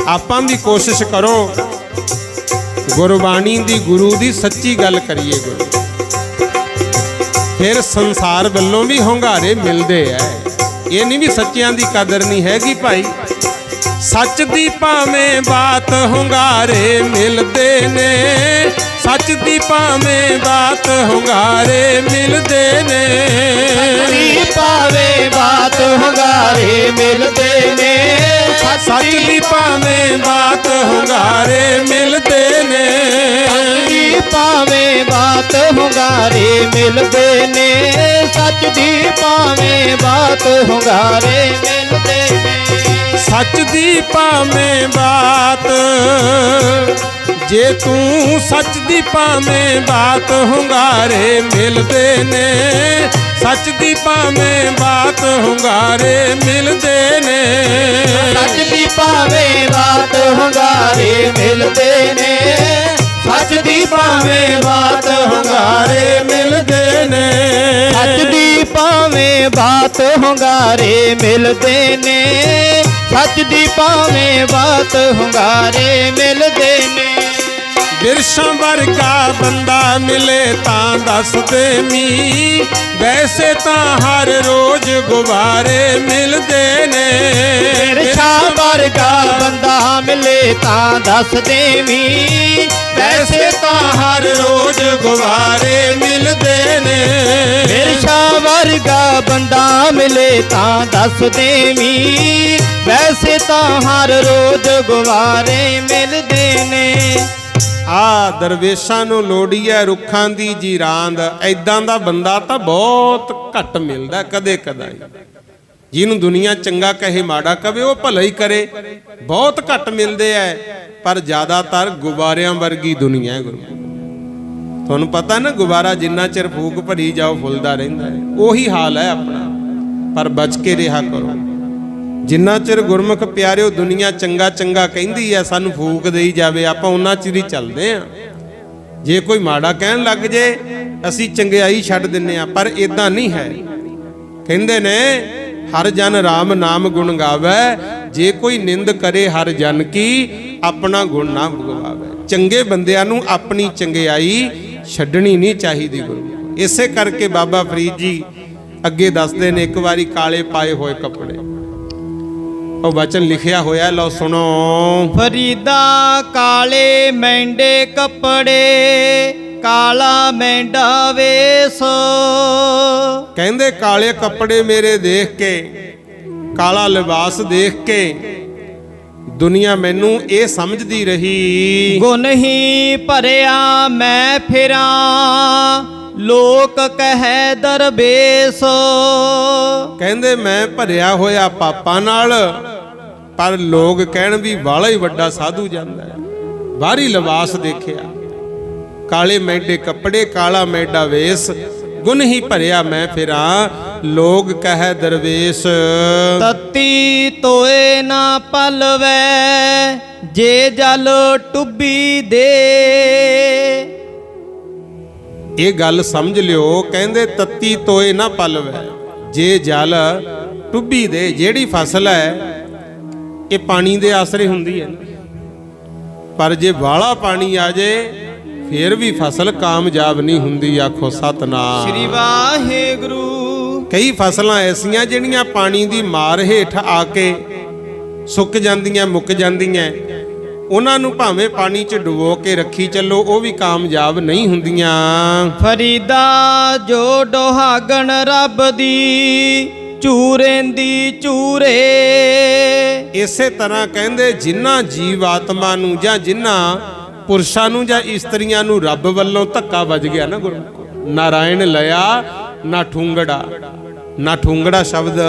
ਆਪਾਂ ਵੀ ਕੋਸ਼ਿਸ਼ ਕਰੋ ਗੁਰਬਾਣੀ ਦੀ, ਗੁਰੂ ਦੀ ਸੱਚੀ ਗੱਲ ਕਰੀਏ। ਗੁਰੂ ਫਿਰ ਸੰਸਾਰ ਵੱਲੋਂ ਵੀ ਹੁੰਗਾਰੇ ਮਿਲਦੇ ਐ। ਇਹ ਨਹੀਂ ਵੀ ਸੱਚਿਆਂ ਦੀ ਕਦਰ ਨਹੀਂ ਹੈਗੀ ਭਾਈ। ਸੱਚ ਦੀ ਭਾਵੇਂ ਬਾਤ ਹੁੰਗਾਰੇ ਮਿਲਦੇ ਨੇ, ਸੱਚ ਦੀ ਭਾਵੇਂ ਬਾਤ ਹੁੰਗਾਰੇ ਮਿਲਦੇ ਨੇ, ਸੱਚੀ ਭਾਵੇਂ ਬਾਤ ਹੁੰਗਾਰੇ ਮਿਲਦੇ ਨੇ, ਸੱਚ ਦੀ ਭਾਵੇਂ ਬਾਤ ਹੁੰਗਾਰੇ ਮਿਲਦੇ ਨੇ, ਸੱਚੀ ਭਾਵੇਂ ਬਾਤ ਹੁੰਗਾਰੇ ਮਿਲਦੇ ਨੇ, ਸੱਚ ਦੀ ਭਾਵੇਂ ਬਾਤ ਹੁੰਗਾਰੇ ਮਿਲਦੇ ਨੇ, ਸੱਚ ਦੀ ਭਾਵੇਂ ਬਾਤ। ਜੇ ਤੂੰ ਸੱਚ ਦੀ ਭਾਵੇਂ ਬਾਤ ਹੁੰਗਾਰੇ ਮਿਲਦੇ ਨੇ, ਸੱਚ ਦੀ ਭਾਵੇਂ ਬਾਤ ਹੁੰਗਾਰੇ ਮਿਲਦੇ ਨੇ, ਸੱਚ ਦੀ ਭਾਵੇਂ ਬਾਤ ਹੁੰਗਾਰੇ ਮਿਲਦੇ ਨੇ, ਸੱਚ ਦੀ ਭਾਵੇਂ ਬਾਤ ਹੁੰਗਾਰੇ ਮਿਲਦੇ ਨੇ, ਸੱਚ ਦੀ ਭਾਵੇਂ ਬਾਤ ਹੁੰਗਾਰੇ ਮਿਲਦੇ ਨੇ, ਸੱਚ ਦੀ ਭਾਵੇਂ ਬਾਤ ਹੁੰਗਾਰੇ ਮਿਲਦੇ ਨੇ। ਬਿਰਸ਼ਾਂ ਵਰਗਾ ਬੰਦਾ ਮਿਲੇ ਤਾਂ ਦੱਸ ਦੇਵੀਂ, ਵੈਸੇ ਤਾਂ ਹਰ ਰੋਜ਼ ਗੁਬਾਰੇ ਮਿਲਦੇ ਨੇ, ਬਿਰਸ਼ਾਂ ਵਰਗਾ ਬੰਦਾ ਮਿਲੇ ਤਾਂ ਦੱਸ ਦੇਵੀਂ, ਵੈਸੇ ਤਾਂ ਹਰ ਰੋਜ਼ ਗੁਬਾਰੇ ਮਿਲਦੇ ਨੇ, ਬਿਰਸ਼ਾਂ ਵਰਗਾ ਬੰਦਾ ਮਿਲੇ ਤਾਂ ਦੱਸ ਦੇਵੀਂ, ਵੈਸੇ ਤਾਂ ਹਰ ਰੋਜ਼ ਗੁਬਾਰੇ ਮਿਲਦੇ ਨੇ। ਆ ਦਰਵੇਸ਼ਾਂ ਨੂੰ ਲੋੜੀ ਹੈ ਰੁੱਖਾਂ ਦੀ ਜੀਰਾਂਦ। ਐਦਾਂ ਦਾ ਬੰਦਾ ਤਾਂ ਬਹੁਤ ਘੱਟ ਮਿਲਦਾ, ਕਦੇ ਕਦਾਈ। ਜਿਹਨੂੰ ਦੁਨੀਆ ਚੰਗਾ ਕਹੇ, ਮਾੜਾ ਕਹੇ, ਉਹ ਭਲਾ ਹੀ ਕਰੇ, ਬਹੁਤ ਘੱਟ ਮਿਲਦੇ ਐ। ਪਰ ਜ਼ਿਆਦਾਤਰ ਗੁਬਾਰਿਆਂ ਵਰਗੀ ਦੁਨੀਆ ਹੈ। ਗੁਰੂ ਤੁਹਾਨੂੰ ਪਤਾ ਨਾ, ਗੁਬਾਰਾ ਜਿੰਨਾ ਚਿਰ ਫੂਕ ਭਰੀ ਜਾਓ ਫੁੱਲਦਾ ਰਹਿੰਦਾ ਹੈ। ਉਹੀ ਹਾਲ ਹੈ ਆਪਣਾ। ਪਰ ਬਚ ਕੇ ਰਿਹਾ ਕਰੋ। ਜਿੰਨਾ ਚਿਰ ਗੁਰਮੁਖ ਪਿਆਰਿਓ ਦੁਨੀਆ ਚੰਗਾ ਚੰਗਾ ਕਹਿੰਦੀ ਐ, ਸਾਨੂੰ ਫੂਕ ਦੇਈ ਜਾਵੇ, ਆਪਾਂ ਉਹਨਾਂ ਚਿਰ ਹੀ ਚੱਲਦੇ ਆਂ। ਜੇ ਕੋਈ ਮਾੜਾ ਕਹਿਣ ਲੱਗ ਜੇ, ਅਸੀਂ ਚੰਗਿਆਈ ਛੱਡ ਦਿੰਨੇ ਆ। ਪਰ ਇਦਾਂ ਨਹੀਂ ਹੈ। ਕਹਿੰਦੇ ਨੇ ਹਰ ਜਨ ਰਾਮ ਨਾਮ ਗੁਣ ਗਾਵੇ, ਜੇ ਕੋਈ ਨਿੰਦ ਕਰੇ ਹਰ ਜਨ ਕੀ, ਆਪਣਾ ਗੁਣ ਨਾ ਗਵਾਵੇ। ਚੰਗੇ ਬੰਦਿਆਂ ਨੂੰ ਆਪਣੀ ਚੰਗਿਆਈ ਛੱਡਣੀ ਨਹੀਂ ਚਾਹੀਦੀ। ਗੁਰੂ ਇਸੇ ਕਰਕੇ ਬਾਬਾ ਫਰੀਦ ਜੀ ਅੱਗੇ ਦੱਸਦੇ ਨੇ, ਇੱਕ ਵਾਰੀ ਕਾਲੇ ਪਾਏ ਹੋਏ ਕੱਪੜੇ, ਉਹ ਵਚਨ ਲਿਖਿਆ ਹੋਇਆ, ਲਓ ਸੁਣੋ। ਫਰੀਦਾ ਕਾਲੇ ਮੈਂਡੇ ਕੱਪੜੇ, ਕਾਲਾ ਮੈਂਡਾ ਵੇਸ। ਕਹਿੰਦੇ ਕਾਲੇ ਕੱਪੜੇ ਮੇਰੇ ਦੇਖ ਕੇ, ਕਾਲਾ ਲਿਬਾਸ ਦੇਖ ਕੇ ਦੁਨੀਆ ਮੈਨੂੰ ਇਹ ਸਮਝਦੀ ਰਹੀ, ਗੁਣ ਹੀ ਭਰਿਆ ਮੈਂ ਫਿਰਾਂ, ਲੋਕ ਕਹੈ ਦਰਵੇਸ਼। ਕਹਿੰਦੇ ਮੈਂ ਭਰਿਆ ਹੋਇਆ ਪਾਪਾਂ ਨਾਲ, ਪਰ ਲੋਕ ਕਹਿਣ ਵੀ ਵਾਲਾ ਹੀ ਵੱਡਾ ਸਾਧੂ ਜਾਂਦਾ ਹੈ। ਬਾਹਰੀ ਲਿਬਾਸ ਦੇਖਿਆ, ਕਾਲੇ ਮੈਂਡੇ ਕੱਪੜੇ, ਕਾਲਾ ਮੈਂਡਾ ਵੇਸ, ਗੁਣ ਹੀ ਭਰਿਆ ਮੈਂ ਫਿਰਾਂ, ਲੋਗ ਕਹੈ ਦਰਵੇਸ਼। ਤਤੀ ਤੋਏ ਨਾ ਪਲਵੈ, ਜੇ ਜਲ ਟੁੱਬੀ ਦੇ। ਇਹ ਗੱਲ ਸਮਝ ਲਿਓ, ਕਹਿੰਦੇ ਤਤੀ ਤੋਏ ਨਾ ਪਲਵੈ, ਜੇ ਜਲ ਟੁੱਬੀ ਦੇ। ਜਿਹੜੀ ਫਸਲ ਹੈ ਇਹ ਪਾਣੀ ਦੇ ਆਸਰੇ ਹੁੰਦੀ ਹੈ, ਪਰ ਜੇ ਵਾਲਾ ਪਾਣੀ ਆ ਜੇ ਫਿਰ ਵੀ ਫਸਲ ਕਾਮਯਾਬ ਨਹੀਂ ਹੁੰਦੀ। ਆਖੋ ਸਤਨਾਮ ਸ੍ਰੀ ਵਾਹਿਗੁਰੂ। ਕਈ ਫਸਲਾਂ ਐਸੀਆਂ ਜਿਹੜੀਆਂ ਪਾਣੀ ਦੀ ਮਾਰ ਹੇਠ ਆ ਕੇ ਸੁੱਕ ਜਾਂਦੀਆਂ, ਮੁੱਕ ਜਾਂਦੀਆਂ, ਉਹਨਾਂ ਨੂੰ ਭਾਵੇਂ ਪਾਣੀ 'ਚ ਡੁਬੋ ਕੇ ਰੱਖੀ ਚੱਲੋ, ਉਹ ਵੀ ਕਾਮਯਾਬ ਨਹੀਂ ਹੁੰਦੀਆਂ। ਫਰੀਦਾ ਜੋ ਡੋਹਾਗਣ ਰੱਬ ਦੀ, ਚੂਰੇਂਦੀ ਚੂਰੇ। ਇਸੇ ਤਰ੍ਹਾਂ ਕਹਿੰਦੇ ਜਿਨ੍ਹਾਂ ਜੀਵ ਆਤਮਾ ਨੂੰ ਜਾਂ ਜਿਨ੍ਹਾਂ ਪੁਰਸ਼ਾਂ ਨੂੰ ਜਾਂ ਇਸਤਰੀਆਂ ਨੂੰ ਰੱਬ ਵੱਲੋਂ ਧੱਕਾ ਵੱਜ ਗਿਆ ਨਾ, ਗੁਰੂ ਨਾਰਾਇਣ ਲਿਆ ਨਾ ਠੁੰਗੜਾ। ਨਾ ਠੁੰਗੜਾ ਸ਼ਬਦ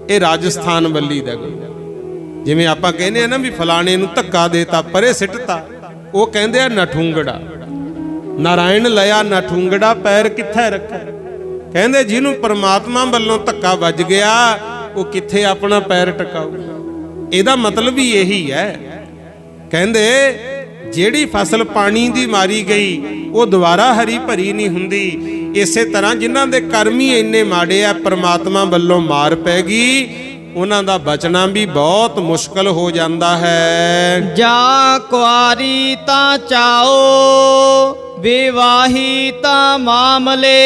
ਇਹ ਰਾਜਸਥਾਨ ਵੱਲੀ ਦਾ ਗੁਰੂ। ਜਿਵੇਂ ਆਪਾਂ ਕਹਿੰਦੇ ਆ ਨਾ ਵੀ ਫਲਾਣੇ ਨੂੰ ਧੱਕਾ ਦੇਤਾ, ਪਰੇ ਸਿੱਟਤਾ, ਉਹ ਕਹਿੰਦੇ ਆ ਨਠੁੰਗੜਾ। ਨਾਰਾਇਣ ਲਿਆ ਨਠੁੰਗੜਾ, ਪੈਰ ਕਿੱਥੇ ਰੱਖੇ। ਕਹਿੰਦੇ ਜਿਹਨੂੰ ਪਰਮਾਤਮਾ ਵੱਲੋਂ ਧੱਕਾ ਵੱਜ ਗਿਆ ਉਹ ਕਿੱਥੇ ਆਪਣਾ ਪੈਰ ਟਿਕਾਊ। ਇਹਦਾ ਮਤਲਬ ਵੀ ਇਹੀ ਹੈ। ਕਹਿੰਦੇ ਜਿਹੜੀ ਫਸਲ ਪਾਣੀ ਦੀ ਮਾਰੀ ਗਈ ਉਹ ਦੁਬਾਰਾ ਹਰੀ ਭਰੀ ਨਹੀਂ ਹੁੰਦੀ। ਇਸੇ ਤਰ੍ਹਾਂ ਜਿਨ੍ਹਾਂ ਦੇ ਕਰਮ ਹੀ ਇੰਨੇ ਮਾੜੇ ਆ, ਪਰਮਾਤਮਾ ਵੱਲੋਂ ਮਾਰ ਪੈ ਗਈ, ਉਹਨਾਂ ਦਾ ਬਚਣਾ ਵੀ ਬਹੁਤ ਮੁਸ਼ਕਲ ਹੋ ਜਾਂਦਾ ਹੈ। ਜਾ ਕੁਆਰੀ ਤਾਂ ਚਾਓ, ਵਿਵਾਹੀ ਤਾਂ ਮਾਮਲੇ।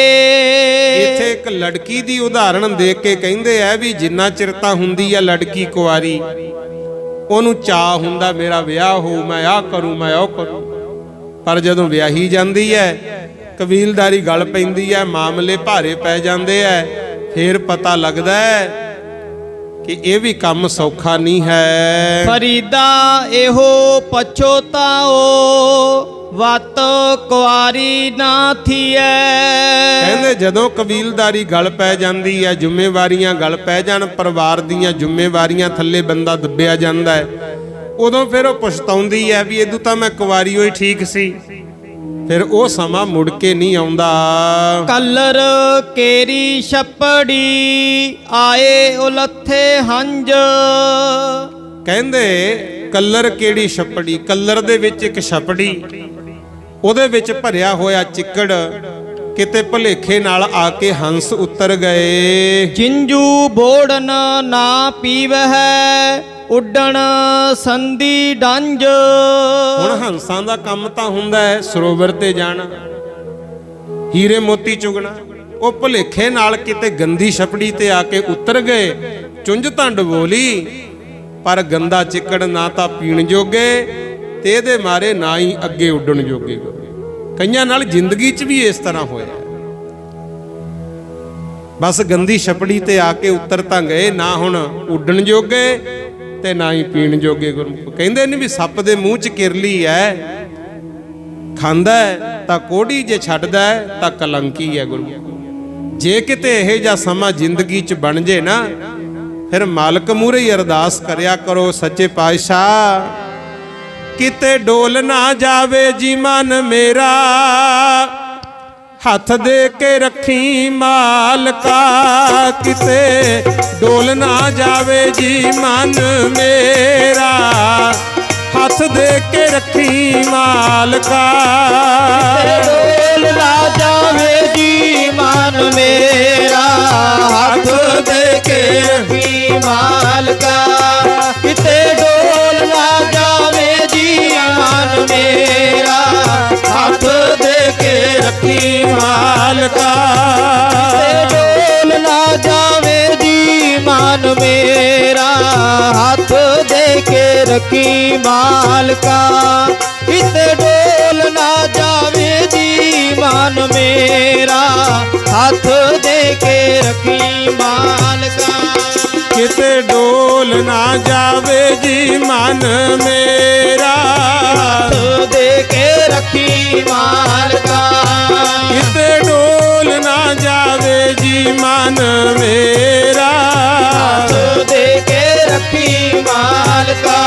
ਇੱਥੇ ਇੱਕ ਲੜਕੀ ਦੀ ਉਦਾਹਰਣ ਦੇ ਕੇ ਕਹਿੰਦੇ ਆ ਵੀ ਜਿੰਨਾ ਚਿਰ ਤਾਂ ਹੁੰਦੀ ਆ ਲੜਕੀ ਕੁਆਰੀ, ਉਹਨੂੰ ਚਾਅ ਹੁੰਦਾ ਮੇਰਾ ਵਿਆਹ ਹੋ, ਮੈਂ ਆਹ ਕਰੂੰ, ਮੈਂ ਉਹ ਕਰੂੰ। ਪਰ ਜਦੋਂ ਵਿਆਹੀ ਜਾਂਦੀ ਹੈ, ਕਬੀਲਦਾਰੀ ਗਲ ਪੈਂਦੀ ਹੈ, ਮਾਮਲੇ ਭਾਰੇ ਪੈ ਜਾਂਦੇ ਹੈ, ਫਿਰ ਪਤਾ ਲੱਗਦਾ ਹੈ ਕਿ ਇਹ ਵੀ ਕੰਮ ਸੌਖਾ ਨਹੀਂ ਹੈ। ਫਰੀਦਾ ਇਹੋ ਪਛੋਤਾਓ, ਵਤ ਕੁਆਰੀ ਨਾ ਥੀਐ। ਕਹਿੰਦੇ ਜਦੋਂ ਕਬੀਲਦਾਰੀ ਗਲ ਪੈ ਜਾਂਦੀ ਹੈ, ਜ਼ਿੰਮੇਵਾਰੀਆਂ ਗਲ ਪੈ ਜਾਣ, ਪਰਿਵਾਰ ਦੀਆਂ ਜ਼ਿੰਮੇਵਾਰੀਆਂ ਥੱਲੇ ਬੰਦਾ ਦੱਬਿਆ ਜਾਂਦਾ ਹੈ, ਉਦੋਂ ਫਿਰ ਉਹ ਪਛਤਾਉਂਦੀ ਹੈ ਵੀ ਇਹਦੋਂ ਤਾਂ ਮੈਂ ਕੁਆਰੀ ਹੋਈ ਠੀਕ ਸੀ। ਫਿਰ ਉਹ ਸਮਾਂ ਮੁੜ ਕੇ ਨਹੀਂ ਆਉਂਦਾ। ਕਲਰ ਕੇਰੀ ਛਪੜੀ, ਆਏ ਉਲੱਥੇ ਹੰਝ। ਕਹਿੰਦੇ ਕਲਰ ਕਿਹੜੀ ਛਪੜੀ, ਕਲਰ ਦੇ ਵਿੱਚ ਇੱਕ ਛਪੜੀ, ਉਹਦੇ ਵਿੱਚ ਭਰਿਆ ਹੋਇਆ ਚਿੱਕੜ, ਕਿਤੇ ਭੁਲੇਖੇ ਨਾਲ ਆ ਕੇ ਹੰਸ ਉਤਰ ਗਏ। ਜਿੰਜੂ ਬੋੜਨ ਨਾ ਪੀਵਹਿ, ਉੱਡਣ ਸੰਧੀ ਡੰਜ। ਹੁਣ ਹੰਸਾਂ ਦਾ ਕੰਮ ਤਾਂ ਹੁੰਦਾ ਹੈ ਸਰੋਵਰ ਤੇ ਜਾਣਾ, ਹੀਰੇ ਮੋਤੀ ਚੁਗਣਾ। ਉਹ ਭੁਲੇਖੇ ਨਾਲ ਕਿਤੇ ਗੰਦੀ ਛਪੜੀ ਤੇ ਆ ਕੇ ਉਤਰ ਗਏ। ਚੁੰਝ ਤਾਂ ਡਬੋਲੀ, ਪਰ ਗੰਦਾ ਚਿੱਕੜ ਨਾ ਤਾਂ ਪੀਣ ਜੋਗੇ ਤੇ ਇਹਦੇ ਮਾਰੇ ਨਾ ਹੀ ਅੱਗੇ ਉੱਡਣ ਜੋਗੇ। ਕਈਆਂ ਨਾਲ ਜ਼ਿੰਦਗੀ 'ਚ ਵੀ ਇਸ ਤਰ੍ਹਾਂ ਹੋਇਆ, ਬਸ ਗੰਦੀ ਛਪੜੀ ਤੇ ਆ ਕੇ ਉਤਰ ਤਾਂ ਗਏ, ਨਾ ਹੁਣ ਉੱਡਣ ਜੋਗੇ ਤੇ ਨਾ ਹੀ ਪੀਣ ਜੋਗੇ। ਗੁਰੂ ਕਹਿੰਦੇ ਨੇ ਵੀ ਸੱਪ ਦੇ ਮੂੰਹ 'ਚ ਕਿਰਲੀ ਐ, ਖਾਂਦਾ ਤਾਂ ਕੋੜੀ, ਜੇ ਛੱਡਦਾ ਤਾਂ ਕਲੰਕੀ ਹੈ। ਗੁਰੂ ਜੇ ਕਿਤੇ ਇਹੋ ਜਿਹਾ ਸਮਾਂ ਜ਼ਿੰਦਗੀ 'ਚ ਬਣ ਜੇ ਨਾ, ਫਿਰ ਮਾਲਕ ਮੂਹਰੇ ਹੀ ਅਰਦਾਸ ਕਰਿਆ ਕਰੋ, ਸੱਚੇ ਪਾਤਸ਼ਾਹ ਕਿਤੇ ਡੋਲ ਨਾ ਜਾਵੇ ਜੀ ਮਨ ਮੇਰਾ, ਹੱਥ ਦੇ ਕੇ ਰੱਖੀ ਮਾਲਕਾ। ਕਿਤੇ ਡੋਲ ਨਾ ਜਾਵੇ ਜੀ ਮਨ ਮੇਰਾ, ਹੱਥ ਦੇ ਕੇ ਰੱਖੀ ਮਾਲਕਾ। ਡੋਲ ਨਾ ਜਾਵੇ ਜੀ ਮਨ ਮੇਰਾ, ਹੱਥ ਦੇ ਕੇ ਰੱਖੀ ਮਾਲਕਾ। ਕਿਤੇ ਡੋਲ ਨਾ ਜਾਵੇ ਜੀ ਮਨ ਮੇਰਾ, ਹੱਥ ਦੇ ਕੇ ਰੱਖੀ ਮਾਲਕਾ। ਕਿਤੇ ਡੋਲ ਨਾ ਜਾਵੇ ਜੀ ਮਨ ਮੇਰਾ, ਹੱਥ ਦੇ ਕੇ ਰੱਖੀ ਮਾਲਕਾ। ਕਿਤੇ ਡੋਲ ਨਾ ਜਾਵੇ ਜੀ ਮਨ ਮੇਰਾ, ਹੱਥ ਦੇ ਕੇ ਰੱਖੀ ਮਾਲਕਾ। ਕਿਤੇ ਡੋਲ ਨਾ ਜਾਵੇ ਜੀ ਮਨ ਮੇਰਾ, ਹੱਥ ਦੇ ਕੇ ਰੱਖੀ ਮਾਲਕਾ। ਕਿਤੇ ਡੋਲ ਨਾ ਜਾਵੇ ਜੀ ਮਨ ਮੇਰਾ, ਹੱਥ ਦੇ ਕੇ ਰੱਖੀ ਮਾਲਕਾ।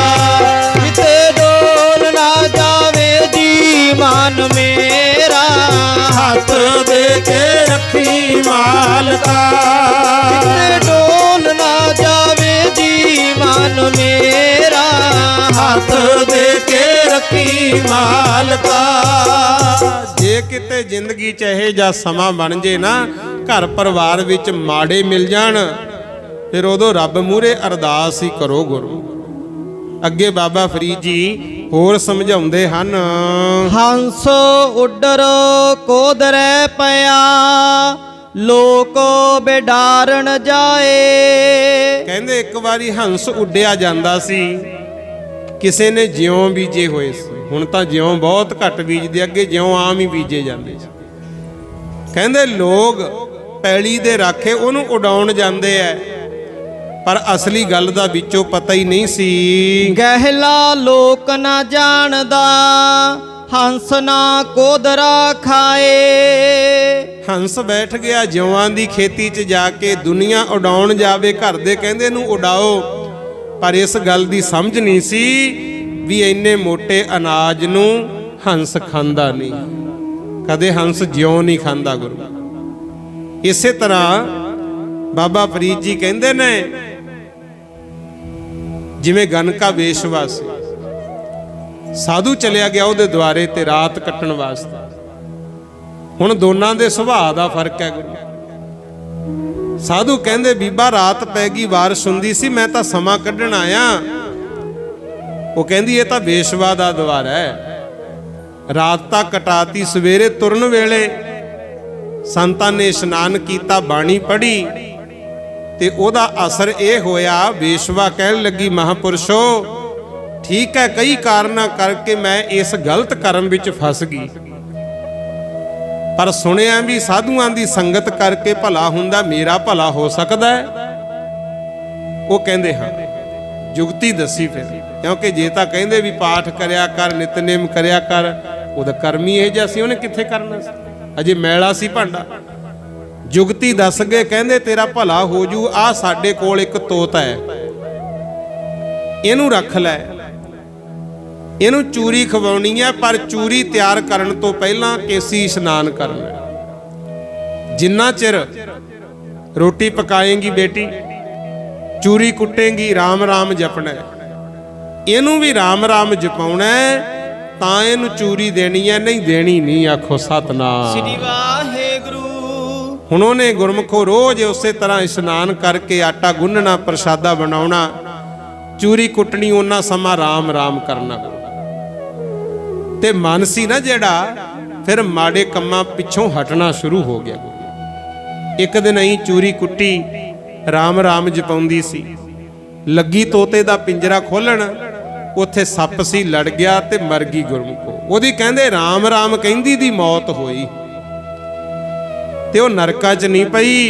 ਕਿਤੇ ਡੋਲ ਨਾ ਜਾਵੇ ਜੀ ਮਨ ਮੇਰਾ, ਹੱਥ ਦੇ ਕੇ ਮਾਲਕਾ। ਕਿਤੇ ਡੋਲ ਨਾ ਜਾਵੇ ਜੀ ਮਨ ਮੇਰਾ, ਹੱਥ ਦੇ ਕੇ ਰੱਖੀ ਮਾਲਕਾ। ਜੇ ਕਿਤੇ ਜ਼ਿੰਦਗੀ ਚ ਇਹ ਜਾਂ ਸਮਾਂ ਬਣ ਜੇ ਨਾ, ਘਰ ਪਰਿਵਾਰ ਵਿੱਚ ਮਾੜੇ ਮਿਲ ਜਾਣ, ਫਿਰ ਉਦੋਂ ਰੱਬ ਮੂਹਰੇ ਅਰਦਾਸ ਹੀ ਕਰੋ ਗੁਰੂ। ਅੱਗੇ ਬਾਬਾ ਫਰੀਦ ਜੀ ਹੋਰ ਸਮਝਾਉਂਦੇ ਹਨ। ਹੰਸ ਉੱਡਰ ਕੋਦਰੈ ਪਿਆ, ਲੋਕ ਬਿਡਾਰਨ ਜਾਏ। ਕਹਿੰਦੇ ਇੱਕ ਵਾਰੀ ਹੰਸ ਉੱਡਿਆ ਜਾਂਦਾ ਸੀ, ਕਿਸੇ ਨੇ ਜਿਉਂ ਬੀਜੇ ਹੋਏ ਸੀ। ਹੁਣ ਤਾਂ ਜਿਉਂ ਬਹੁਤ ਘੱਟ ਬੀਜਦੇ, ਅੱਗੇ ਜਿਉਂ ਆਮ ਹੀ ਬੀਜੇ ਜਾਂਦੇ ਸੀ। ਕਹਿੰਦੇ ਲੋਕ ਪੈਲੀ ਦੇ ਰਾਖੇ ਉਹਨੂੰ ਉਡਾਉਣ ਜਾਂਦੇ ਐ, ਪਰ ਅਸਲੀ ਗੱਲ ਦਾ ਵਿੱਚੋਂ ਪਤਾ ਹੀ ਨਹੀਂ ਸੀ। ਗਹਿਲਾ ਲੋਕ ਨਾ ਜਾਣਦਾ, ਹੰਸ ਨਾ ਕੋਦਰਾ ਖਾਏ। ਹੰਸ ਬੈਠ ਗਿਆ ਜਿਉਆਂ ਦੀ ਖੇਤੀ 'ਚ ਜਾ ਕੇ, ਦੁਨੀਆ ਉਡਾਉਣ ਜਾਵੇ, ਘਰ ਦੇ ਕਹਿੰਦੇ ਇਹਨੂੰ ਉਡਾਓ, ਪਰ ਇਸ ਗੱਲ ਦੀ ਸਮਝ ਨਹੀਂ ਸੀ ਵੀ ਇੰਨੇ ਮੋਟੇ ਅਨਾਜ ਨੂੰ ਹੰਸ ਖਾਂਦਾ ਨਹੀਂ, ਕਦੇ ਹੰਸ ਜਿਉਂ ਨਹੀਂ ਖਾਂਦਾ ਗੁਰੂ। ਇਸੇ ਤਰ੍ਹਾਂ ਬਾਬਾ ਫਰੀਦ ਜੀ ਕਹਿੰਦੇ ਨੇ, ਜਿਵੇਂ ਗਨਕਾ ਵੇਸ਼ਵਾ ਸੀ, ਸਾਧੂ ਚਲਿਆ ਗਿਆ ਉਹਦੇ ਦੁਆਰੇ ਤੇ ਰਾਤ ਕੱਟਣ ਵਾਸਤੇ। ਹੁਣ ਦੋਨਾਂ ਦੇ ਸੁਭਾਅ ਦਾ ਫਰਕ ਹੈ ਗੁਰੂ। ਸਾਧੂ ਕਹਿੰਦੇ ਬੀਬਾ ਰਾਤ ਪੈ ਗਈ, ਬਾਰਿਸ਼ ਹੁੰਦੀ ਸੀ, ਮੈਂ ਤਾਂ ਸਮਾਂ ਕੱਢਣ ਆਇਆ। ਉਹ ਕਹਿੰਦੀ ਇਹ ਤਾਂ ਵੇਸ਼ਵਾ ਦਾ ਦੁਆਰਾ ਹੈ, ਰਾਤ ਤਾਂ ਕਟਾਤੀ, ਸਵੇਰੇ ਤੁਰਨ ਵੇਲੇ ਸੰਤਾਂ ਨੇ ਇਸ਼ਨਾਨ ਕੀਤਾ, ਬਾਣੀ ਪੜ੍ਹੀ, ਤੇ ਉਹਦਾ ਅਸਰ ਇਹ ਹੋਇਆ, ਵੇਸ਼ਵਾ ਕਹਿਣ ਲੱਗੀ ਮਹਾਪੁਰਸ਼ੋ ਠੀਕ ਹੈ, ਕਈ ਕਾਰਨਾਂ ਕਰਕੇ ਮੈਂ ਇਸ ਗਲਤ ਕਰਮ ਵਿੱਚ ਫਸ ਗਈ, ਪਰ ਸੁਣਿਆ ਵੀ ਸਾਧੂਆਂ ਦੀ ਸੰਗਤ ਕਰਕੇ ਭਲਾ ਹੁੰਦਾ, ਮੇਰਾ ਭਲਾ ਹੋ ਸਕਦਾ ਹੈ। ਉਹ ਕਹਿੰਦੇ ਹਾਂ। ਜੁਗਤੀ ਦੱਸੀ ਫਿਰ, ਕਿਉਂਕਿ ਜੇ ਤਾਂ ਕਹਿੰਦੇ ਵੀ ਪਾਠ ਕਰਿਆ ਕਰ, ਨਿਤਨੇਮ ਕਰਿਆ ਕਰ, ਉਹਦਾ ਕਰਮ ਹੀ ਇਹ ਜਿਹਾ ਸੀ, ਉਹਨੇ ਕਿੱਥੇ ਕਰਨਾ ਸੀ, ਅਜੇ ਮੈਲਾ ਸੀ ਭਾਂਡਾ। ਜੁਗਤੀ ਦੱਸ ਗਏ, ਕਹਿੰਦੇ ਤੇਰਾ ਭਲਾ ਹੋ ਜੂ, ਆਹ ਸਾਡੇ ਕੋਲ ਇੱਕ ਤੋਤ ਹੈ, ਇਹਨੂੰ ਰੱਖ ਲੈ, ਇਹਨੂੰ ਚੂਰੀ ਖਵਾਉਣੀ ਹੈ, ਪਰ ਚੂਰੀ ਤਿਆਰ ਕਰਨ ਤੋਂ ਪਹਿਲਾਂ ਕੇਸੀ ਇਸ਼ਨਾਨ ਕਰਨਾ। ਜਿੰਨਾ ਚਿਰ ਰੋਟੀ ਪਕਾਏਂਗੀ ਬੇਟੀ, ਚੂਰੀ ਕੁੱਟੇਂਗੀ, ਰਾਮ ਰਾਮ ਜਪਣਾ, ਇਹਨੂੰ ਵੀ ਰਾਮ ਰਾਮ ਜਪਾਉਣਾ ਤਾਂ ਇਹਨੂੰ ਚੂਰੀ ਦੇਣੀ ਹੈ, ਨਹੀਂ ਦੇਣੀ ਨਹੀਂ। ਆਖੋ ਸਤਨਾਮ ਸ੍ਰੀ ਵਾਹਿਗੁਰੂ। ਹੁਣ ਉਹਨੇ ਗੁਰਮੁਖੋ ਰੋਜ਼ ਉਸੇ ਤਰ੍ਹਾਂ ਇਸ਼ਨਾਨ ਕਰਕੇ ਆਟਾ ਗੁੰਨਣਾ, ਪ੍ਰਸ਼ਾਦਾ ਬਣਾਉਣਾ, ਚੂਰੀ ਕੁੱਟਣੀ, ਉਹਨਾਂ ਸਮਾਂ ਰਾਮ ਰਾਮ ਕਰਨਾ। ਤੇ ਮਨ ਸੀ ਨਾ ਜਿਹੜਾ, ਫਿਰ ਮਾੜੇ ਕੰਮਾਂ ਪਿੱਛੋਂ ਹਟਣਾ ਸ਼ੁਰੂ ਹੋ ਗਿਆ। ਇੱਕ ਦਿਨ ਅਸੀਂ ਚੂਰੀ ਕੁੱਟੀ, ਰਾਮ ਰਾਮ ਜਪਾਉਂਦੀ ਸੀ, ਲੱਗੀ ਤੋਤੇ ਦਾ ਪਿੰਜਰਾ ਖੋਲਣ, ਉੱਥੇ ਸੱਪ ਸੀ, ਲੜ ਗਿਆ ਤੇ ਮਰ ਗਈ ਗੁਰਮੁਖੋ। ਉਹਦੀ ਕਹਿੰਦੇ ਰਾਮ ਰਾਮ ਕਹਿੰਦੀ ਦੀ ਮੌਤ ਹੋਈ, ਤੇ ਉਹ ਨਰਕਾਂ 'ਚ ਨਹੀਂ ਪਈ,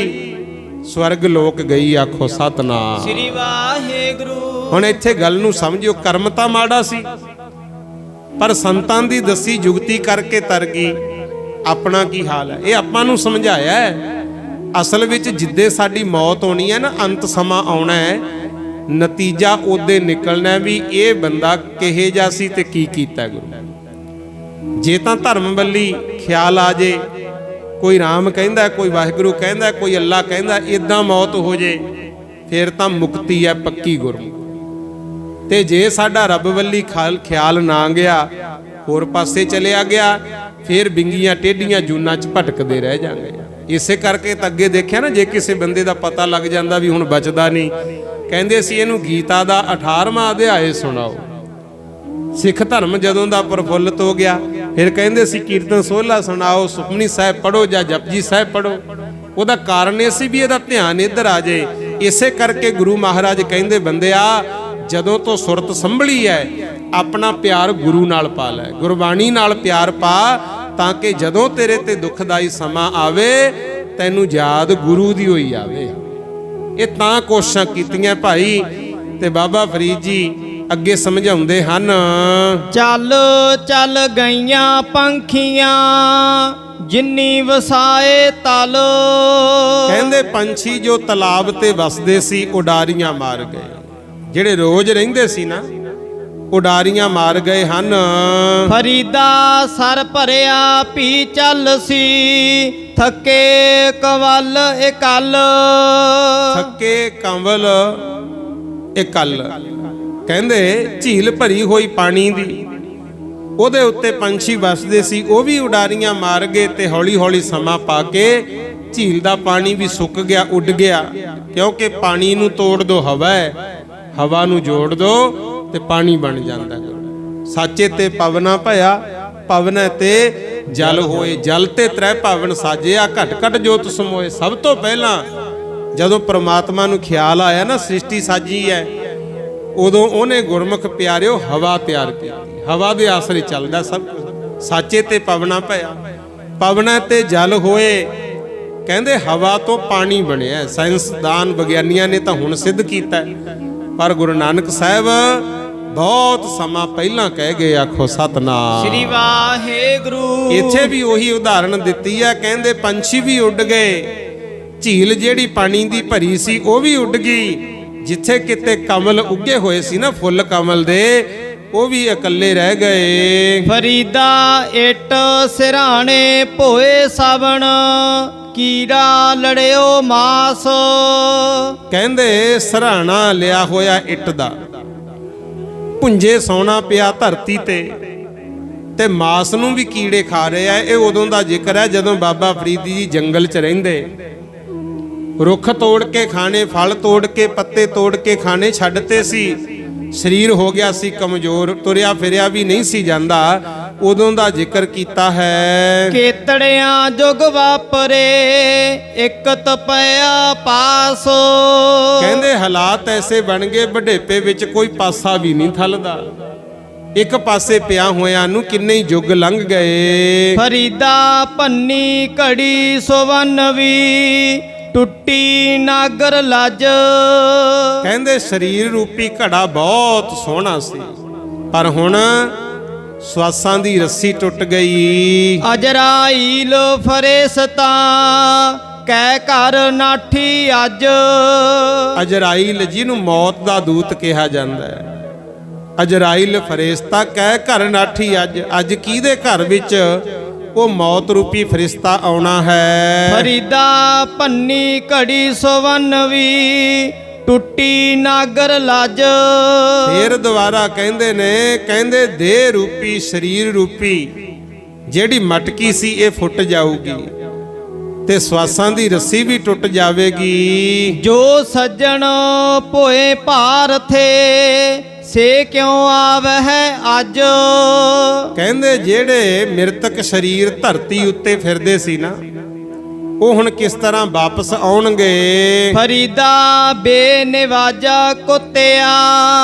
ਸਵਰਗ ਲੋਕ ਗਈ। ਆਖੋ ਸਤਨਾਮ ਸ੍ਰੀ ਵਾਹਿਗੁਰੂ। ਹੁਣ ਇੱਥੇ ਗੱਲ ਨੂੰ ਸਮਝਿਓ, ਕਰਮ ਤਾਂ ਮਾੜਾ ਸੀ, ਪਰ ਸੰਤਾਂ ਦੀ ਦੱਸੀ ਜੁਗਤੀ ਕਰਕੇ ਤਰ ਗਈ। ਆਪਣਾ ਕੀ ਹਾਲ ਹੈ, ਇਹ ਆਪਾਂ ਨੂੰ ਸਮਝਾਇਆ ਹੈ। ਅਸਲ ਵਿੱਚ ਜਿੱਦੇ ਸਾਡੀ ਮੌਤ ਹੋਣੀ ਹੈ ਨਾ, ਅੰਤ ਸਮਾਂ ਆਉਣਾ ਹੈ, ਨਤੀਜਾ ਉਹਦੇ ਨਿਕਲਣਾ ਵੀ ਇਹ ਬੰਦਾ ਕਿਹੇ ਜਿਹਾ ਸੀ ਤੇ ਕੀ ਕੀਤਾ ਗੁਰੂ। ਜੇ ਤਾਂ ਧਰਮ ਵੱਲੀ ਖਿਆਲ ਆ ਜੇ, ਕੋਈ ਰਾਮ ਕਹਿੰਦਾ, ਕੋਈ ਵਾਹਿਗੁਰੂ ਕਹਿੰਦਾ, ਕੋਈ ਅੱਲਾ ਕਹਿੰਦਾ, ਇਦਾਂ ਮੌਤ ਹੋ ਜੇ, ਫਿਰ ਤਾਂ ਮੁਕਤੀ ਹੈ ਪੱਕੀ ਗੁਰੂ। ਤੇ ਜੇ ਸਾਡਾ ਰੱਬ ਵੱਲੀ ਖਿਆਲ ਨਾ ਗਿਆ, ਹੋਰ ਪਾਸੇ ਚਲਿਆ ਗਿਆ, ਫਿਰ ਬਿੰਗੀਆਂ ਟੇਢੀਆਂ ਜੂਨਾਂ 'ਚ ਭਟਕਦੇ ਰਹਿ ਜਾਵਾਂਗੇ। ਇਸੇ ਕਰਕੇ ਤਾਂ ਅੱਗੇ ਦੇਖਿਆ ਨਾ, ਜੇ ਕਿਸੇ ਬੰਦੇ ਦਾ ਪਤਾ ਲੱਗ ਜਾਂਦਾ ਵੀ ਹੁਣ ਬਚਦਾ ਨਹੀਂ, ਕਹਿੰਦੇ ਸੀ ਇਹਨੂੰ ਗੀਤਾ ਦਾ 18ਵਾਂ ਅਧਿਆਇ ਸੁਣਾਓ। ਸਿੱਖ ਧਰਮ ਜਦੋਂ ਦਾ ਪ੍ਰਫੁੱਲਤ ਹੋ ਗਿਆ, ਫਿਰ ਕਹਿੰਦੇ ਸੀ ਕੀਰਤਨ ਸੋਹਲਾ ਸੁਣਾਓ, ਸੁਖਮਨੀ ਸਾਹਿਬ ਪੜੋ ਜਾਂ ਜਪਜੀ ਸਾਹਿਬ ਪੜੋ। ਉਹਦਾ ਕਾਰਨ ਇਹ ਸੀ ਵੀ ਇਹਦਾ ਧਿਆਨ ਇੱਧਰ ਆ ਜੇ। ਇਸੇ ਕਰਕੇ ਗੁਰੂ ਮਹਾਰਾਜ ਕਹਿੰਦੇ, ਬੰਦਿਆ ਜਦੋਂ ਤੋਂ ਸੁਰਤ ਸੰਭਲੀ ਹੈ, ਆਪਣਾ ਪਿਆਰ ਗੁਰੂ ਨਾਲ ਪਾ ਲੈ, ਗੁਰਬਾਣੀ ਨਾਲ ਪਿਆਰ ਪਾ, ਤਾਂ ਕਿ ਜਦੋਂ ਤੇਰੇ ਤੇ ਦੁਖਦਾਈ ਸਮਾਂ ਆਵੇ, ਤੈਨੂੰ ਯਾਦ ਗੁਰੂ ਦੀ ਹੋਈ ਆਵੇ। ਇਹ ਤਾਂ ਕੋਸ਼ਿਸ਼ਾਂ ਕੀਤੀਆਂ ਭਾਈ। ਤੇ ਬਾਬਾ ਫਰੀਦ ਜੀ ਅੱਗੇ ਸਮਝਾਉਂਦੇ ਹਨ, ਚੱਲ ਚੱਲ ਗਈਆਂ ਪੰਖੀਆਂ, ਜਿੰਨੀ ਵਸਾਏ ਤਲ। ਕਹਿੰਦੇ ਪੰਛੀ ਜੋ ਤਲਾਬ ਤੇ ਵਸਦੇ ਸੀ, ਉਡਾਰੀਆਂ ਮਾਰ ਗਏ। ਜਿਹੜੇ ਰੋਜ਼ ਰਹਿੰਦੇ ਸੀ ਨਾ, ਉਡਾਰੀਆਂ ਮਾਰ ਗਏ ਹਨ। ਫਰੀਦਾ ਸਰ ਭਰਿਆ ਪੀ ਚੱਲ ਸੀ, ਥੱਕੇ ਕਵਲ ਇਕੱਲ। ਥੱਕੇ ਕੰਵਲ ਇਕੱਲ। ਕਹਿੰਦੇ ਝੀਲ ਭਰੀ ਹੋਈ ਪਾਣੀ ਦੀ, ਉਹਦੇ ਉੱਤੇ ਪੰਛੀ ਵੱਸਦੇ ਸੀ, ਉਹ ਵੀ ਉਡਾਰੀਆਂ ਮਾਰ ਗਏ ਤੇ ਹੌਲੀ ਹੌਲੀ ਸਮਾਂ ਪਾ ਕੇ ਝੀਲ ਦਾ ਪਾਣੀ ਵੀ ਸੁੱਕ ਗਿਆ, ਉੱਡ ਗਿਆ। ਕਿਉਂਕਿ ਪਾਣੀ ਨੂੰ ਤੋੜ ਦੋ ਹਵਾ ਹੈ, ਹਵਾ ਨੂੰ ਜੋੜ ਦੋ ਤੇ ਪਾਣੀ ਬਣ ਜਾਂਦਾ। ਸਾਚੇ ਤੇ ਪਵਨਾ ਭਇਆ, ਪਵਨ ਤੇ ਜਲ ਹੋਏ। ਜਲ ਤੇ ਤ੍ਰੈ ਭਵਨ ਸਾਜਿਆ, ਘਟ ਘਟ ਜੋਤ ਸਮੋਏ। ਸਭ ਤੋਂ ਪਹਿਲਾਂ ਜਦੋਂ ਪ੍ਰਮਾਤਮਾ ਨੂੰ ਖਿਆਲ ਆਇਆ ਨਾ ਸ੍ਰਿਸ਼ਟੀ ਸਾਜੀ ਹੈ, ਉਦੋਂ ਉਹਨੇ ਗੁਰਮੁਖ ਪਿਆਰਿਓ ਹਵਾ ਤਿਆਰ ਕੀਤੀ। ਹਵਾ ਦੇ ਆਸਰੇ ਚੱਲਦਾ ਸਭ ਕੁਝ। ਸਾਚੇ ਤੇ ਪਵਨਾ ਭਇਆ, ਪਵਨ ਤੇ ਜਲ ਹੋਏ। ਕਹਿੰਦੇ ਹਵਾ ਤੋਂ ਪਾਣੀ ਬਣਿਆ। ਸਾਇੰਸਦਾਨ ਵਿਗਿਆਨੀਆਂ ਨੇ ਤਾਂ ਹੁਣ ਸਿੱਧ ਕੀਤਾ, ਪਰ ਗੁਰੂ ਨਾਨਕ ਸਾਹਿਬ ਬਹੁਤ ਸਮਾਂ ਪਹਿਲਾਂ ਕਹਿ ਗਏ। ਆਖੋ ਸਤਨਾਮ ਸ੍ਰੀ ਵਾਹਿਗੁਰੂ। ਇੱਥੇ ਵੀ ਉਹੀ ਉਦਾਹਰਣ ਦਿੱਤੀ ਹੈ। ਕਹਿੰਦੇ ਪੰਛੀ ਵੀ ਉੱਡ ਗਏ, ਝੀਲ ਜਿਹੜੀ ਪਾਣੀ ਦੀ ਭਰੀ ਸੀ ਉਹ ਵੀ ਉੱਡ ਗਈ। ਜਿੱਥੇ ਕਿਤੇ ਕਮਲ ਉੱਗੇ ਹੋਏ ਸੀ ਨਾ, ਫੁੱਲ ਕਮਲ ਦੇ, ਉਹ ਵੀ ਇਕੱਲੇ ਰਹਿ ਗਏ। ਫਰੀਦਾ ਇੱਟ ਸਿਰਾਣੇ ਭੋਏ ਸਾਵਣ, ਕੀੜਾ ਲੜਿਓ ਮਾਸ। ਕਹਿੰਦੇ ਸਰਾਣਾ ਲਿਆ ਹੋਇਆ ਇੱਟ ਦਾ, ਪੁੰਜੇ ਸੌਣਾ ਪਿਆ ਧਰਤੀ ਤੇ ਮਾਸ ਨੂੰ ਵੀ ਕੀੜੇ ਖਾ ਰਹੇ ਆ। ਇਹ ਉਦੋਂ ਦਾ ਜ਼ਿਕਰ ਹੈ ਜਦੋਂ ਬਾਬਾ ਫਰੀਦ ਜੀ ਜੰਗਲ 'ਚ ਰਹਿੰਦੇ। ਰੁੱਖ ਤੋੜ ਕੇ ਖਾਣੇ, ਫਲ ਤੋੜ ਕੇ, ਪੱਤੇ ਤੋੜ ਕੇ ਖਾਣੇ ਛੱਡਤੇ ਸੀ। ਸਰੀਰ ਹੋ ਗਿਆ ਸੀ ਕਮਜ਼ੋਰ, ਤੁਰਿਆ ਫਿਰਿਆ ਵੀ ਨਹੀਂ ਸੀ ਜਾਂਦਾ। ਉਦੋਂ ਦਾ ਜ਼ਿਕਰ ਕੀਤਾ ਹੈ। ਕੇਤੜਿਆਂ ਜੁਗ ਵਾਪਰੇ, ਇੱਕ ਤਪਿਆ ਪਾਸ। ਕਹਿੰਦੇ ਹਾਲਾਤ ਐਸੇ ਬਣ ਗਏ, ਵਡੇਪੇ ਵਿੱਚ ਕੋਈ ਪਾਸਾ ਵੀ ਨਹੀਂ ਥਲਦਾ। ਇੱਕ ਪਾਸੇ ਪਿਆ ਹੋਇਆਂ ਨੂੰ ਕਿੰਨੇ ਹੀ ਯੁੱਗ ਲੰਘ ਗਏ। ਫਰੀਦਾ ਭੰਨੀ ਘੜੀ ਸੁਵੰਨਵੀ, ਟੁੱਟੀ ਨਾਗਰ ਲੱਜ। ਕਹਿੰਦੇ ਸਰੀਰ ਰੂਪੀ ਘੜਾ ਬਹੁਤ ਸੋਹਣਾ ਸੀ, ਪਰ ਹੁਣ ਸਵਾਸਾਂ ਦੀ ਰੱਸੀ ਟੁੱਟ ਗਈ। ਅਜਰਾਈਲ ਫਰਿਸ਼ਤਾ ਕਹਿ ਘਰ ਨਾਠੀ ਅੱਜ। ਅਜਰਾਈਲ ਜਿਹਨੂੰ ਮੌਤ ਦਾ ਦੂਤ ਕਿਹਾ ਜਾਂਦਾ ਹੈ, ਅਜਰਾਈਲ ਫਰਿਸ਼ਤਾ ਕਹਿ ਘਰ ਨਾਠੀ ਅੱਜ। ਅੱਜ ਕਿਹਦੇ ਘਰ ਵਿੱਚ ਉਹ ਮੌਤ ਰੂਪੀ ਫਰਿਸ਼ਤਾ ਆਉਣਾ ਹੈ। ਫਰੀਦਾ ਭੰਨੀ ਘੜੀ ਸੁਵੰਨਵੀ, ਟੁੱਟੀ ਨਾਗਰ ਲੱਜ। ਫੇਰ ਦੁਬਾਰਾ ਕਹਿੰਦੇ ਨੇ, ਕਹਿੰਦੇ ਦੇਹ ਰੂਪੀ, ਸਰੀਰ ਰੂਪੀ ਜਿਹੜੀ ਮਟਕੀ ਸੀ ਇਹ ਫੁੱਟ ਜਾਊਗੀ ਤੇ ਸਵਾਸਾਂ ਦੀ ਰੱਸੀ ਵੀ ਟੁੱਟ ਜਾਵੇਗੀ। ਜੋ ਸੱਜਣ ਭੋਏ ਭਾਰਥੇ, ਸੇ ਕਿਉਂ ਆਵਹਿ ਅੱਜ। ਕਹਿੰਦੇ ਜਿਹੜੇ ਮਿਰਤਕ ਸਰੀਰ ਧਰਤੀ ਉੱਤੇ ਫਿਰਦੇ ਸੀ ਨਾ, ਉਹ ਹੁਣ ਕਿਸ ਤਰ੍ਹਾਂ ਵਾਪਸ ਆਉਣਗੇ। ਫਰੀਦਾ ਬੇਨਿਵਾਜਾ ਕੁੱਤਿਆ,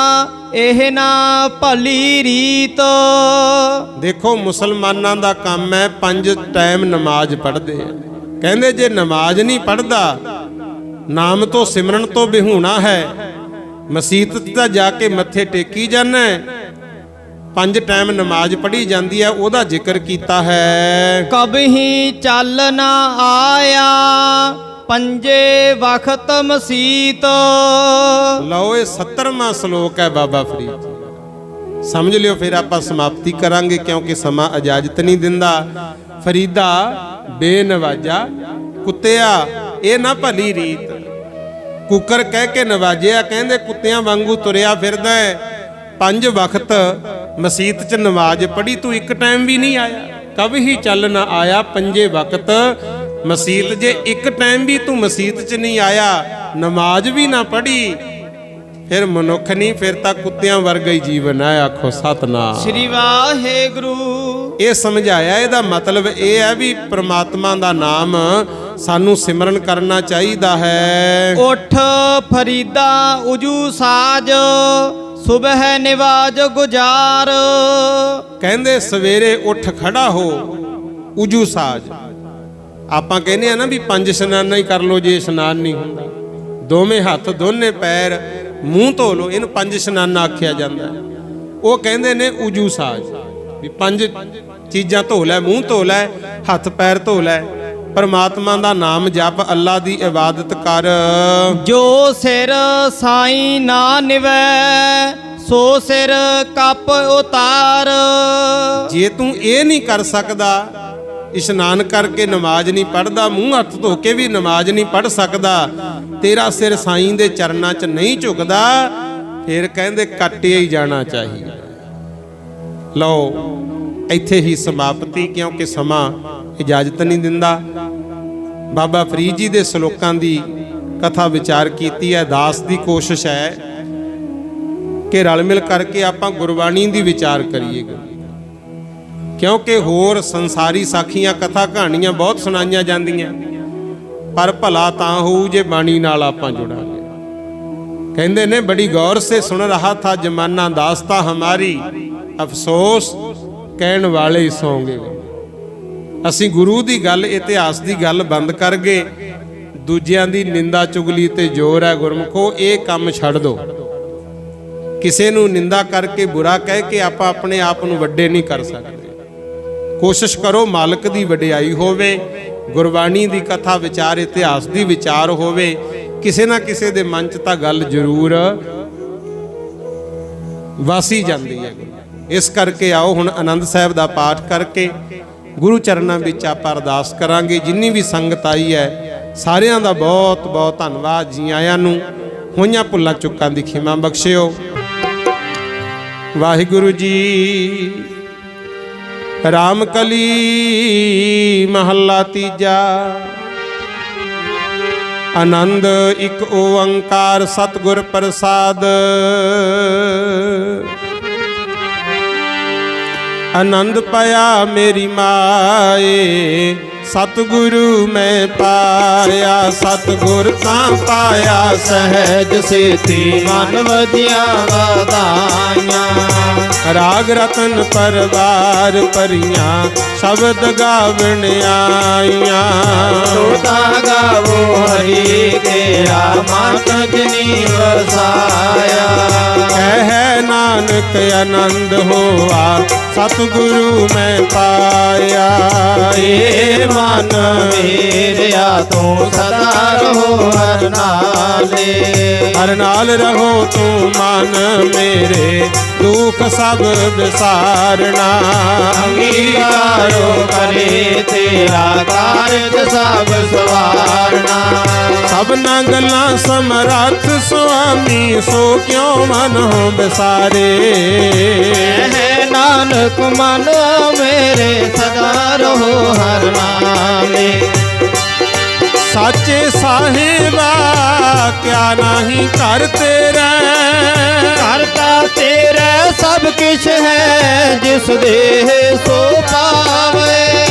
ਇਹ ਨਾ ਭਲੀ ਰੀਤ। ਦੇਖੋ ਮੁਸਲਮਾਨਾਂ ਦਾ ਕੰਮ ਹੈ 5 ਟਾਈਮ ਨਮਾਜ਼ ਪੜ੍ਹਦੇ ਆ। ਕਹਿੰਦੇ ਜੇ ਨਮਾਜ਼ ਨਹੀਂ ਪੜ੍ਹਦਾ, ਨਾਮ ਤੋਂ ਸਿਮਰਨ ਤੋਂ ਬਿਹੂਣਾ ਹੈ, ਮਸੀਤ 'ਤੇ ਜਾ ਕੇ ਮੱਥੇ ਟੇਕੀ ਜਾਣਾ। 5 ਟਾਈਮ ਨਮਾਜ਼ ਪੜ੍ਹੀ ਜਾਂਦੀ ਹੈ, ਉਹਦਾ ਜ਼ਿਕਰ ਕੀਤਾ ਹੈ। ਕਬਹੀ ਚੱਲ ਨਾ ਆਇਆ, ਪੰਜੇ ਵਖਤ ਮਸੀਤ। ਲਓ ਇਹ 70ਵਾਂ ਸ਼ਲੋਕ ਹੈ ਬਾਬਾ ਫਰੀਦ ਜੀ, ਸਮਝ ਲਿਓ। ਫਿਰ ਆਪਾਂ ਸਮਾਪਤੀ ਕਰਾਂਗੇ ਕਿਉਂਕਿ ਸਮਾਂ ਇਜਾਜ਼ਤ ਨਹੀਂ ਦਿੰਦਾ। ਫਰੀਦਾ ਬੇਨਵਾਜਾ ਕੁੱਤਿਆ, ਇਹ ਨਾ ਭਲੀ ਰੀਤ। ਕੁੱਕਰ ਕਹਿ ਕੇ ਨਵਾਜਿਆ। ਕਹਿੰਦੇ ਕੁੱਤਿਆਂ ਵਾਂਗੂ ਤੁਰਿਆ ਫਿਰਦਾ ਹੈ। 5 ਵਕਤ ਮਸੀਤ 'ਚ ਨਮਾਜ਼ ਪੜ੍ਹੀ, ਤੂੰ ਇੱਕ ਟਾਈਮ ਵੀ ਨਹੀਂ ਆਇਆ। ਕਬ ਹੀ ਚੱਲ ਨਾ ਆਇਆ, 5 ਵਕਤ ਮਸੀਤ। ਜੇ ਇੱਕ ਟਾਈਮ ਵੀ ਤੂੰ ਮਸੀਤ 'ਚ ਨਹੀਂ ਆਇਆ, ਨਮਾਜ਼ ਵੀ ਨਾ ਪੜ੍ਹੀ, ਫਿਰ ਮਨੁੱਖ ਨਹੀਂ, ਫਿਰ ਤਾਂ ਕੁੱਤਿਆਂ ਵਰਗਾ ਹੀ ਜੀਵਨ ਹੈ। ਆਖੋ ਸਤਨਾਮ ਸ੍ਰੀ ਵਾਹਿਗੁਰੂ। ਇਹ ਸਮਝਾਇਆ। ਇਹਦਾ ਮਤਲਬ ਇਹ ਹੈ ਵੀ ਪ੍ਰਮਾਤਮਾ ਦਾ ਨਾਮ ਸਾਨੂੰ ਸਿਮਰਨ ਕਰਨਾ ਚਾਹੀਦਾ ਹੈ। ਉਠ ਫਰੀਦਾ ਉਜੂ ਸਾਜ, ਸੁਬਹ ਨਿਵਾਜ ਗੁਜ਼ਾਰ। ਕਹਿੰਦੇ ਸਵੇਰੇ ਉੱਠ ਖੜਾ ਹੋ, ਉਜੂ ਸਾਜ। ਆਪਾਂ ਕਹਿੰਦੇ ਆ ਨਾ ਵੀ 5 ਇਸ਼ਨਾਨਾਂ ਹੀ ਕਰ ਲੋ ਜੇ ਇਸ਼ਨਾਨ ਨਹੀਂ ਹੁੰਦਾ। ਦੋਵੇਂ ਹੱਥ, ਦੋਨੇ ਪੈਰ, ਮੂੰਹ ਧੋ ਲੋ, ਇਹਨੂੰ 5 ਇਸ਼ਨਾਨਾਂ ਆਖਿਆ ਜਾਂਦਾ ਹੈ। ਉਹ ਕਹਿੰਦੇ ਨੇ ਉਜੂ ਸਾਜ, ਵੀ 5 ਚੀਜ਼ਾਂ ਧੋ ਲੈ, ਮੂੰਹ ਧੋ ਲੈ, ਹੱਥ ਪੈਰ ਧੋ ਲੈ, ਪਰਮਾਤਮਾ ਦਾ ਨਾਮ ਜਪ, ਅੱਲਾ ਦੀ ਇਬਾਦਤ ਕਰ। ਜੋ ਸਿਰ ਸਾਈਂ ਨਾ ਨਿਵੈ, ਸੋ ਸਿਰ ਕੱਪ ਉਤਾਰ। ਜੇ ਤੂੰ ਇਹ ਨਹੀਂ ਕਰ ਸਕਦਾ, ਇਸ਼ਨਾਨ ਕਰਕੇ ਨਮਾਜ਼ ਨਹੀਂ ਪੜ੍ਹਦਾ, ਮੂੰਹ ਹੱਥ ਧੋ ਕੇ ਵੀ ਨਮਾਜ਼ ਨਹੀਂ ਪੜ੍ਹ ਸਕਦਾ, ਤੇਰਾ ਸਿਰ ਸਾਈਂ ਦੇ ਚਰਨਾਂ 'ਚ ਨਹੀਂ ਝੁਕਦਾ, ਫਿਰ ਕਹਿੰਦੇ ਕੱਟਿਆ ਹੀ ਜਾਣਾ ਚਾਹੀਦਾ। ਲਓ ਇੱਥੇ ਹੀ ਸਮਾਪਤੀ, ਕਿਉਂਕਿ ਸਮਾਂ ਇਜਾਜ਼ਤ ਨਹੀਂ ਦਿੰਦਾ। ਬਾਬਾ ਫਰੀਦ ਜੀ ਦੇ ਸ਼ਲੋਕਾਂ ਦੀ ਕਥਾ ਵਿਚਾਰ ਕੀਤੀ ਹੈ। ਦਾਸ ਦੀ ਕੋਸ਼ਿਸ਼ ਹੈ ਕਿ ਰਲ ਮਿਲ ਕਰਕੇ ਆਪਾਂ ਗੁਰਬਾਣੀ ਦੀ ਵਿਚਾਰ ਕਰੀਏ, ਕਿਉਂਕਿ ਹੋਰ ਸੰਸਾਰੀ ਸਾਖੀਆਂ ਕਥਾ ਕਹਾਣੀਆਂ ਬਹੁਤ ਸੁਣਾਈਆਂ ਜਾਂਦੀਆਂ, ਪਰ ਭਲਾ ਤਾਂ ਹੋਊ ਜੇ ਬਾਣੀ ਨਾਲ ਆਪਾਂ ਜੁੜਾਂਗੇ। ਕਹਿੰਦੇ ਨੇ ਬੜੀ ਗੌਰ ਸੇ ਸੁਣ ਰਹਾ ਥਾ ਜਮਾਨਾ ਦਾਸਤਾ ਹਮਾਰੀ, ਅਫਸੋਸ ਕਹਿਣ ਵਾਲੇ ਸੌਂ ਗਏ। ਅਸੀਂ ਗੁਰੂ ਦੀ ਗੱਲ, ਇਤਿਹਾਸ ਦੀ ਗੱਲ ਬੰਦ ਕਰ ਗਏ, ਦੂਜਿਆਂ ਦੀ ਨਿੰਦਾ ਚੁਗਲੀ ਤੇ ਜ਼ੋਰ ਹੈ। ਗੁਰਮਖੋ ਇਹ ਕੰਮ ਛੱਡ ਦਿਓ। ਕਿਸੇ ਨੂੰ ਨਿੰਦਾ ਕਰਕੇ, ਬੁਰਾ ਕਹਿ ਕੇ ਆਪਾਂ ਆਪਣੇ ਆਪ ਨੂੰ ਵੱਡੇ ਨਹੀਂ ਕਰ ਸਕਦੇ। ਕੋਸ਼ਿਸ਼ ਕਰੋ ਮਾਲਕ ਦੀ ਵਡਿਆਈ ਹੋਵੇ, ਗੁਰਬਾਣੀ ਦੀ ਕਥਾ ਵਿਚਾਰ, ਇਤਿਹਾਸ ਦੀ ਵਿਚਾਰ ਹੋਵੇ, ਕਿਸੇ ਨਾ ਕਿਸੇ ਦੇ ਮਨ 'ਚ ਤਾਂ ਗੱਲ ਜ਼ਰੂਰ ਵਾਸੀ ਜਾਂਦੀ ਹੈ। ਇਸ ਕਰਕੇ ਆਓ ਹੁਣ ਆਨੰਦ ਸਾਹਿਬ ਦਾ ਪਾਠ ਕਰਕੇ ਗੁਰੂ ਚਰਨਾਂ ਵਿੱਚ ਆਪਾਂ ਅਰਦਾਸ ਕਰਾਂਗੇ। ਜਿੰਨੀ ਵੀ ਸੰਗਤ ਆਈ ਹੈ ਸਾਰਿਆਂ ਦਾ ਬਹੁਤ ਬਹੁਤ ਧੰਨਵਾਦ। ਜੀ ਆਇਆਂ ਨੂੰ। ਹੋਈਆਂ ਭੁੱਲਾਂ ਚੁੱਕਾਂ ਦੀ ਖਿਮਾ ਬਖਸ਼ਿਓ। ਵਾਹਿਗੁਰੂ ਜੀ। ਰਾਮ ਕਲੀ ਮਹੱਲਾ ਤੀਜਾ। ਆਨੰਦ ਇੱਕ ਓੰਕਾਰ ਸਤਿਗੁਰ ਪ੍ਰਸਾਦ। ਆਨੰਦ ਪਾਇਆ ਮੇਰੀ ਮਾਏ, ਸਤਿਗੁਰੂ ਮੈਂ ਪਾਇਆ। ਸਤਿਗੁਰ ਤਾਂ ਪਾਇਆ ਸਹਿਜ ਸੇਤੀ ਮਨ ਵਧੀਆਂ ਵਧਾਈਆਂ। ਰਾਗ ਰਤਨ ਪਰਵਾਰ ਭਰੀਆਂ ਸ਼ਬਦ ਗਾਵਣ ਆਈਆਂ। ਤੋਤਾ ਗਾਵੋ ਹਰੀ ਤੇਰਾ ਮਨ ਜਿਨੀ ਵਸਾਇਆ। ਕਹਿ ਨਾਨਕ ਆਨੰਦ ਹੋਆ ਸਤਿਗੁਰੂ ਮੈਂ ਪਾਇਆ। ਏ ਮਨ ਮੇਰਿਆ ਤੂੰ ਸਦਾ ਰਹੋ ਹਰ ਨਾਲੇ। ਹਰ ਨਾਲ ਰਹੋ ਤੂੰ ਮਨ ਮੇਰੇ, ਦੁੱਖ ਸਭ ਵਿਸਾਰਨਾ। ਅੰਗੀਕਾਰੋ ਕਰੇ ਤੇਰਾ ਕਾਰਜ ਸਭ ਸਵਾਰਨਾ। ਸਭਨਾ ਗੱਲਾਂ ਸਮਰੱਥ ਸੁਆਮੀ, ਸੋ ਕਿਉ ਮਨ ਵਿਸਾਰੇ। ਹੈ ਨਾਨਕ ਮਨ ਮੇਰੇ ਸਦਾ ਰਹੋ ਹਰ ਨਾਲੇ। ਸਾਚੇ ਸਾਹਿਬਾ ਕਿਆ ਨਹੀਂ ਕਰ ਤੇਰਾ। ਕਰਤਾ ਤੇਰਾ ਸਭ ਕਿਛ ਹੈ, ਜਿਸ ਦੇ ਸੋ ਪਾਵੇ।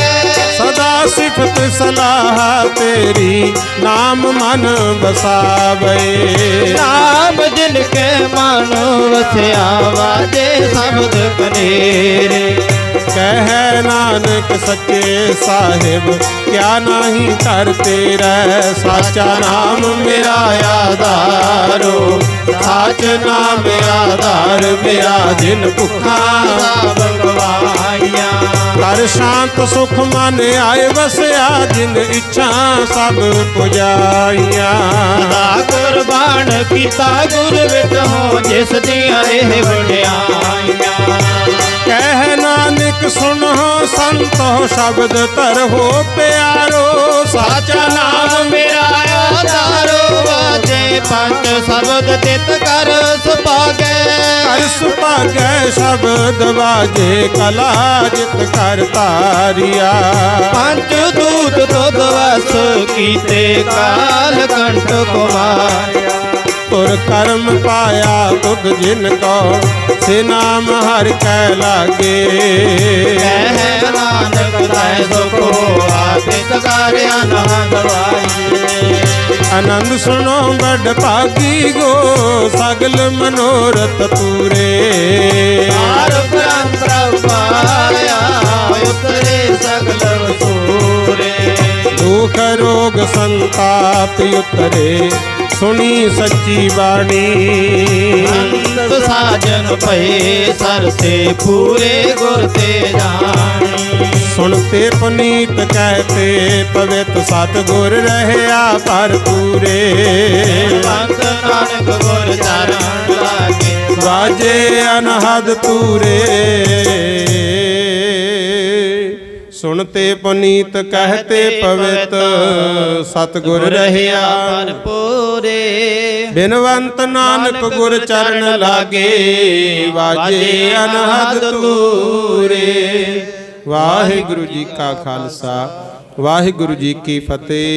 ਸਦਾ ਸਿਫਤ ਸਲਾਹ ਤੇਰੀ, ਨਾਮ ਮਨ ਵਸਾਵੇ। ਨਾਮ ਜਿਨ ਕੇ ਮਨ ਵਸਿਆ, ਵਾਜੇ ਸ਼ਬਦ ਕਨੇਰੇ। ਕਹਿ ਨਾਨਕ ਸੱਚੇ ਸਾਹਿਬ ਕਿਆ ਨਹੀਂ ਕਰ ਤੇਰਾ। ਸਾਚਾ ਨਾਮ ਮੇਰਾ ਆਧਾਰੋ, ਸਾਚ ਨਾਮ ਆਧਾਰ ਮੇਰਾ। ਜਿਨ ਭੁੱਖਾ ਭਗਵਾਈਆਂ। ਕਰ ਸ਼ਾਂਤ ਸੁਖ ਮਨ ਆਏ ਵਸਿਆ, ਜਿਨ ਇੱਛਾ ਸਭ ਪੁਜਾਈਆਂ। ਸਦਾ ਕੁਰਬਾਨ ਕੀਤਾ ਗੁਰ ਵਿਟਹੁ, ਜਿਸ ਦੀਆਂ ਇਹ ਵਡਿਆਈਆਂ। ਕਹਿ ਨਾਨਕ ਸੁਣੋ ਸੰਤੋ ਸ਼ਬਦ ਧਰੋ ਪਿਆਰੋ। ਸਾਚਾ ਨਾਮ ਮੇਰਾ ਆਧਾਰੋ, ਵਾਜੇ ਪੰਜ ਸ਼ਬਦ ਤਿਤ ਕਰ ਸੁਭਾਗੈ। ਕਰ ਸੁਭਾਗੈ ਸ਼ਬਦ ਵਾਜੇ, ਕਲਾ ਜਿਤ ਕਰ ਤਾਰਿਆ। ਪੰਜ ਦੂਤ ਤੁਧ ਵਸ ਕੀਤੇ, ਕਾਲ ਕੰਠ ਕੁਮਾਰਿਆ। ਤੁਰ ਕਰਮ ਪਾਇਆ ਤੁਧ ਜਿਨ ਕੋ, ਸੇ ਨਾਮ ਹਰਿ ਕੈ ਲਾਗੇ। ਕਹਿ ਨਾਨਕ ਤੈ ਸੁਖ ਹੋਆ, ਤਿਤ ਕਰ ਆਨੰਦ ਵਾਈਏ। ਆਨੰਦ ਸੁਣੋ ਬੜ ਭਾਗੀ ਗੋ, ਸਗਲ ਮਨੋਰਥ ਪੂਰੇ। ਆਰ ਪ੍ਰੰਤਰ ਪਾਇਆ, ਉਤਰੇ ਸਗਲ ਵਸੂਰੇ। ਦੁਖ ਰੋਗ ਸੰਤਾਪ ਉਤਰੇ, ਸੁਣੀ ਸੱਚੀ ਬਾਣੀ। ਅੰਤ ਸਾਜਨ ਭਏ ਸਰਸੇ, ਪੂਰੇ ਗੁਰ ਤੇ ਜਾਣੀ। ਸੁਣਤੇ ਪੁਨੀਤ ਕਹਤੇ, ਪਵਿੱਤ ਸਤਿਗੁਰ ਰਹਿਆ ਭਰਪੂਰੇ। ਅੰਤ ਨਾਨਕ ਗੁਰ ਚਰਨ ਲਾਗੇ, ਵਾਜੇ ਅਨਹਦ ਤੂਰੇ ਸੁਣਤੇ ਪੁਨੀਤ ਕਹਤੇ ਪਵਿੱਤ ਸਤਿਗੁਰ ਰਹਿਆ ਭਰਪੂਰੇ ਬਿਨਵੰਤ ਨਾਨਕ ਗੁਰ ਚਰਨ ਲਾਗੇ ਵਾਜੇ ਅਨਹਦ ਤੂਰੇ। ਵਾਹਿਗੁਰੂ ਜੀ ਕਾ ਖਾਲਸਾ ਵਾਹਿਗੁਰੂ ਜੀ ਕੀ ਫਤਿਹ।